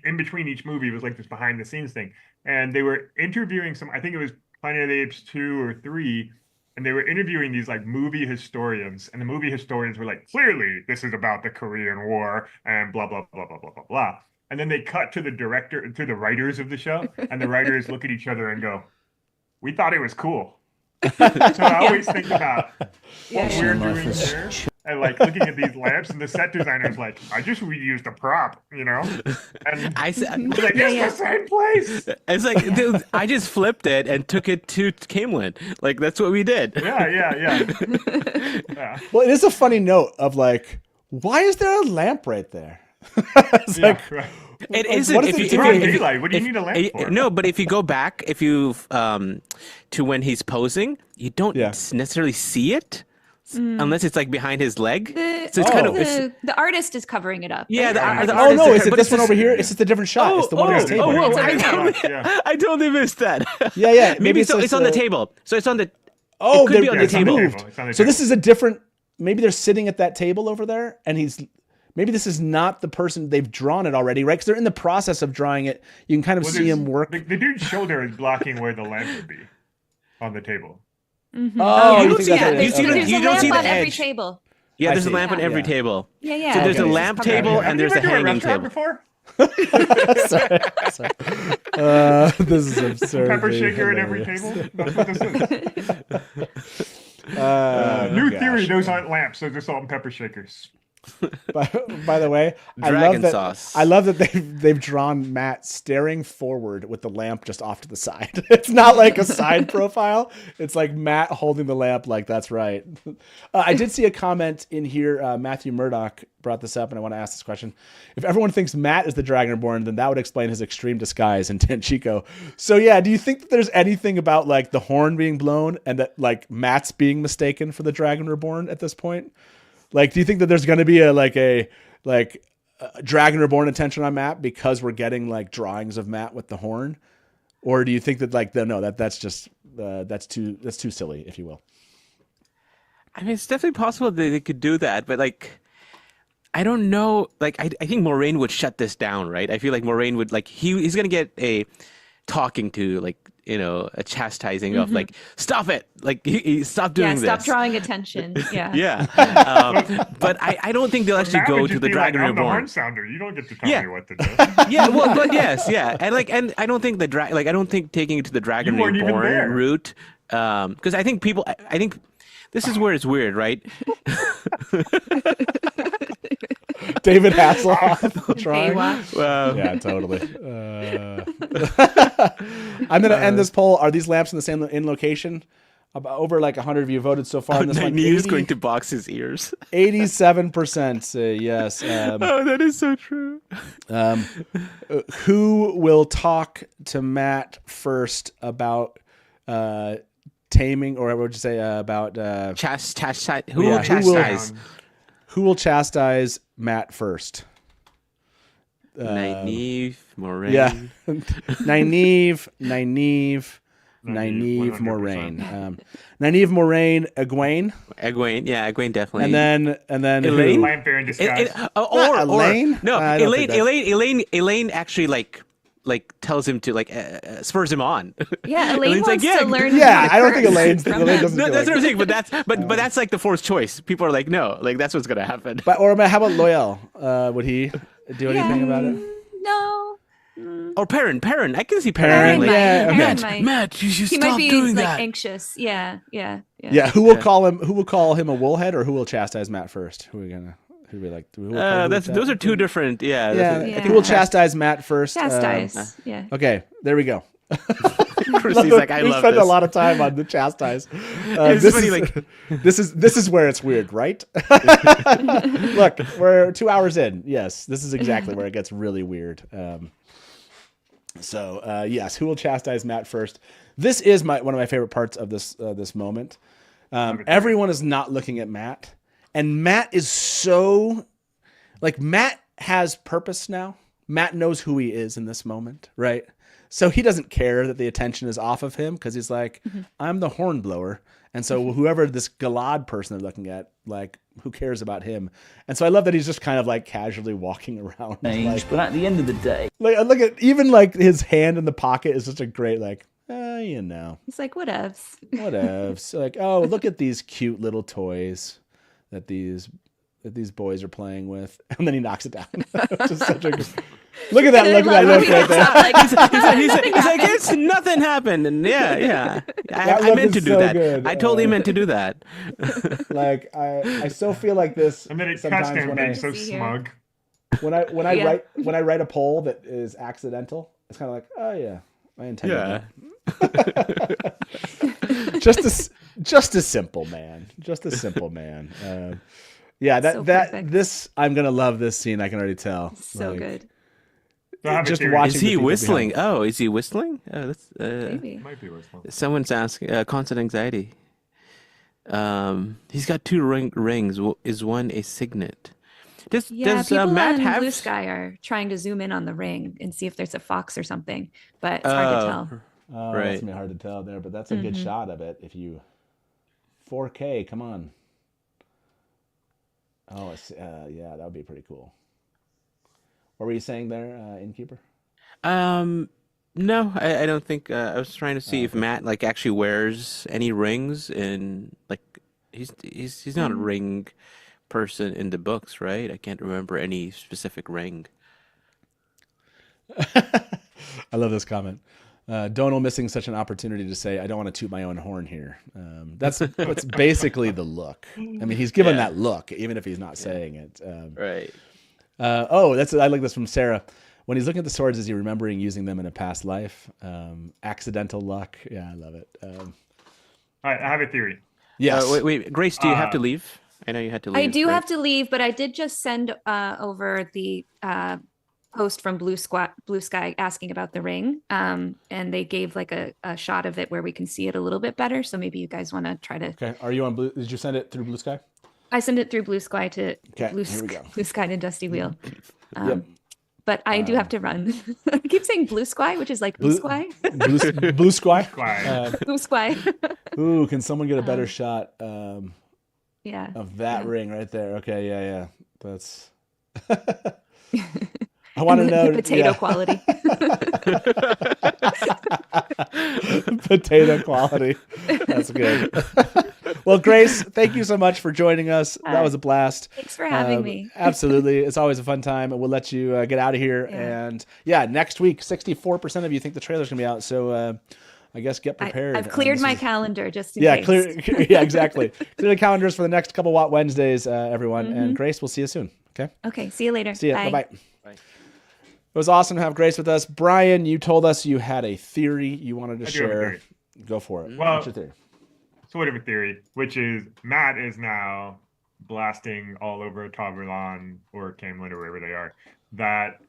in between each movie was like this behind-the-scenes thing, and they were interviewing I think it was Planet of the Apes 2 or 3. And they were interviewing these like movie historians, and the movie historians were like, clearly this is about the Korean War and blah, blah, blah, blah, blah, blah, blah. And then they cut to to the writers of the show, and the writers look at each other and go, we thought it was cool. So I always think about what we're doing here, and like looking at these lamps, and the set designer's like, I just reused a prop, And I said, like, it's the same place. It's like, dude, I just flipped it and took it to Camelin. Like that's what we did. Yeah. Well, it is a funny note of like, why is there a lamp right there? It's Yeah, like, right. It isn't. What is If it you, doing? if you, Daylight, what do you need a lamp for? No, but if you go back, to when he's posing, you don't necessarily see it unless it's like behind his leg. So it's kind of the artist is covering it up. Yeah, right? the oh artist no, is- is it but this it's one just- over here? It's just a different shot. It's the one on his table. I totally missed that. Yeah. Maybe it's it's on the table. So it's on the. Oh, it could be they're on the it's on the table. table. It's on the So table. this is a different. Maybe they're sitting at that table over there, and maybe this is not the person. They've drawn it already, right? Because they're in the process of drawing it. You can kind of see him work. The dude's shoulder is blocking where the lamp would be on the table. Oh, you you don't think see that's that. what it You is? see Okay. There's You a don't lamp see the on every edge. table. Yeah, there's I a see. lamp on every Yeah. table. Yeah. So there's a Okay. lamp Covered. table and there's a Have you been to hanging restaurant table. before? Sorry. This is absurd. Pepper shaker at every table? That's what this is. New theory, those aren't lamps, those are salt and pepper shakers. By the way, Dragon sauce. I love that they've drawn Matt staring forward with the lamp just off to the side. It's not like a side profile. It's like Matt holding the lamp like that's right. I did see a comment in here. Matthew Murdoch brought this up, and I want to ask this question. If everyone thinks Matt is the Dragon Reborn, then that would explain his extreme disguise in Tenchiko. So yeah, do you think that there's anything about like the horn being blown and that like Matt's being mistaken for the Dragon Reborn at this point? Like, do you think that there's going to be a Dragon Reborn attention on Matt because we're getting like drawings of Matt with the horn, or do you think that like that's just that's too silly, if you will? I mean, it's definitely possible that they could do that, but like, I don't know. Like, I think Moraine would shut this down, right? I feel like Moraine would like he's gonna get a talking to, like, a chastising of like, stop it, like he stop doing this. Stop drawing attention. Yeah. Yeah. But I don't think they'll actually Matt go would to just the be Dragon like, I'm the Reborn. horn sounder. You don't get to tell Yeah. me what to do. Yeah, well, but yes, yeah, and I don't think I don't think taking it to the Dragon You weren't even Reborn there. route, because I think this is where it's weird, right? David Hasselhoff drawing. Baywatch. Yeah, totally. I'm gonna end this poll. Are these lamps in the same location? About over like 100 of you voted so far in this one. Nynaeve is going to box his ears. 87% say yes. Oh, that is so true. Who will talk to Matt first about taming, or what would you say about Who will chastise? Who will chastise Matt first? Nynaeve, Moraine. Yeah, Nynaeve, 100%. Moraine, Nynaeve, Moraine, Egwene, Egwene definitely. and then Elaine? who? Lanfear in disguise. Elaine? No, I don't think that- Elaine actually like tells him to spurs him on. Yeah, Elaine Elaine's wants to learn. Yeah, I don't think first Elaine doesn't. No, feel that's like what I'm saying. But that's like the fourth choice. People are like, no, like that's what's gonna happen. But or how about Loyal? Would he do anything about it? No. Or Perrin. I can see Perrin, Perrin. Like, yeah, okay. Perrin might. Matt, you should He stop might be doing like that. anxious. Yeah. Yeah, who will call him? Who will call him a woolhead, or who will chastise Matt first? Who are we gonna? Who we like? Who will Those are two different. Yeah. Yeah, that's I think we'll chastise Matt first. Chastise. Yeah. Okay, there we go. Chrissy's like, I we love spent this. a lot of time on the chastise. It's this funny, is like- this is where it's weird, right? Look, we're 2 hours in. Yes, this is exactly where it gets really weird. So yes, who will chastise Matt first? This is one of my favorite parts of this moment. Everyone is not looking at Matt, and Matt is so like Matt has purpose now. Matt knows who he is in this moment, right? So he doesn't care that the attention is off of him because he's like, I'm the hornblower. And so whoever this Galad person they're looking at, like, who cares about him? And so I love that he's just kind of like casually walking around. Like, But at the end of the day, look at even like his hand in the pocket is such a great like, you know, He's like, whatevs. whatevs. Like, oh, look at these cute little toys that these boys are playing with, and then he knocks it down. Just such a look at that look right there. He's like, it's nothing happened, and yeah. I meant to do so that. good. I totally meant to do that. Like I still feel like this And then it sometimes cuts him when being I so See here. smug. when I Yeah. write a poll that is accidental. It's kind of like, oh yeah, I intended Yeah. that. just a simple man. Just a simple man. Yeah, So perfect. this I'm gonna love this scene. I can already tell. So Like, good. So I have a Just theory. watching Is the he people whistling? behind. Oh, is he whistling? Oh, that's Maybe. Might be whistling. someone's asking. Constant anxiety. He's got two rings. Is one a signet? Does People Matt on have? Blue Sky are trying to zoom in on the ring and see if there's a fox or something, but it's hard to tell. Oh, Right. that's gonna be hard to tell there, but that's a good shot of it. If you 4K, come on. Oh, yeah, that would be pretty cool. What were you saying there, Innkeeper? No, I don't think. I was trying to see if Matt like actually wears any rings, and like he's not a ring person in the books, right? I can't remember any specific ring. I love this comment. Donal missing such an opportunity to say, I don't want to toot my own horn here. That's basically the look. I mean, he's given that look, even if he's not saying it. Right. I like this from Sarah. When he's looking at the swords, is he remembering using them in a past life? Accidental luck. Yeah, I love it. All right, I have a theory. Yes. Wait, Grace, do you have to leave? I know you had to leave. I do right? have to leave, but I did just send over the post from Blue Sky asking about the ring. And they gave like a shot of it where we can see it a little bit better. So maybe you guys want to try to. Okay. Are you on Blue? Did you send it through Blue Sky? I send it through Blue Sky to Okay, here we go. Blue Sky to Dusty Wheel. Yep. But I do have to run. I keep saying Blue Sky, which is like Blue Sky. Blue Sky? Sky. Blue Sky. Ooh, can someone get a better shot Yeah. of that ring right there? Okay, yeah. That's. I want to And know the potato yeah. quality. Potato quality. That's good. Well, Grace, thank you so much for joining us. That was a blast. Thanks for having me. Absolutely. It's always a fun time. And we'll let you get out of here. Yeah. And next week, 64% of you think the trailer's going to be out. So I guess get prepared. I've cleared my calendar just in Yeah, case. yeah, exactly. Clear the calendars for the next couple Watt Wednesdays, everyone. And Grace, we'll see you soon. Okay. Okay. See you later. See ya. Bye. Bye-bye. It was awesome to have Grace with us. Brian, you told us you had a theory you wanted to I do have a share. theory. Go for it. Well, What's your theory? Sort of a theory, which is Matt is now blasting all over Taverlan or Camelin or wherever they are that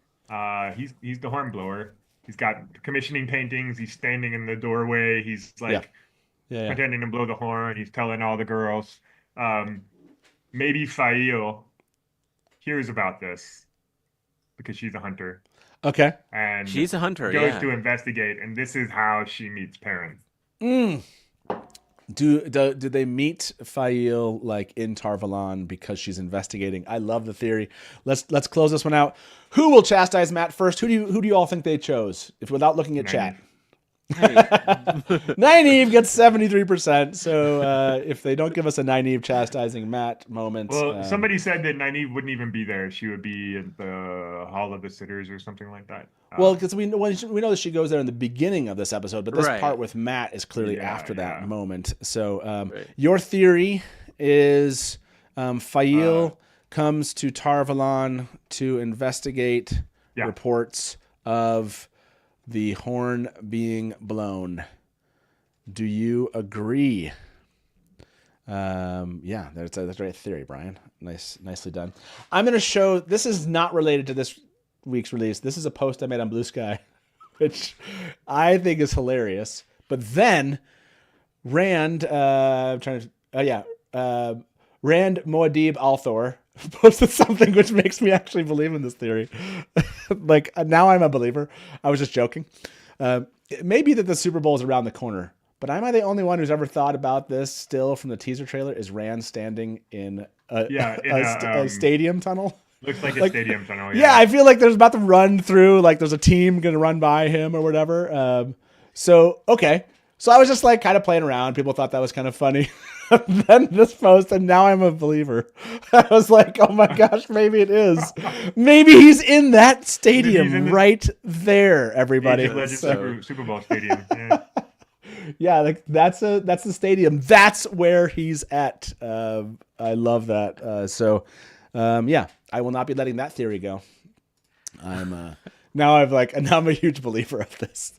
he's the hornblower, He's got commissioning paintings. He's standing in the doorway. He's like Yeah. pretending to blow the horn. He's telling all the girls. Maybe Fail hears about this because she's a hunter. Okay. And She's a hunter, goes yeah. to investigate, and this is how she meets Perrin. Do they meet Fail like in Tarvalon because she's investigating? I love the theory. Let's close this one out. Who will chastise Matt first? Who do you all think they chose? If without looking at chat. Nynaeve gets 73%. So if they don't give us a Nynaeve chastising Matt moment, Well, somebody said that Nynaeve wouldn't even be there. She would be in the Hall of the Sitters or something like that. well, because we know that she goes there in the beginning of this episode, but this Right. part with Matt is clearly Yeah, after that yeah. moment. So Right. your theory is Fail comes to Tarvalon to investigate Yeah. reports of the horn being blown. Do you agree? Yeah, that's a great theory, Brian. Nicely done. I'm going to show. This is not related to this week's release. This is a post I made on Blue Sky, which I think is hilarious. But then Rand, Rand Moadib Althor posted something which makes me actually believe in this theory. Like now I'm a believer. I was just joking. It may be that the Super Bowl is around the corner, but am I the only one who's ever thought about this still from the teaser trailer? Is Rand standing in a stadium tunnel? Looks like a Like- stadium tunnel. Yeah, I feel like there's about to run through, like there's a team going to run by him or whatever. Okay. So I was just like kind of playing around. People thought that was kind of funny. Then this post, and now I'm a believer. I was like, oh my gosh, maybe it is. Maybe he's in that stadium He's in the- right there, everybody. Age of Legends So- Super Bowl stadium. Yeah. yeah, like that's the stadium. That's where he's at. I love that. Yeah, I will not be letting that theory go. I'm now I'm a huge believer of this.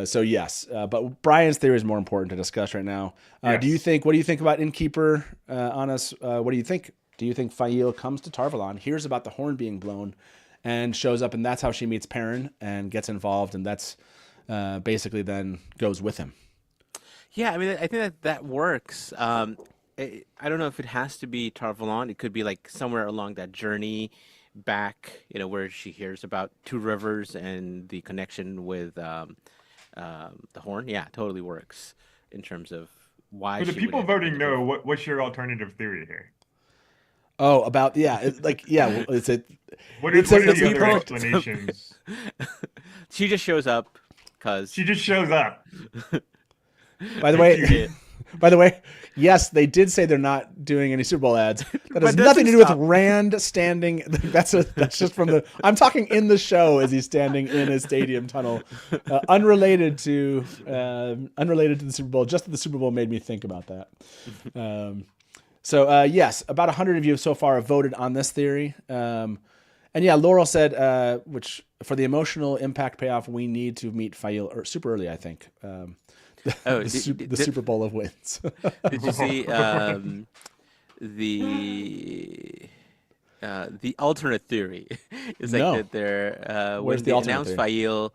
So yes, but Brian's theory is more important to discuss right now. Yes. What do you think about Innkeeper on us? What do you think? Do you think Fail comes to Tarvalon, hears about the horn being blown, and shows up, and that's how she meets Perrin and gets involved, and that's basically then goes with him? Yeah, I mean, I think that works. I don't know if it has to be Tarvalon. It could be like somewhere along that journey back, where she hears about Two Rivers and the connection with the horn. Yeah, totally works in terms of why. For the she people would end up voting in the no, what's your alternative theory here? Oh, about it's a What It's are a- the other people- explanations? She just shows up because She just shows up. By the way, yes, they did say they're not doing any Super Bowl ads. That has But nothing to do doesn't with Rand standing. That's just from the. I'm talking in the show as he's standing in a stadium tunnel, unrelated to the Super Bowl. Just that the Super Bowl made me think about that. Yes, about 100 of you so far have voted on this theory. And yeah, Laurel said, which for the emotional impact payoff, we need to meet Fail super early, I think. The Super Bowl of wins. Did you see the alternate theory? It's like No. that they're Where's when the they alternate announced Fail.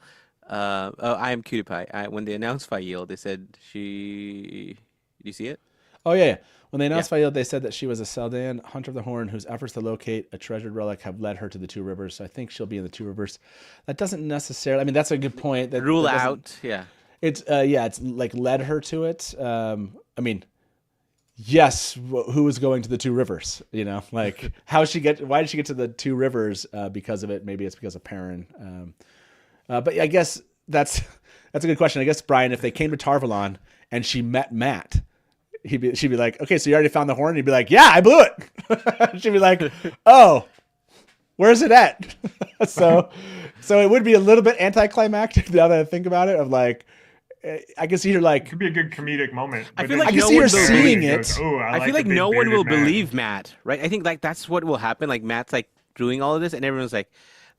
I am Cutie Pie. When they announced Fail, they said she. Did you see it? Oh yeah. When they announced Fail, they said that she was a Seldan hunter of the horn whose efforts to locate a treasured relic have led her to the Two Rivers. So I think she'll be in the Two Rivers. That doesn't necessarily. I mean, that's a good point. That Rule that doesn't- out. Yeah. It's it's like led her to it. I mean, yes, who was going to the Two Rivers? Like why did she get to the Two Rivers because of it? Maybe it's because of Perrin. But I guess that's a good question. I guess Brian, if they came to Tarvalon and she met Matt, she'd be like, okay, so you already found the horn? And he'd be like, yeah, I blew it. She'd be like, oh, where's it at? So it would be a little bit anticlimactic now that I think about it. Of like, I can see her like. Could be a good comedic moment. I but feel then like she no I can see her one goes, seeing goes, it. "Oh, I feel that like they no one bearded will man." believe Matt, right? I think like that's what will happen. Like Matt's like doing all of this, and everyone's like,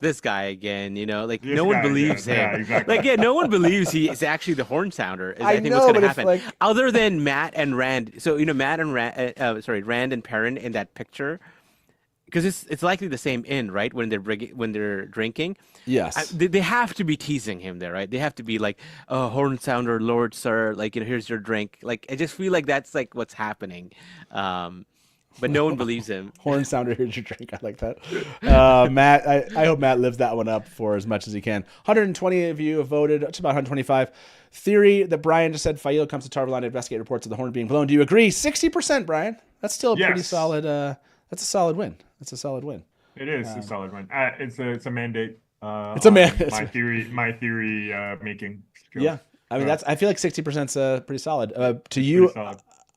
"This guy again," Like This no one guy, believes yeah, him. exactly. Like no one believes he is actually the horn sounder. Is, I think know, what's but gonna if, happen. like- Other than Matt and Rand, so Matt and Rand, Rand and Perrin in that picture. because it's likely the same inn, right? When they're drinking. Yes. They have to be teasing him there, right? They have to be like, "Oh, horn sounder, Lord Sir, like here's your drink." Like I just feel like that's like what's happening, but no one believes him. Horn sounder, here's your drink. I like that. Matt, I hope Matt lives that one up for as much as he can. 120 of you have voted. It's about 125. Theory that Brian just said, Fail comes to Tarvalon to investigate reports of the horn being blown. Do you agree? 60%, Brian. That's still a pretty solid. That's a solid win. That's a solid win. It is a solid one. It's a mandate. It's a mandate. My theory making skills. Yeah, I mean I feel like 60% pretty solid. To you,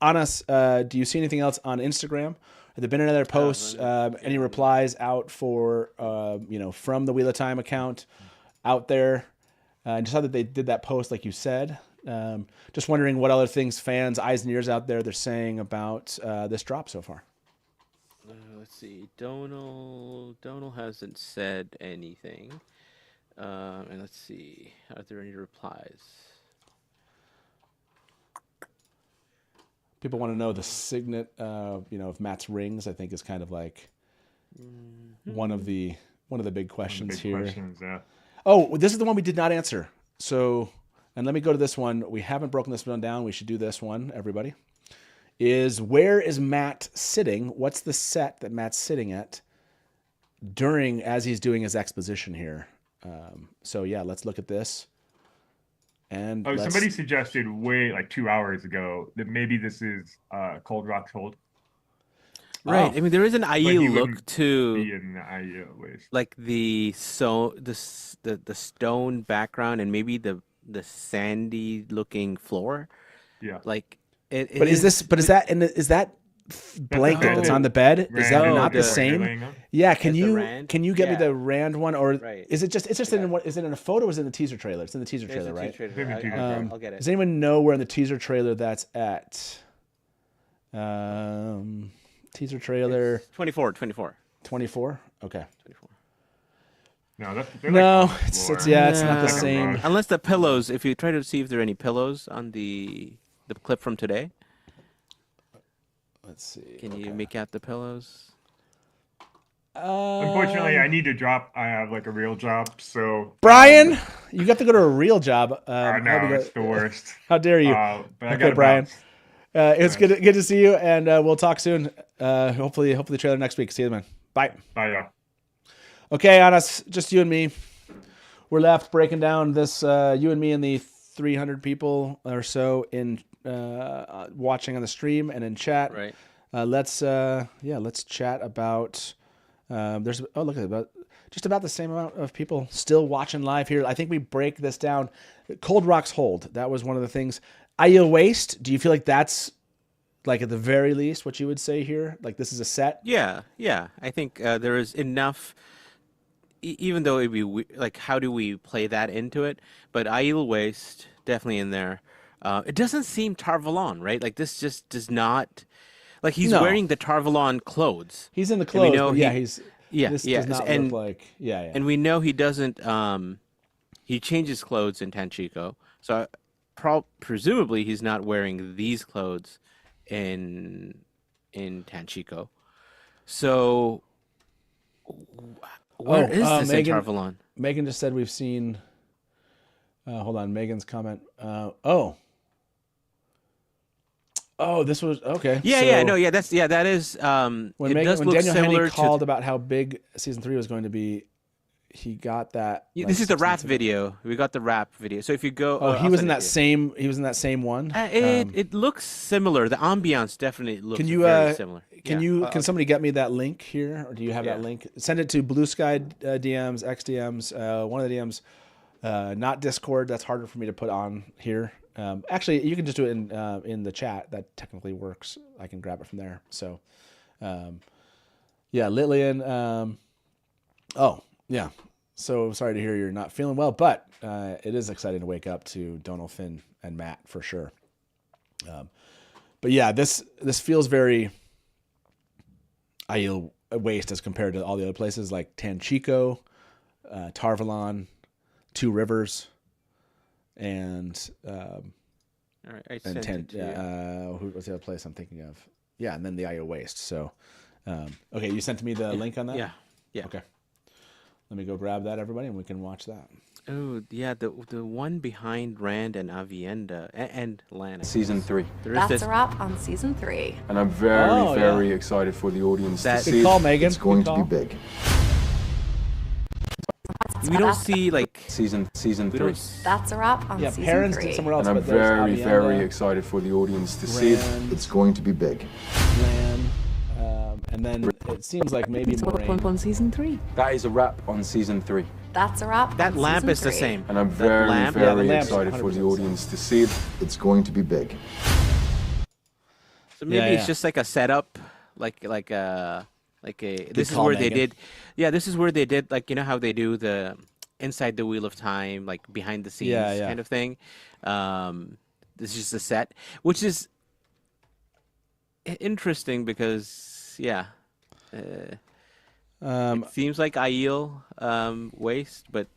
Anas, do you see anything else on Instagram? Have there been any other posts? Any replies out for from the Wheel of Time account out there? I just saw that they did that post, like you said. Just wondering what other things fans, eyes and ears out there, they're saying about this drop so far. Let's see. Donal hasn't said anything. And let's see. Are there any replies? People want to know the signet, of Matt's rings. I think is kind of like one of the big questions here. Oh, this is the one we did not answer. So, and let me go to this one. We haven't broken this one down. We should do this one, everybody. Where is Matt sitting? What's the set that Matt's sitting at as he's doing his exposition here? So yeah, let's look at this. And somebody suggested like 2 hours ago that maybe this is Cold Rock's Hold. Right. I mean, there is an IE look to be in the IE ways. Like the stone background and maybe the sandy looking floor. Yeah. Like is that blanket that's on the bed? Is that not the same? Yeah. Can you get me the Rand one, or is it just is it in a photo? Or is it in the teaser trailer? It's in the teaser trailer, right? I'll get it. Does anyone know where in the teaser trailer that's at? Teaser trailer. It's 24. 24. Okay. 24. No, it's not the same. Unless the pillows. If you try to see if there are any pillows on the clip from today. Let's see. Can you make out the pillows? Unfortunately, I need to drop. I have like a real job, so Brian, you got to go to a real job. I know it's the worst. How dare you? But okay, Brian. It's good to see you, and we'll talk soon. Hopefully the trailer next week. See you, man. Bye. Bye, yeah. Okay, Anas, just you and me. We're left breaking down this. You and me and the 300 people or so in watching on the stream and in chat. Right. Let's chat about. Look at that. Just about the same amount of people still watching live here. I think we break this down. Cold Rock's Hold. That was one of the things. Aiel Waste. Do you feel like that's like at the very least what you would say here? Like this is a set? Yeah. I think there is enough. Even though it'd be like, how do we play that into it? But Aiel Waste definitely in there. It doesn't seem Tarvalon, right? Like this just does not. Like he's wearing the Tarvalon clothes. He's in the clothes. This does not look like. And we know he doesn't. He changes clothes in Tanchico, so presumably he's not wearing these clothes in Tanchico. So where is this in Tarvalon? Megan just said we've seen. Hold on, Megan's comment. Oh, this was okay. That is. When Daniel Henney called about how big season 3 was going to be, he got that. This is the rap video. We got the rap video. So if you go, he was in that same. He was in that same one. It looks similar. The ambiance definitely looks very similar. Can somebody get me that link here, or do you have that link? Send it to Blue Sky DMs, XDMs, one of the DMs, not Discord. That's harder for me to put on here. Actually, you can just do it in the chat. That technically works. I can grab it from there. So, Lillian. So sorry to hear you're not feeling well, but it is exciting to wake up to Donal, Finn, and Matt for sure. But yeah, this feels very Aiel Waste as compared to all the other places like Tanchico, Tarvalon, Two Rivers. And all right, what's the other place I'm thinking of? Yeah, and then the Aiel Waste. So Okay, you sent me the link on that? Yeah. Okay. Let me go grab that, everybody, and we can watch that. Oh, yeah, the one behind Rand and Avienda and Lana. Season 3. There is That's this. a wrap on season 3. And I'm very, Oh, very yeah. excited for the audience That- to Good see call, it. Megan. It's going Good to be call. big. We don't see like. Season We 3. don't. s- That's a wrap on Yeah, season Parents 3. did somewhere else, And I'm but there's very, Avienda, very excited for the audience to see it. Rand. It's going to be big. Lan, and then it seems like maybe Moraine. on season 3. That is a wrap on season 3. That's a wrap That on lamp season is the 3. same. And I'm That very, lamp- Yeah, the very lamp's excited for the 100% audience to see it. It's going to be big. So maybe Yeah, it's yeah. just like a setup, like a. This is call, where they Megan. did. Yeah, this is where they did like how they do the inside the Wheel of Time, like behind the scenes Yeah. kind of thing. This is just a set, which is interesting because it seems like Aiel waste, but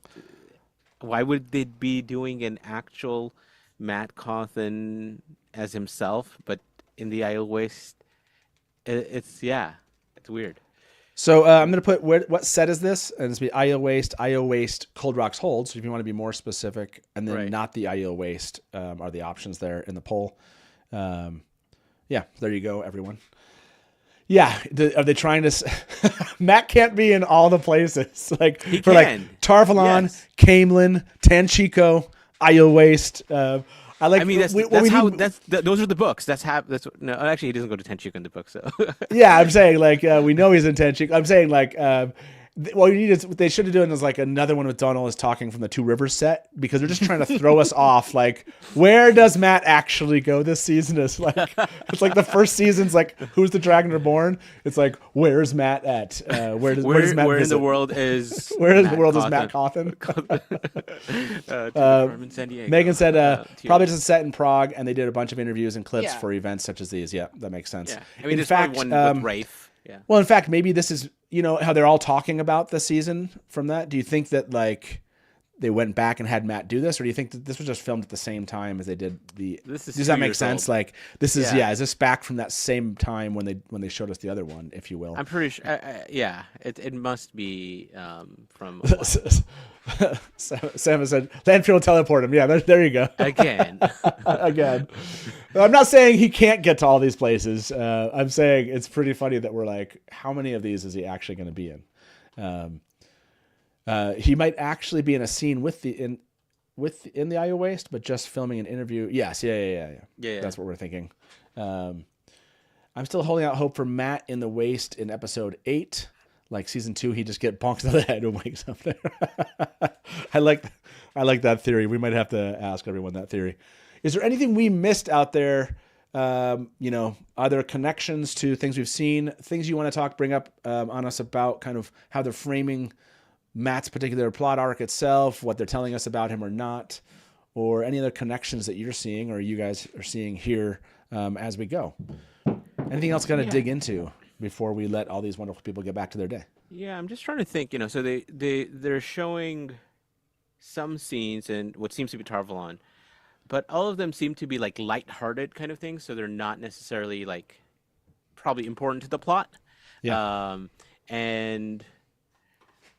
why would they be doing an actual Matt Cauthon as himself, but in the Aiel waste? It's weird. So I'm going to put what set is this? And it's be Aiel Waste, Cold Rock's Hold. So if you want to be more specific, and then Right. not the Aiel Waste are the options there in the poll. Yeah, there you go, everyone. Yeah, are they trying to? Matt can't be in all the places. Like He for can. like Tarvalon, Yes. Camelin, Tanchico, Aiel Waste. I like. I mean, those are the books. No, actually, he doesn't go to Tenchik in the book. So Yeah, I'm saying like we know he's in Tenchik. I'm saying like what you need is what they should have done is like another one with Donald is talking from the Two Rivers set because they're just trying to throw us off. Like, where does Matt actually go this season? It's like the first season's like who's the Dragon Reborn? It's like where's Matt at? Where does Matt where in visit? the world is Where in Matt the world is Cauthon? Matt Cauthon? From San Diego. Megan said Teal. probably just set in Prague, and they did a bunch of interviews and clips Yeah. for events such as these. Yeah, that makes sense. Yeah, I mean, in there's fact, probably one with Rafe. Yeah. well, in fact, maybe this is how they're all talking about the season from that. Do you think that like they went back and had Matt do this, or do you think that this was just filmed at the same time as they did the? This is does 2 that make years sense? old. Like this is Yeah. is this back from that same time when they showed us the other one, if you will? I'm pretty sure. Yeah, it must be from Sam said Lanfear will teleport him. Yeah, there you go. again. Again, I'm not saying he can't get to all these places. I'm saying it's pretty funny that we're like, how many of these is he actually going to be in? He might actually be in a scene in the Iowa Waste, but just filming an interview. Yes, yeah. Yeah. That's what we're thinking. I'm still holding out hope for Matt in the Waste in episode 8. Like season 2, he just get bonked on the head and wakes up there. I like that theory. We might have to ask everyone that theory. Is there anything we missed out there? Are there connections to things we've seen? Things you want to bring up on us about kind of how they're framing Matt's particular plot arc itself, what they're telling us about him or not, or any other connections that you're seeing or you guys are seeing here as we go? Anything else got to dig into before we let all these wonderful people get back to their day? Yeah, I'm just trying to think. So they're showing some scenes in what seems to be Tarvalon, but all of them seem to be like lighthearted kind of things. So they're not necessarily like probably important to the plot. Yeah. And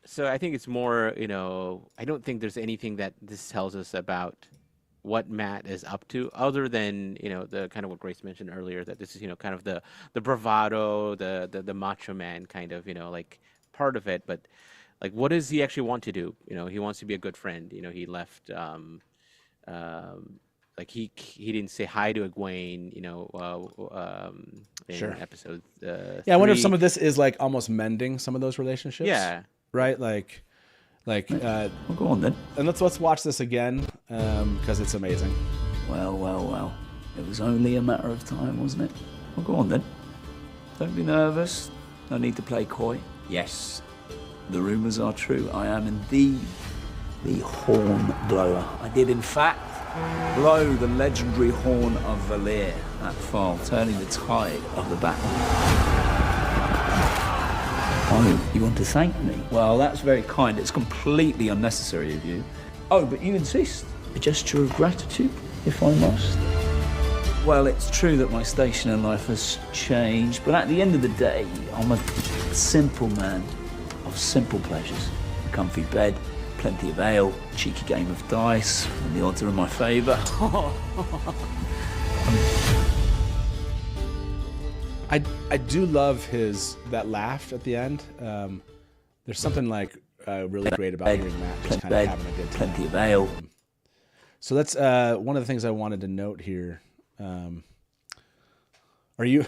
so I think it's more, I don't think there's anything that this tells us about what Matt is up to, other than the kind of what Grace mentioned earlier, that this is kind of the bravado, the macho man kind of like part of it. But like, what does he actually want to do? He wants to be a good friend. He left. Like he didn't say hi to Egwene. In Sure. episode. Yeah, I wonder if 3. some of this is like almost mending some of those relationships. Yeah. Right. Like. Well, go on then. And let's watch this again because it's amazing. Well. It was only a matter of time, wasn't it? Well, go on then. Don't be nervous. No need to play coy. Yes, the rumours are true. I am indeed the horn blower. I did, in fact, blow the legendary horn of Valere at Fall, turning the tide of the battle. Oh, you want to thank me? Well, that's very kind. It's completely unnecessary of you. Oh, but you insist. A gesture of gratitude, if I must. Well, it's true that my station in life has changed, but at the end of the day, I'm a simple man of simple pleasures. A comfy bed, plenty of ale, cheeky game of dice, when the odds are in my favour. I do love that laugh at the end. There's something like really great about hearing Matt just kind of having a good time. Plenty of ale. So that's one of the things I wanted to note here. Are you,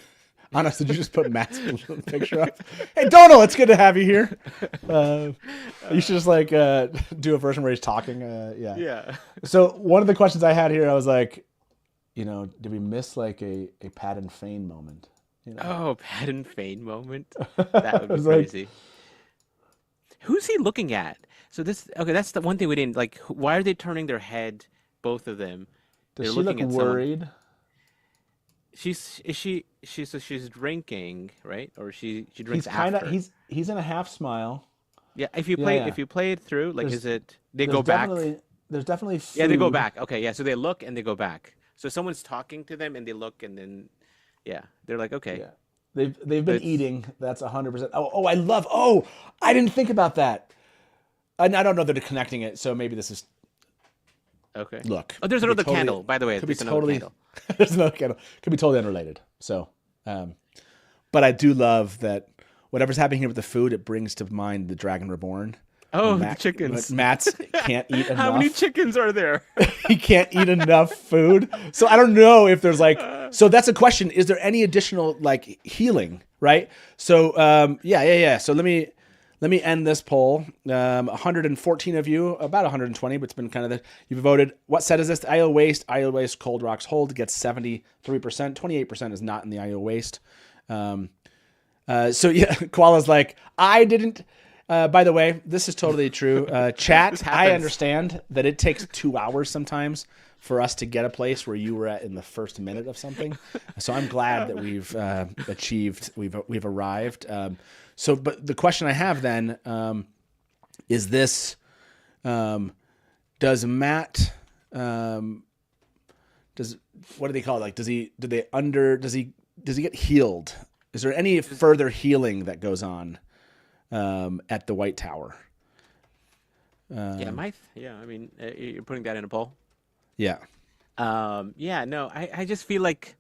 honest? Did you just put Matt's picture up? Hey, Donald, it's good to have you here. You should just like do a version where he's talking. Yeah. Yeah. So one of the questions I had here, I was like, did we miss like a Pat and Fane moment? Oh, Pat and Fane moment. That would be crazy. Who's he looking at? So that's the one thing we didn't like. Why are they turning their head? Both of them. Does They're she look worried? She's drinking, right? Or she drinks after. He's in a half smile. Yeah, if you play it through, like they go back. There's definitely food. Yeah, they go back. Okay, yeah, so they look and they go back. So someone's talking to them and they look and then they're like, okay. Yeah. They've been eating. That's 100%. I didn't think about that. And I don't know that they're connecting it, so maybe this is okay. Look. Oh, there's another candle, by the way. There's another candle. Could be totally unrelated. So, but I do love that whatever's happening here with the food, it brings to mind the Dragon Reborn. Oh, the chickens. Matt's can't eat enough. How many chickens are there? He can't eat enough food. So I don't know if there's like, so that's a question. Is there any additional like healing? Right. So, So let me end this poll. 114 of you, about 120, but it's been kind of you've voted. What set is this? The IO Waste. IO Waste Cold Rocks Hold gets 73%. 28% is not in the IO Waste. Koala's like, I didn't. By the way, this is totally true. Chat, I understand that it takes 2 hours sometimes for us to get a place where you were at in the first minute of something. So I'm glad that we've we've arrived. But the question I have then is this: does Matt? What do they call it? Like, does he get healed? Is there any further healing that goes on at the White Tower? I mean, you're putting that in a poll. Yeah. No, I just feel like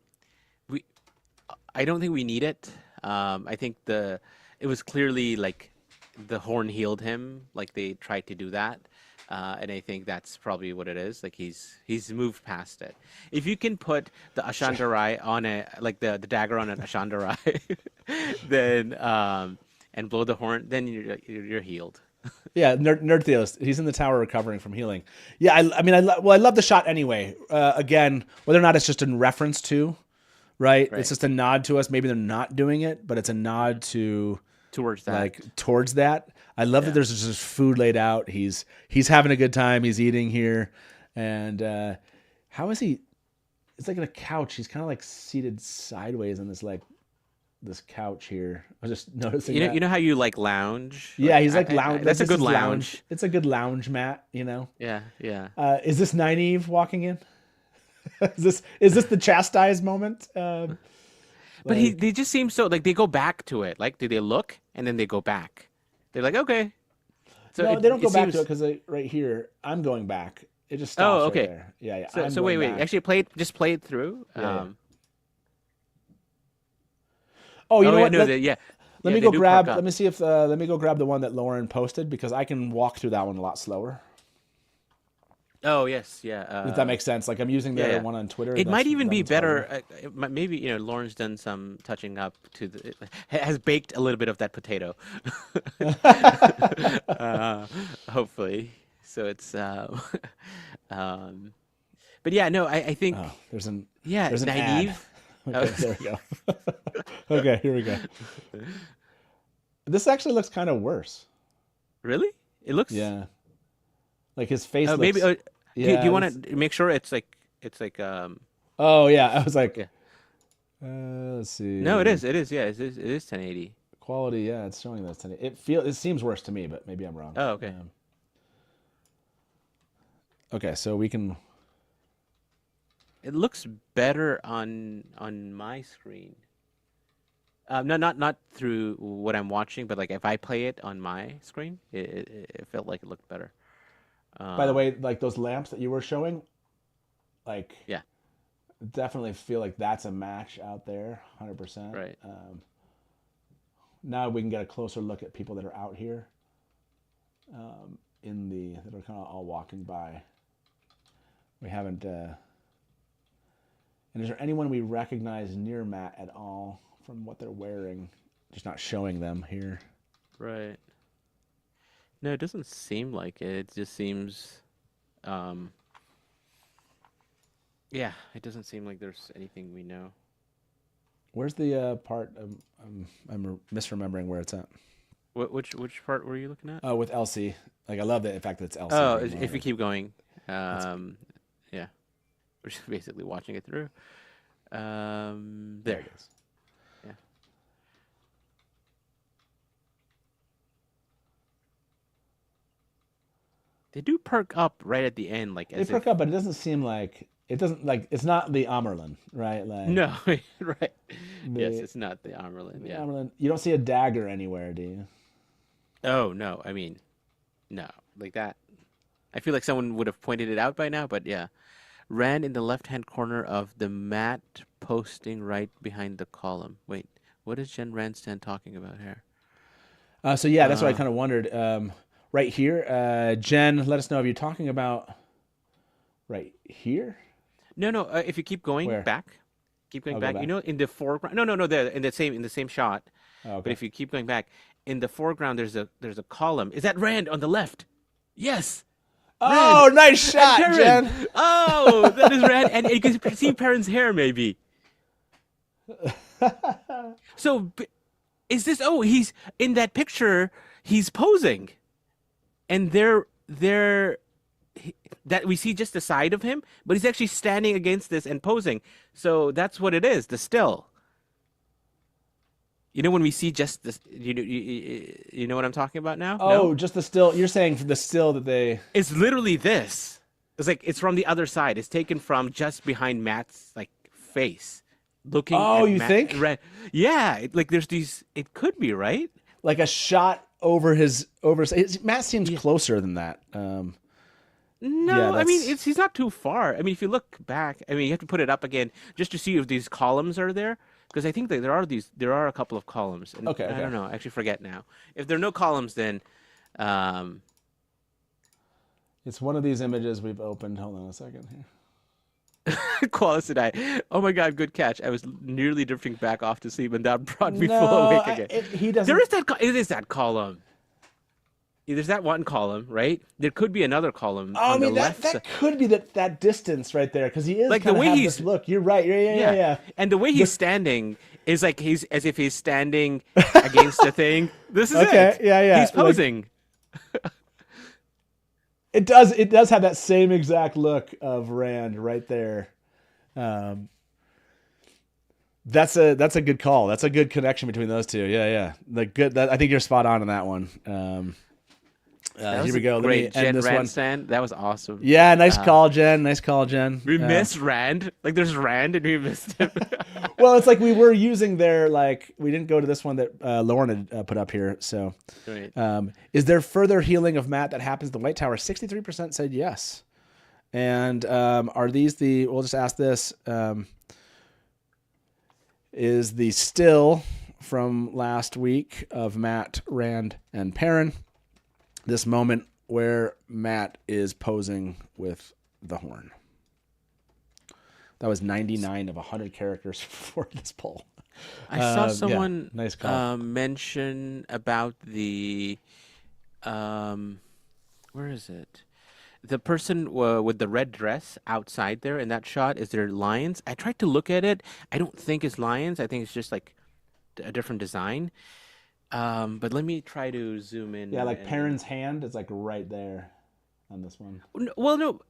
I don't think we need it. I think it was clearly like the horn healed him, like they tried to do that. And I think that's probably what it is. Like he's moved past it. If you can put the Ashandarai on the dagger on an Ashandarai, then and blow the horn, then you're healed. Yeah, Nerd Theos, he's in the tower recovering from healing. Yeah, I love the shot anyway. Again, whether or not it's just in reference to, right? It's just a nod to us. Maybe they're not doing it, but it's a nod towards that. I love that there's just food laid out. He's having a good time. He's eating here, and how is he? It's like on a couch. He's kind of like seated sideways on this couch here. I was just noticing. You know how you like lounge? Yeah, he's like lounge. That's a good lounge. It's a good lounge mat. Yeah. Is this Nynaeve walking in? Is this the chastised moment? But they just seem so like they go back to it. Like, do they look and then they go back? They're like, okay. So no, they don't go back to it because right here, I'm going back. It just stops okay. right there. Yeah. So wait. Actually, play it through. Yeah. Oh, you know what? Let me go grab. Let me see if. Let me go grab the one that Lauren posted because I can walk through that one a lot slower. Oh yes, yeah. If that makes sense. Like I'm using the one on Twitter. It might even be better. Maybe Lauren's done some touching up has baked a little bit of that potato. Hopefully, so it's. But yeah, no, I think there's an Nynaeve. Okay, there we go. Okay, here we go. This actually looks kind of worse. Really? It looks. Yeah. Like his face. Looks, maybe. Do you want to make sure it's like? Oh yeah, I was like. Let's see. No, it is. Yeah, it is 1080. Quality. Yeah, it's showing that it's 1080. It seems worse to me, but maybe I'm wrong. Oh, okay. Okay, so we can. It looks better on my screen. Not through what I'm watching, but like if I play it on my screen, it felt like it looked better. By the way, like those lamps that you were showing, like Yeah. definitely feel like that's a match out there, 100%. Right. Now we can get a closer look at people that are out here, that are kind of all walking by. We haven't. And is there anyone we recognize near Matt at all from what they're wearing? Just not showing them here. Right. No, it doesn't seem like it. It just seems, yeah, it doesn't seem like there's anything we know. Where's the part? I'm misremembering where it's at. Which part were you looking at? Oh, with Elsie. Like I love the fact that it's Elsie. Oh, being if you modeled. keep going, yeah, we're just basically watching it through. There it is. Yeah. They do perk up right at the end, like They as perk if... up, but it doesn't seem like it's not the Amerlin, right? Like No, right. Yes, The- it's not the Amerlin. the Yeah. Amerlin. You don't see a dagger anywhere, do you? Oh no, I mean, no, like that. I feel like someone would have pointed it out by now, but yeah. Rand in the left-hand corner of the mat, posting right behind the column. Wait, what is Jen Randstand talking about here? So yeah, that's what I kind of wondered. Right here, Jen, let us know if you're talking about right here. No. If you keep going Where? back, keep going I'll go back. back. You know, in the foreground. No. There, in the same shot. Oh, okay. But if you keep going back, in the foreground, there's a column. Is that Rand on the left? Yes. Oh, Rand. nice And shot, Perrin. Jen. Oh, that is Rand, and you can see Perrin's hair maybe. So, is this? Oh, he's in that picture. He's posing, and that we see just the side of him, but he's actually standing against this and posing. So that's what it is. The still. You know when we see just this, you know what I'm talking about now? Oh, No? just the still. You're saying the still that they. It's literally this. It's like it's from the other side. It's taken from just behind Matt's like face, looking. Oh, at you think? Yeah, like there's these. It could be right. Like a shot over his. Matt seems closer than that. No, Yeah, I mean that's- he's not too far. I mean, if you look back, I mean you have to put it up again just to see if these columns are there. Because I think that there are a couple of columns. And Okay, I okay. don't know. I actually forget now. If there are no columns, then It's one of these images we've opened. Hold on a second here. Quarterstaff. Oh my God, good catch. I was nearly drifting back off to sleep, and that brought me full awake again. He doesn't. There is that. It is that column. There's that one column, right? There could be another column Oh, I on mean the that left. that could be that distance right there because he is Like the kind of way have he's- this look. You're right. Yeah. And the way he's standing is like he's as if he's standing against the thing. This is Okay, it. yeah. He's Like- posing. It does have that same exact look of Rand right there. That's a good call. That's a good connection between those two. Yeah. I think you're spot on that one. That was Here we a go. Let me Great end Jen this Rand one. stand. That was awesome. Yeah, nice call, Jen. Nice call, Jen. We missed Rand. Like there's Rand and we missed him. Well, it's like we were using their we didn't go to this one that Lauren had put up here. So, Right. is there further healing of Matt that happens at the White Tower? 63% said yes. And are these we'll just ask this, is the still from last week of Matt, Rand, and Perrin, this moment where Matt is posing with the horn. That was 99 of 100 characters for this poll. I saw yeah, someone nice call. mention about the where is it? The person with the red dress outside there in that shot, is there lions? I tried to look at it. I don't think it's lions. I think it's just like a different design. But let me try to zoom in. Yeah, like and- Perrin's hand is like right there on this one. Well, no,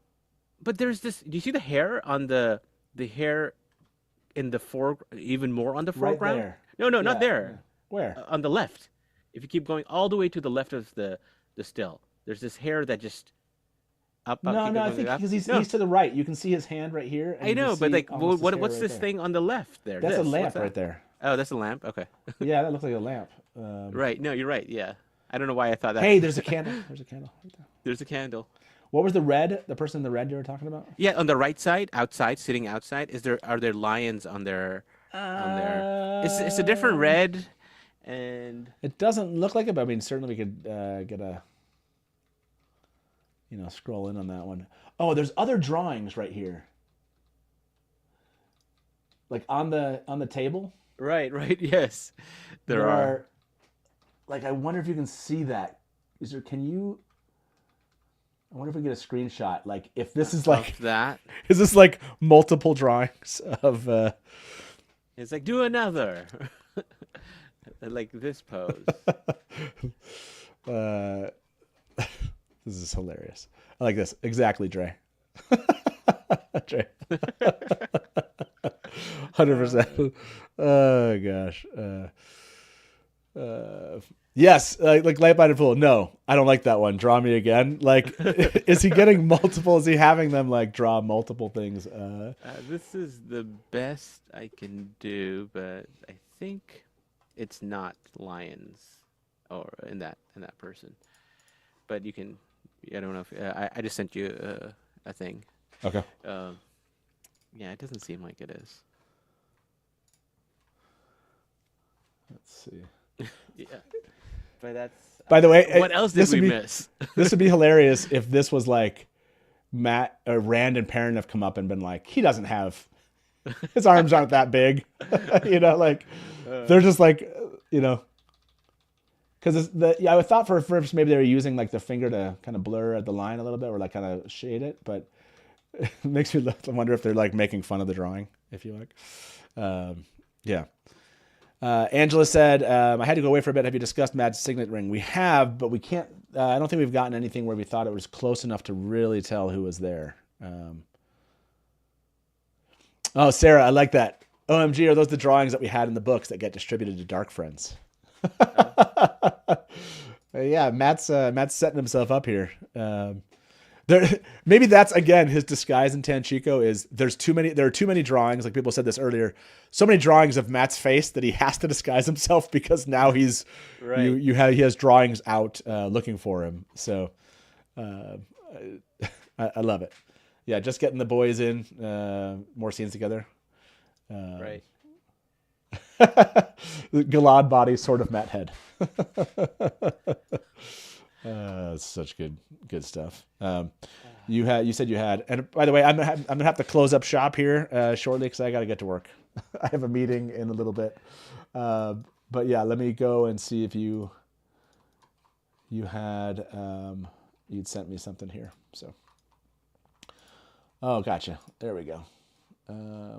but there's this. Do you see the hair on the hair in the even more on the Right foreground? there. No, not Yeah, there. yeah. Where? On the left. If you keep going all the way to the left of the still, there's this hair that just Up, No, keep no, I going think up. because No, he's to the right. You can see his hand right here. And I you can know, but see like, almost his hair what's right this there. thing on the left there? That's a This, lamp what's that? right there. Oh, that's a lamp. Okay. Yeah, that looks like a lamp. Right. No, you're right. Yeah. I don't know why I thought that. Hey, there's a candle. There's a candle right there. There's a candle. What was the red? The person in the red you were talking about? Yeah, on the right side, outside, sitting outside. Are there lions on there? It's a different red, and It doesn't look like it, but I mean, certainly we could get a, scroll in on that one. Oh, there's other drawings right here. Like on the table. right, yes, there are. Like, I wonder if you can see that. I wonder if we get a screenshot. Like, if this is like Of that. is this like multiple drawings of It's like, do another. Like this pose. this is hilarious. I like this. Exactly, Dre. Dre. 100%. Oh gosh. Yes, like Light Blinded Fool. No, I don't like that one. Draw me again. Like, is he getting multiple? Is he having them like draw multiple things? This is the best I can do, but I think it's not lions or in that person. But you can. I don't know if I just sent you a thing. Okay. Yeah, it doesn't seem like it is. Let's see. Yeah, but that's. By the way, what else did we miss? This would be hilarious if this was like Matt or Rand and Perrin have come up and been like, he doesn't have, his arms aren't that big, like they're just like, because I thought for first maybe they were using like the finger to kind of blur the line a little bit or like kind of shade it, but it makes me wonder if they're like making fun of the drawing, if you like. Yeah. Angela said, I had to go away for a bit. Have you discussed Matt's signet ring? We have, but we can't. I don't think we've gotten anything where we thought it was close enough to really tell who was there. Oh, Sarah, I like that. OMG, are those the drawings that we had in the books that get distributed to Dark Friends? Yeah, Matt's setting himself up here. Maybe that's again his disguise in Tanchico is there are too many drawings, like people said this earlier, so many drawings of Matt's face that he has to disguise himself because now he's right. he has drawings out looking for him. So I love it. Yeah, just getting the boys in more scenes together. Right. Galad body, sort of Matt head. Such good stuff. You said you had, and by the way, I'm gonna have to close up shop here shortly because I got to get to work. I have a meeting in a little bit. But yeah, let me go and see if you had you'd sent me something here. So, oh, gotcha. There we go.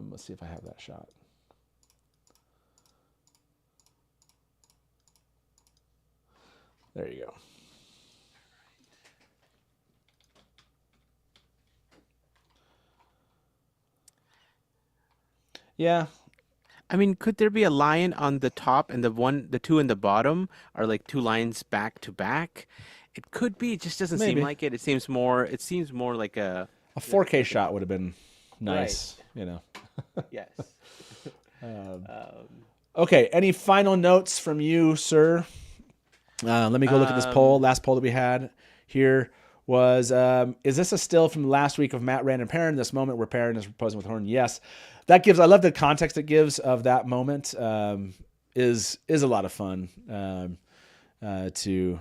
Let's see if I have that shot. There you go. Yeah. I mean, could there be a lion on the top and the two in the bottom are like two lions back to back? It could be. It just doesn't Maybe. seem like it. It seems more like a 4K shot would have been nice, yes. Okay, any final notes from you, sir? Let me go look at this poll. Last poll that we had here was, is this a still from last week of Matt, Rand, and Perrin? This moment where Perrin is proposing with Horn? Yes. I love the context it gives of that moment. Is a lot of fun to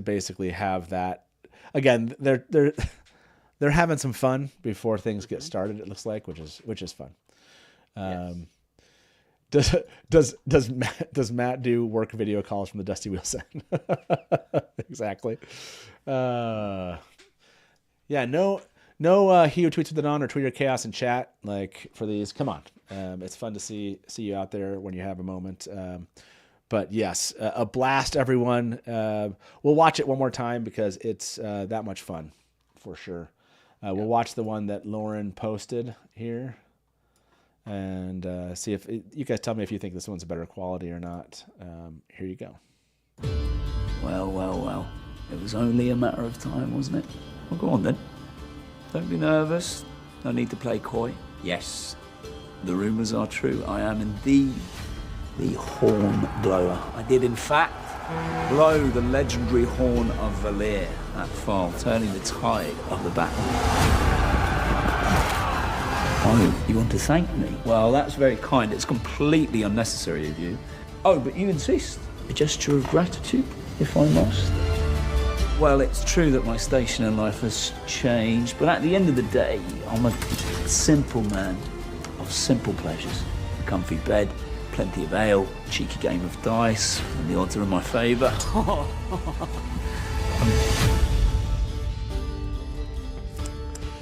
basically have that. Again, they're having some fun before things get started. It looks like, which is fun. Yes. Does Matt do work video calls from the Dusty Wheel set? Exactly. Yeah. No, he who tweets with the dawn or Tweeter chaos in chat like for these. Come on, it's fun to see you out there when you have a moment. But yes, a blast, everyone. We'll watch it one more time because it's that much fun, for sure. We'll watch the one that Lauren posted here, and see if you guys tell me if you think this one's a better quality or not. Here you go. Well. It was only a matter of time, wasn't it? Well, go on then. Don't be nervous. No need to play coy. Yes, the rumours are true. I am indeed the horn blower. I did, in fact, blow the legendary horn of Valere, that fall, turning the tide of the battle. Oh, you want to thank me? Well, that's very kind. It's completely unnecessary of you. Oh, but you insist. A gesture of gratitude, if I must. Well, it's true that my station in life has changed, but at the end of the day, I'm a simple man of simple pleasures. A comfy bed, plenty of ale, cheeky game of dice, and the odds are in my favour.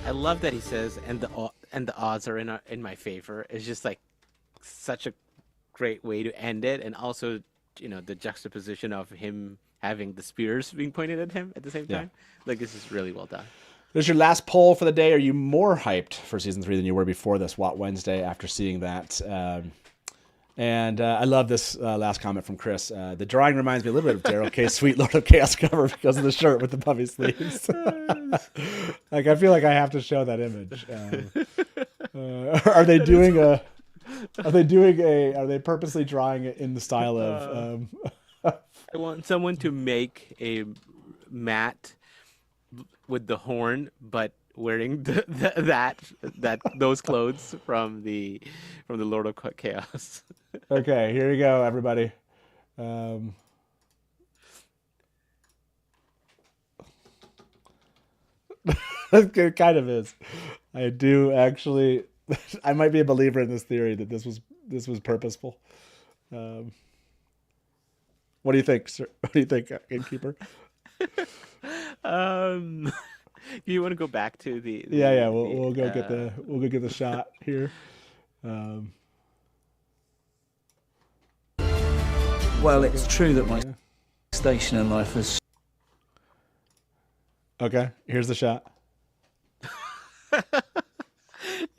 I love that he says, and the odds are in my favor. It's just like such a great way to end it, and also, you know, the juxtaposition of him having the spears being pointed at him at the same time. Like, this is really well done. There's your last poll for the day. Are you more hyped for season 3 than you were before this WOT Wednesday after seeing that? And I love this last comment from Chris. The drawing reminds me a little bit of Daryl K's Sweet Lord of Chaos cover because of the shirt with the puffy sleeves. Like, I feel like I have to show that image. Are they purposely drawing it in the style of? I want someone to make a mat with the horn, but wearing those clothes from the Lord of Chaos. Okay, here you go, everybody. It kind of is. I do actually. I might be a believer in this theory that this was purposeful. What do you think, sir? What do you think, Innkeeper? You want to go back to the we'll go get the shot here. Well, it's true that my station in life has. Okay, here's the shot.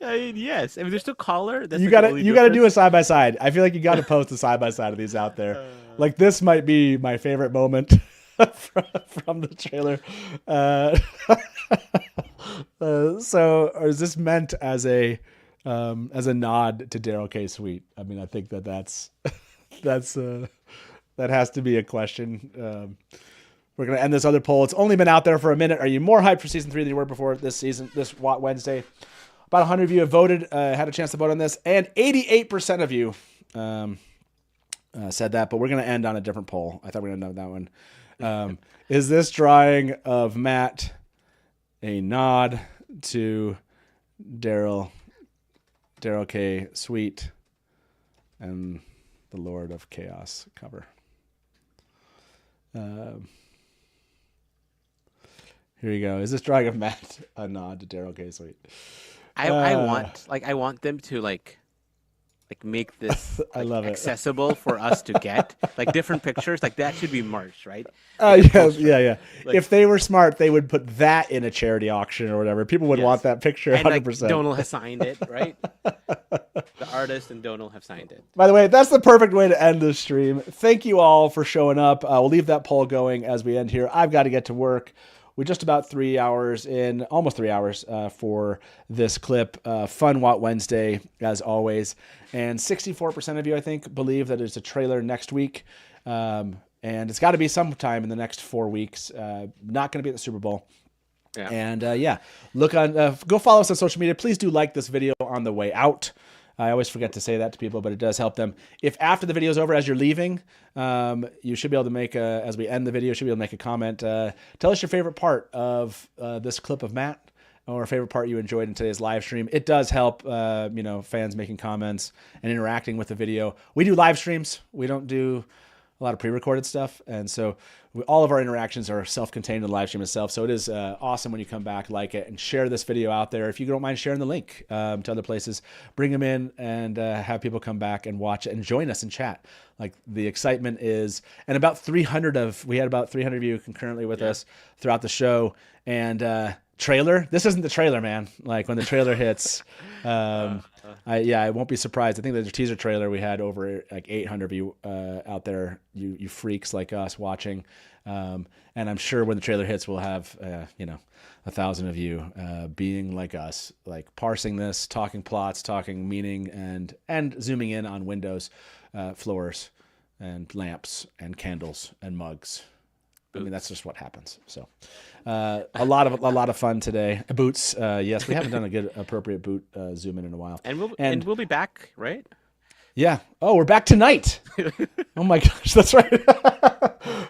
I mean, yes. I mean, there's still color. That's You like gotta do a side by side. I feel like you got to post a side by side of these out there. Like, this might be my favorite moment from the trailer. So, or is this meant as a nod to Daryl K Sweet? I mean, I think that's that has to be a question. We're gonna end this other poll. It's only been out there for a minute. Are you more hyped for season 3 than you were before this WOT Wednesday? About 100 of you have voted, had a chance to vote on this, and 88% of you said that. But we're gonna end on a different poll. I thought we were gonna know that one. Is this drawing of Matt a nod to Daryl K Sweet and the Lord of Chaos cover? Here you go. Is this drawing of Matt a nod to Daryl K Sweet? I want them to like make this I love accessible for us to get, like different pictures. Like, that should be merged, right? Yeah. Like, if they were smart, they would put that in a charity auction or whatever. People would want that picture 100%. And, like, Donal has signed it, right? The artist and Donal have signed it. By the way, that's the perfect way to end this stream. Thank you all for showing up. We'll leave that poll going as we end here. I've got to get to work. We're just about 3 hours in, almost 3 hours for this clip. Fun WOT Wednesday, as always. And 64% of you, I think, believe that it's a trailer next week. And it's got to be sometime in the next 4 weeks. Not going to be at the Super Bowl. Yeah. And look on, go follow us on social media. Please do like this video on the way out. I always forget to say that to people, but it does help them. If after the video is over, as you're leaving, you should be able to make as we end the video, you should be able to make a comment. Tell us your favorite part of this clip of Matt, or a favorite part you enjoyed in today's live stream. It does help, fans making comments and interacting with the video. We do live streams. We don't do a lot of pre-recorded stuff, and so all of our interactions are self-contained in the live stream itself. So it is awesome when you come back, like it, and share this video out there. If you don't mind sharing the link to other places, bring them in and have people come back and watch it and join us and chat. Like, the excitement is, and we had about 300 of you concurrently with us throughout the show. And trailer, this isn't the trailer, man. Like, when the trailer hits, I won't be surprised. I think the teaser trailer, we had over like 800 of you out there, you freaks like us watching. And I'm sure when the trailer hits, we'll have 1,000 of you being like us, like parsing this, talking plots, talking meaning, and zooming in on windows, floors, and lamps, and candles, and mugs. I mean, that's just what happens. So, a lot of fun today. Boots, yes, we haven't done a good appropriate boot zoom in a while. And we'll be back, right? Yeah. Oh, we're back tonight. Oh my gosh, that's right.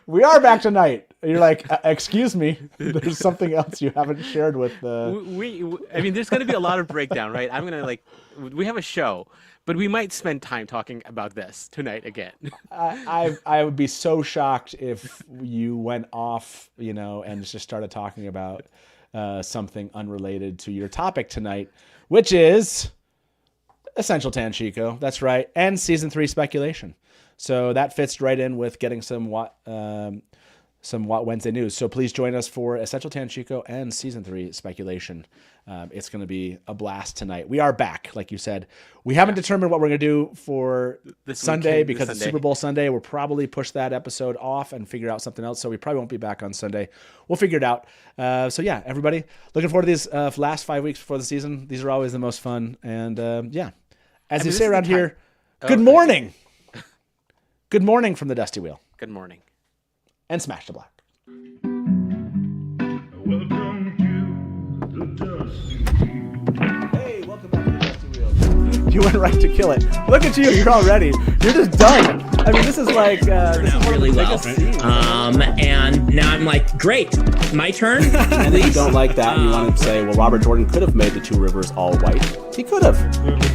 We are back tonight. You're like, excuse me, there's something else you haven't shared with. I mean, there's going to be a lot of breakdown, right? We have a show, but we might spend time talking about this tonight again. I would be so shocked if you went off, and just started talking about something unrelated to your topic tonight, which is Essential Tanchico. That's right. And season 3 speculation. So that fits right in with getting some What Wednesday news. So please join us for Essential Tanchico and season 3 speculation. It's going to be a blast tonight. We are back, like you said. We haven't determined what we're going to do for this Sunday because it's Super Bowl Sunday. We'll probably push that episode off and figure out something else. So we probably won't be back on Sunday. We'll figure it out. So yeah, everybody, looking forward to these last 5 weeks before the season. These are always the most fun. And as you say around here, good morning. Good morning from the Dusty Wheel. Good morning. And Smash to Black. Welcome to the Dusty Wheel. Hey, welcome back to the Dusty Wheel. You went right to kill it. Look at you. You're all ready. You're just done. I mean, this is like this is really well. And now I'm like, great, my turn. And if you don't like that, and you want to say, well, Robert Jordan could have made the 2 rivers all white. He could have,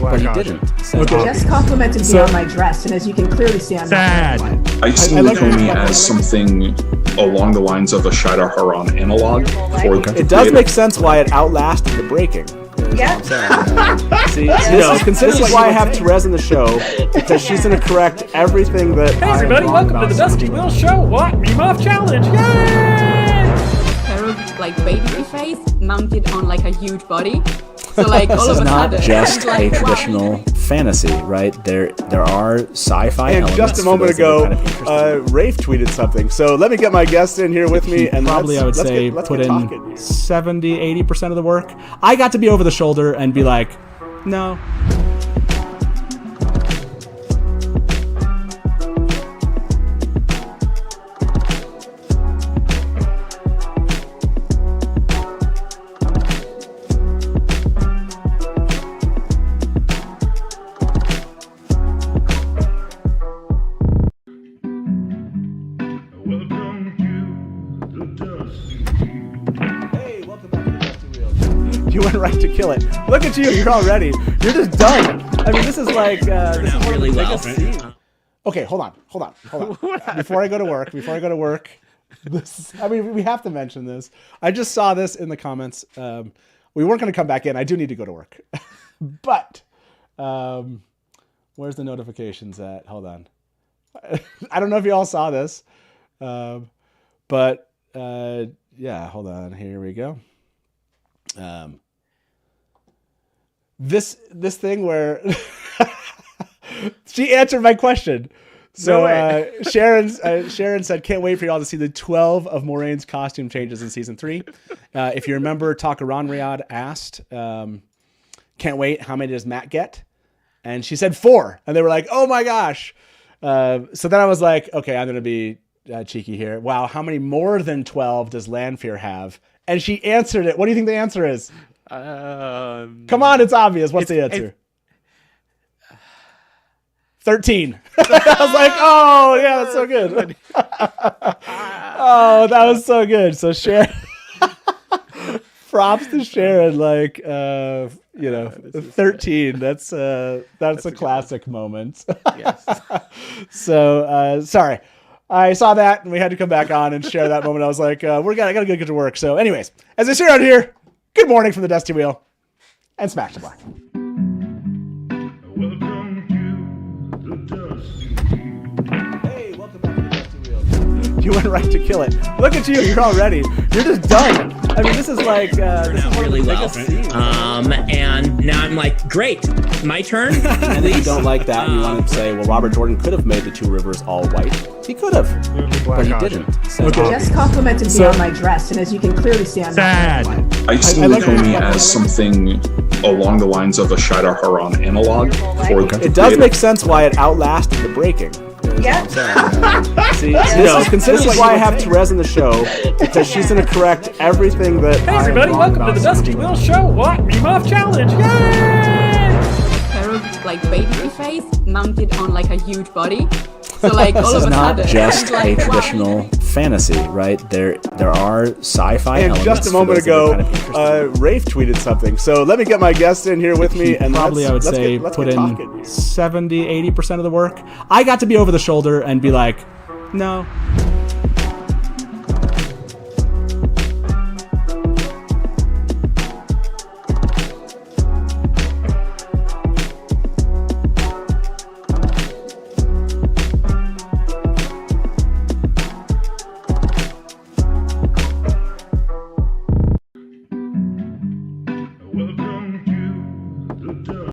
but he didn't. So, Just complimented me on my dress, and as you can clearly see, I'm Sad. not white. I see Lukumi as something along the lines of a Shida Haran analog. It does make sense why it outlasted the breaking. Yeah. See, this is why I have Therese in the show, because she's going to correct everything that. Hey everybody, welcome to the Dusty Wheel Show. What? Meme Off Challenge. Yay! Pair of like baby face mounted on like a huge body. So like all of a sudden, This is not just like, a traditional fantasy, right? There are sci-fi and elements. Just a moment ago, Rafe tweeted something. So let me get my guest in here with me. And probably, I would say, put in 70, 80% of the work. I got to be over the shoulder and be like, no. You went right to kill it. Look at you. You're all ready. You're just done. I mean, this is like this is really well. Okay, hold on. Before I go to work, we have to mention this. I just saw this in the comments. We weren't going to come back in. I do need to go to work. But where's the notifications at? Hold on. I don't know if you all saw this. But yeah, hold on. Here we go. This thing where she answered my question. So Sharon said, can't wait for y'all to see the 12 of Moraine's costume changes in season 3. If you remember, Takaran Riyadh asked, can't wait, how many does Matt get? And she said 4. And they were like, oh my gosh. So then I was like, okay, I'm going to be cheeky here. Wow, how many more than 12 does Lanfear have? And she answered it. What do you think the answer is? Come on, it's obvious. What's the answer? 13. I was like, oh, yeah, that's so good. Oh, that was so good. So Sharon, props to Sharon, 13. That's a classic moment. Yes. So, sorry. I saw that, and we had to come back on and share that moment. I was like, I gotta get to work. So anyways, as I sit around here, good morning from the Dusty Wheel, and Smash to Black. Welcome to the Dusty Wheel. Hey, welcome back to the Dusty Wheel. You went right to kill it. Look at you. You're all ready. You're just done. I mean, this is like this is one really of the well. biggest scenes. And now I'm like, great, my turn. And if you don't like that, you want to say, well, Robert Jordan could have made the two rivers all white. He could have, but he didn't. So, Just complimented me on my dress, and as you can clearly see, I'm Sad. I see Nakomi as something along the lines of a Shida Haran analog. It does make sense why it outlasted the breaking. Yeah. See, this is why I have Therese in the show, because she's going to correct everything that Hey everybody, welcome to the Dusty Will Show What Meme Off Challenge. Yay! Pair of like baby face mounted on like a huge body. So like all of a sudden, Not just it's a like, traditional fantasy, right? There are sci-fi And elements. just a for moment those that are ago, kind of interested. Rafe tweeted something. So let me get my guest in here with me. And probably, I would say, put in 70, 80% of the work. I got to be over the shoulder and be like, no,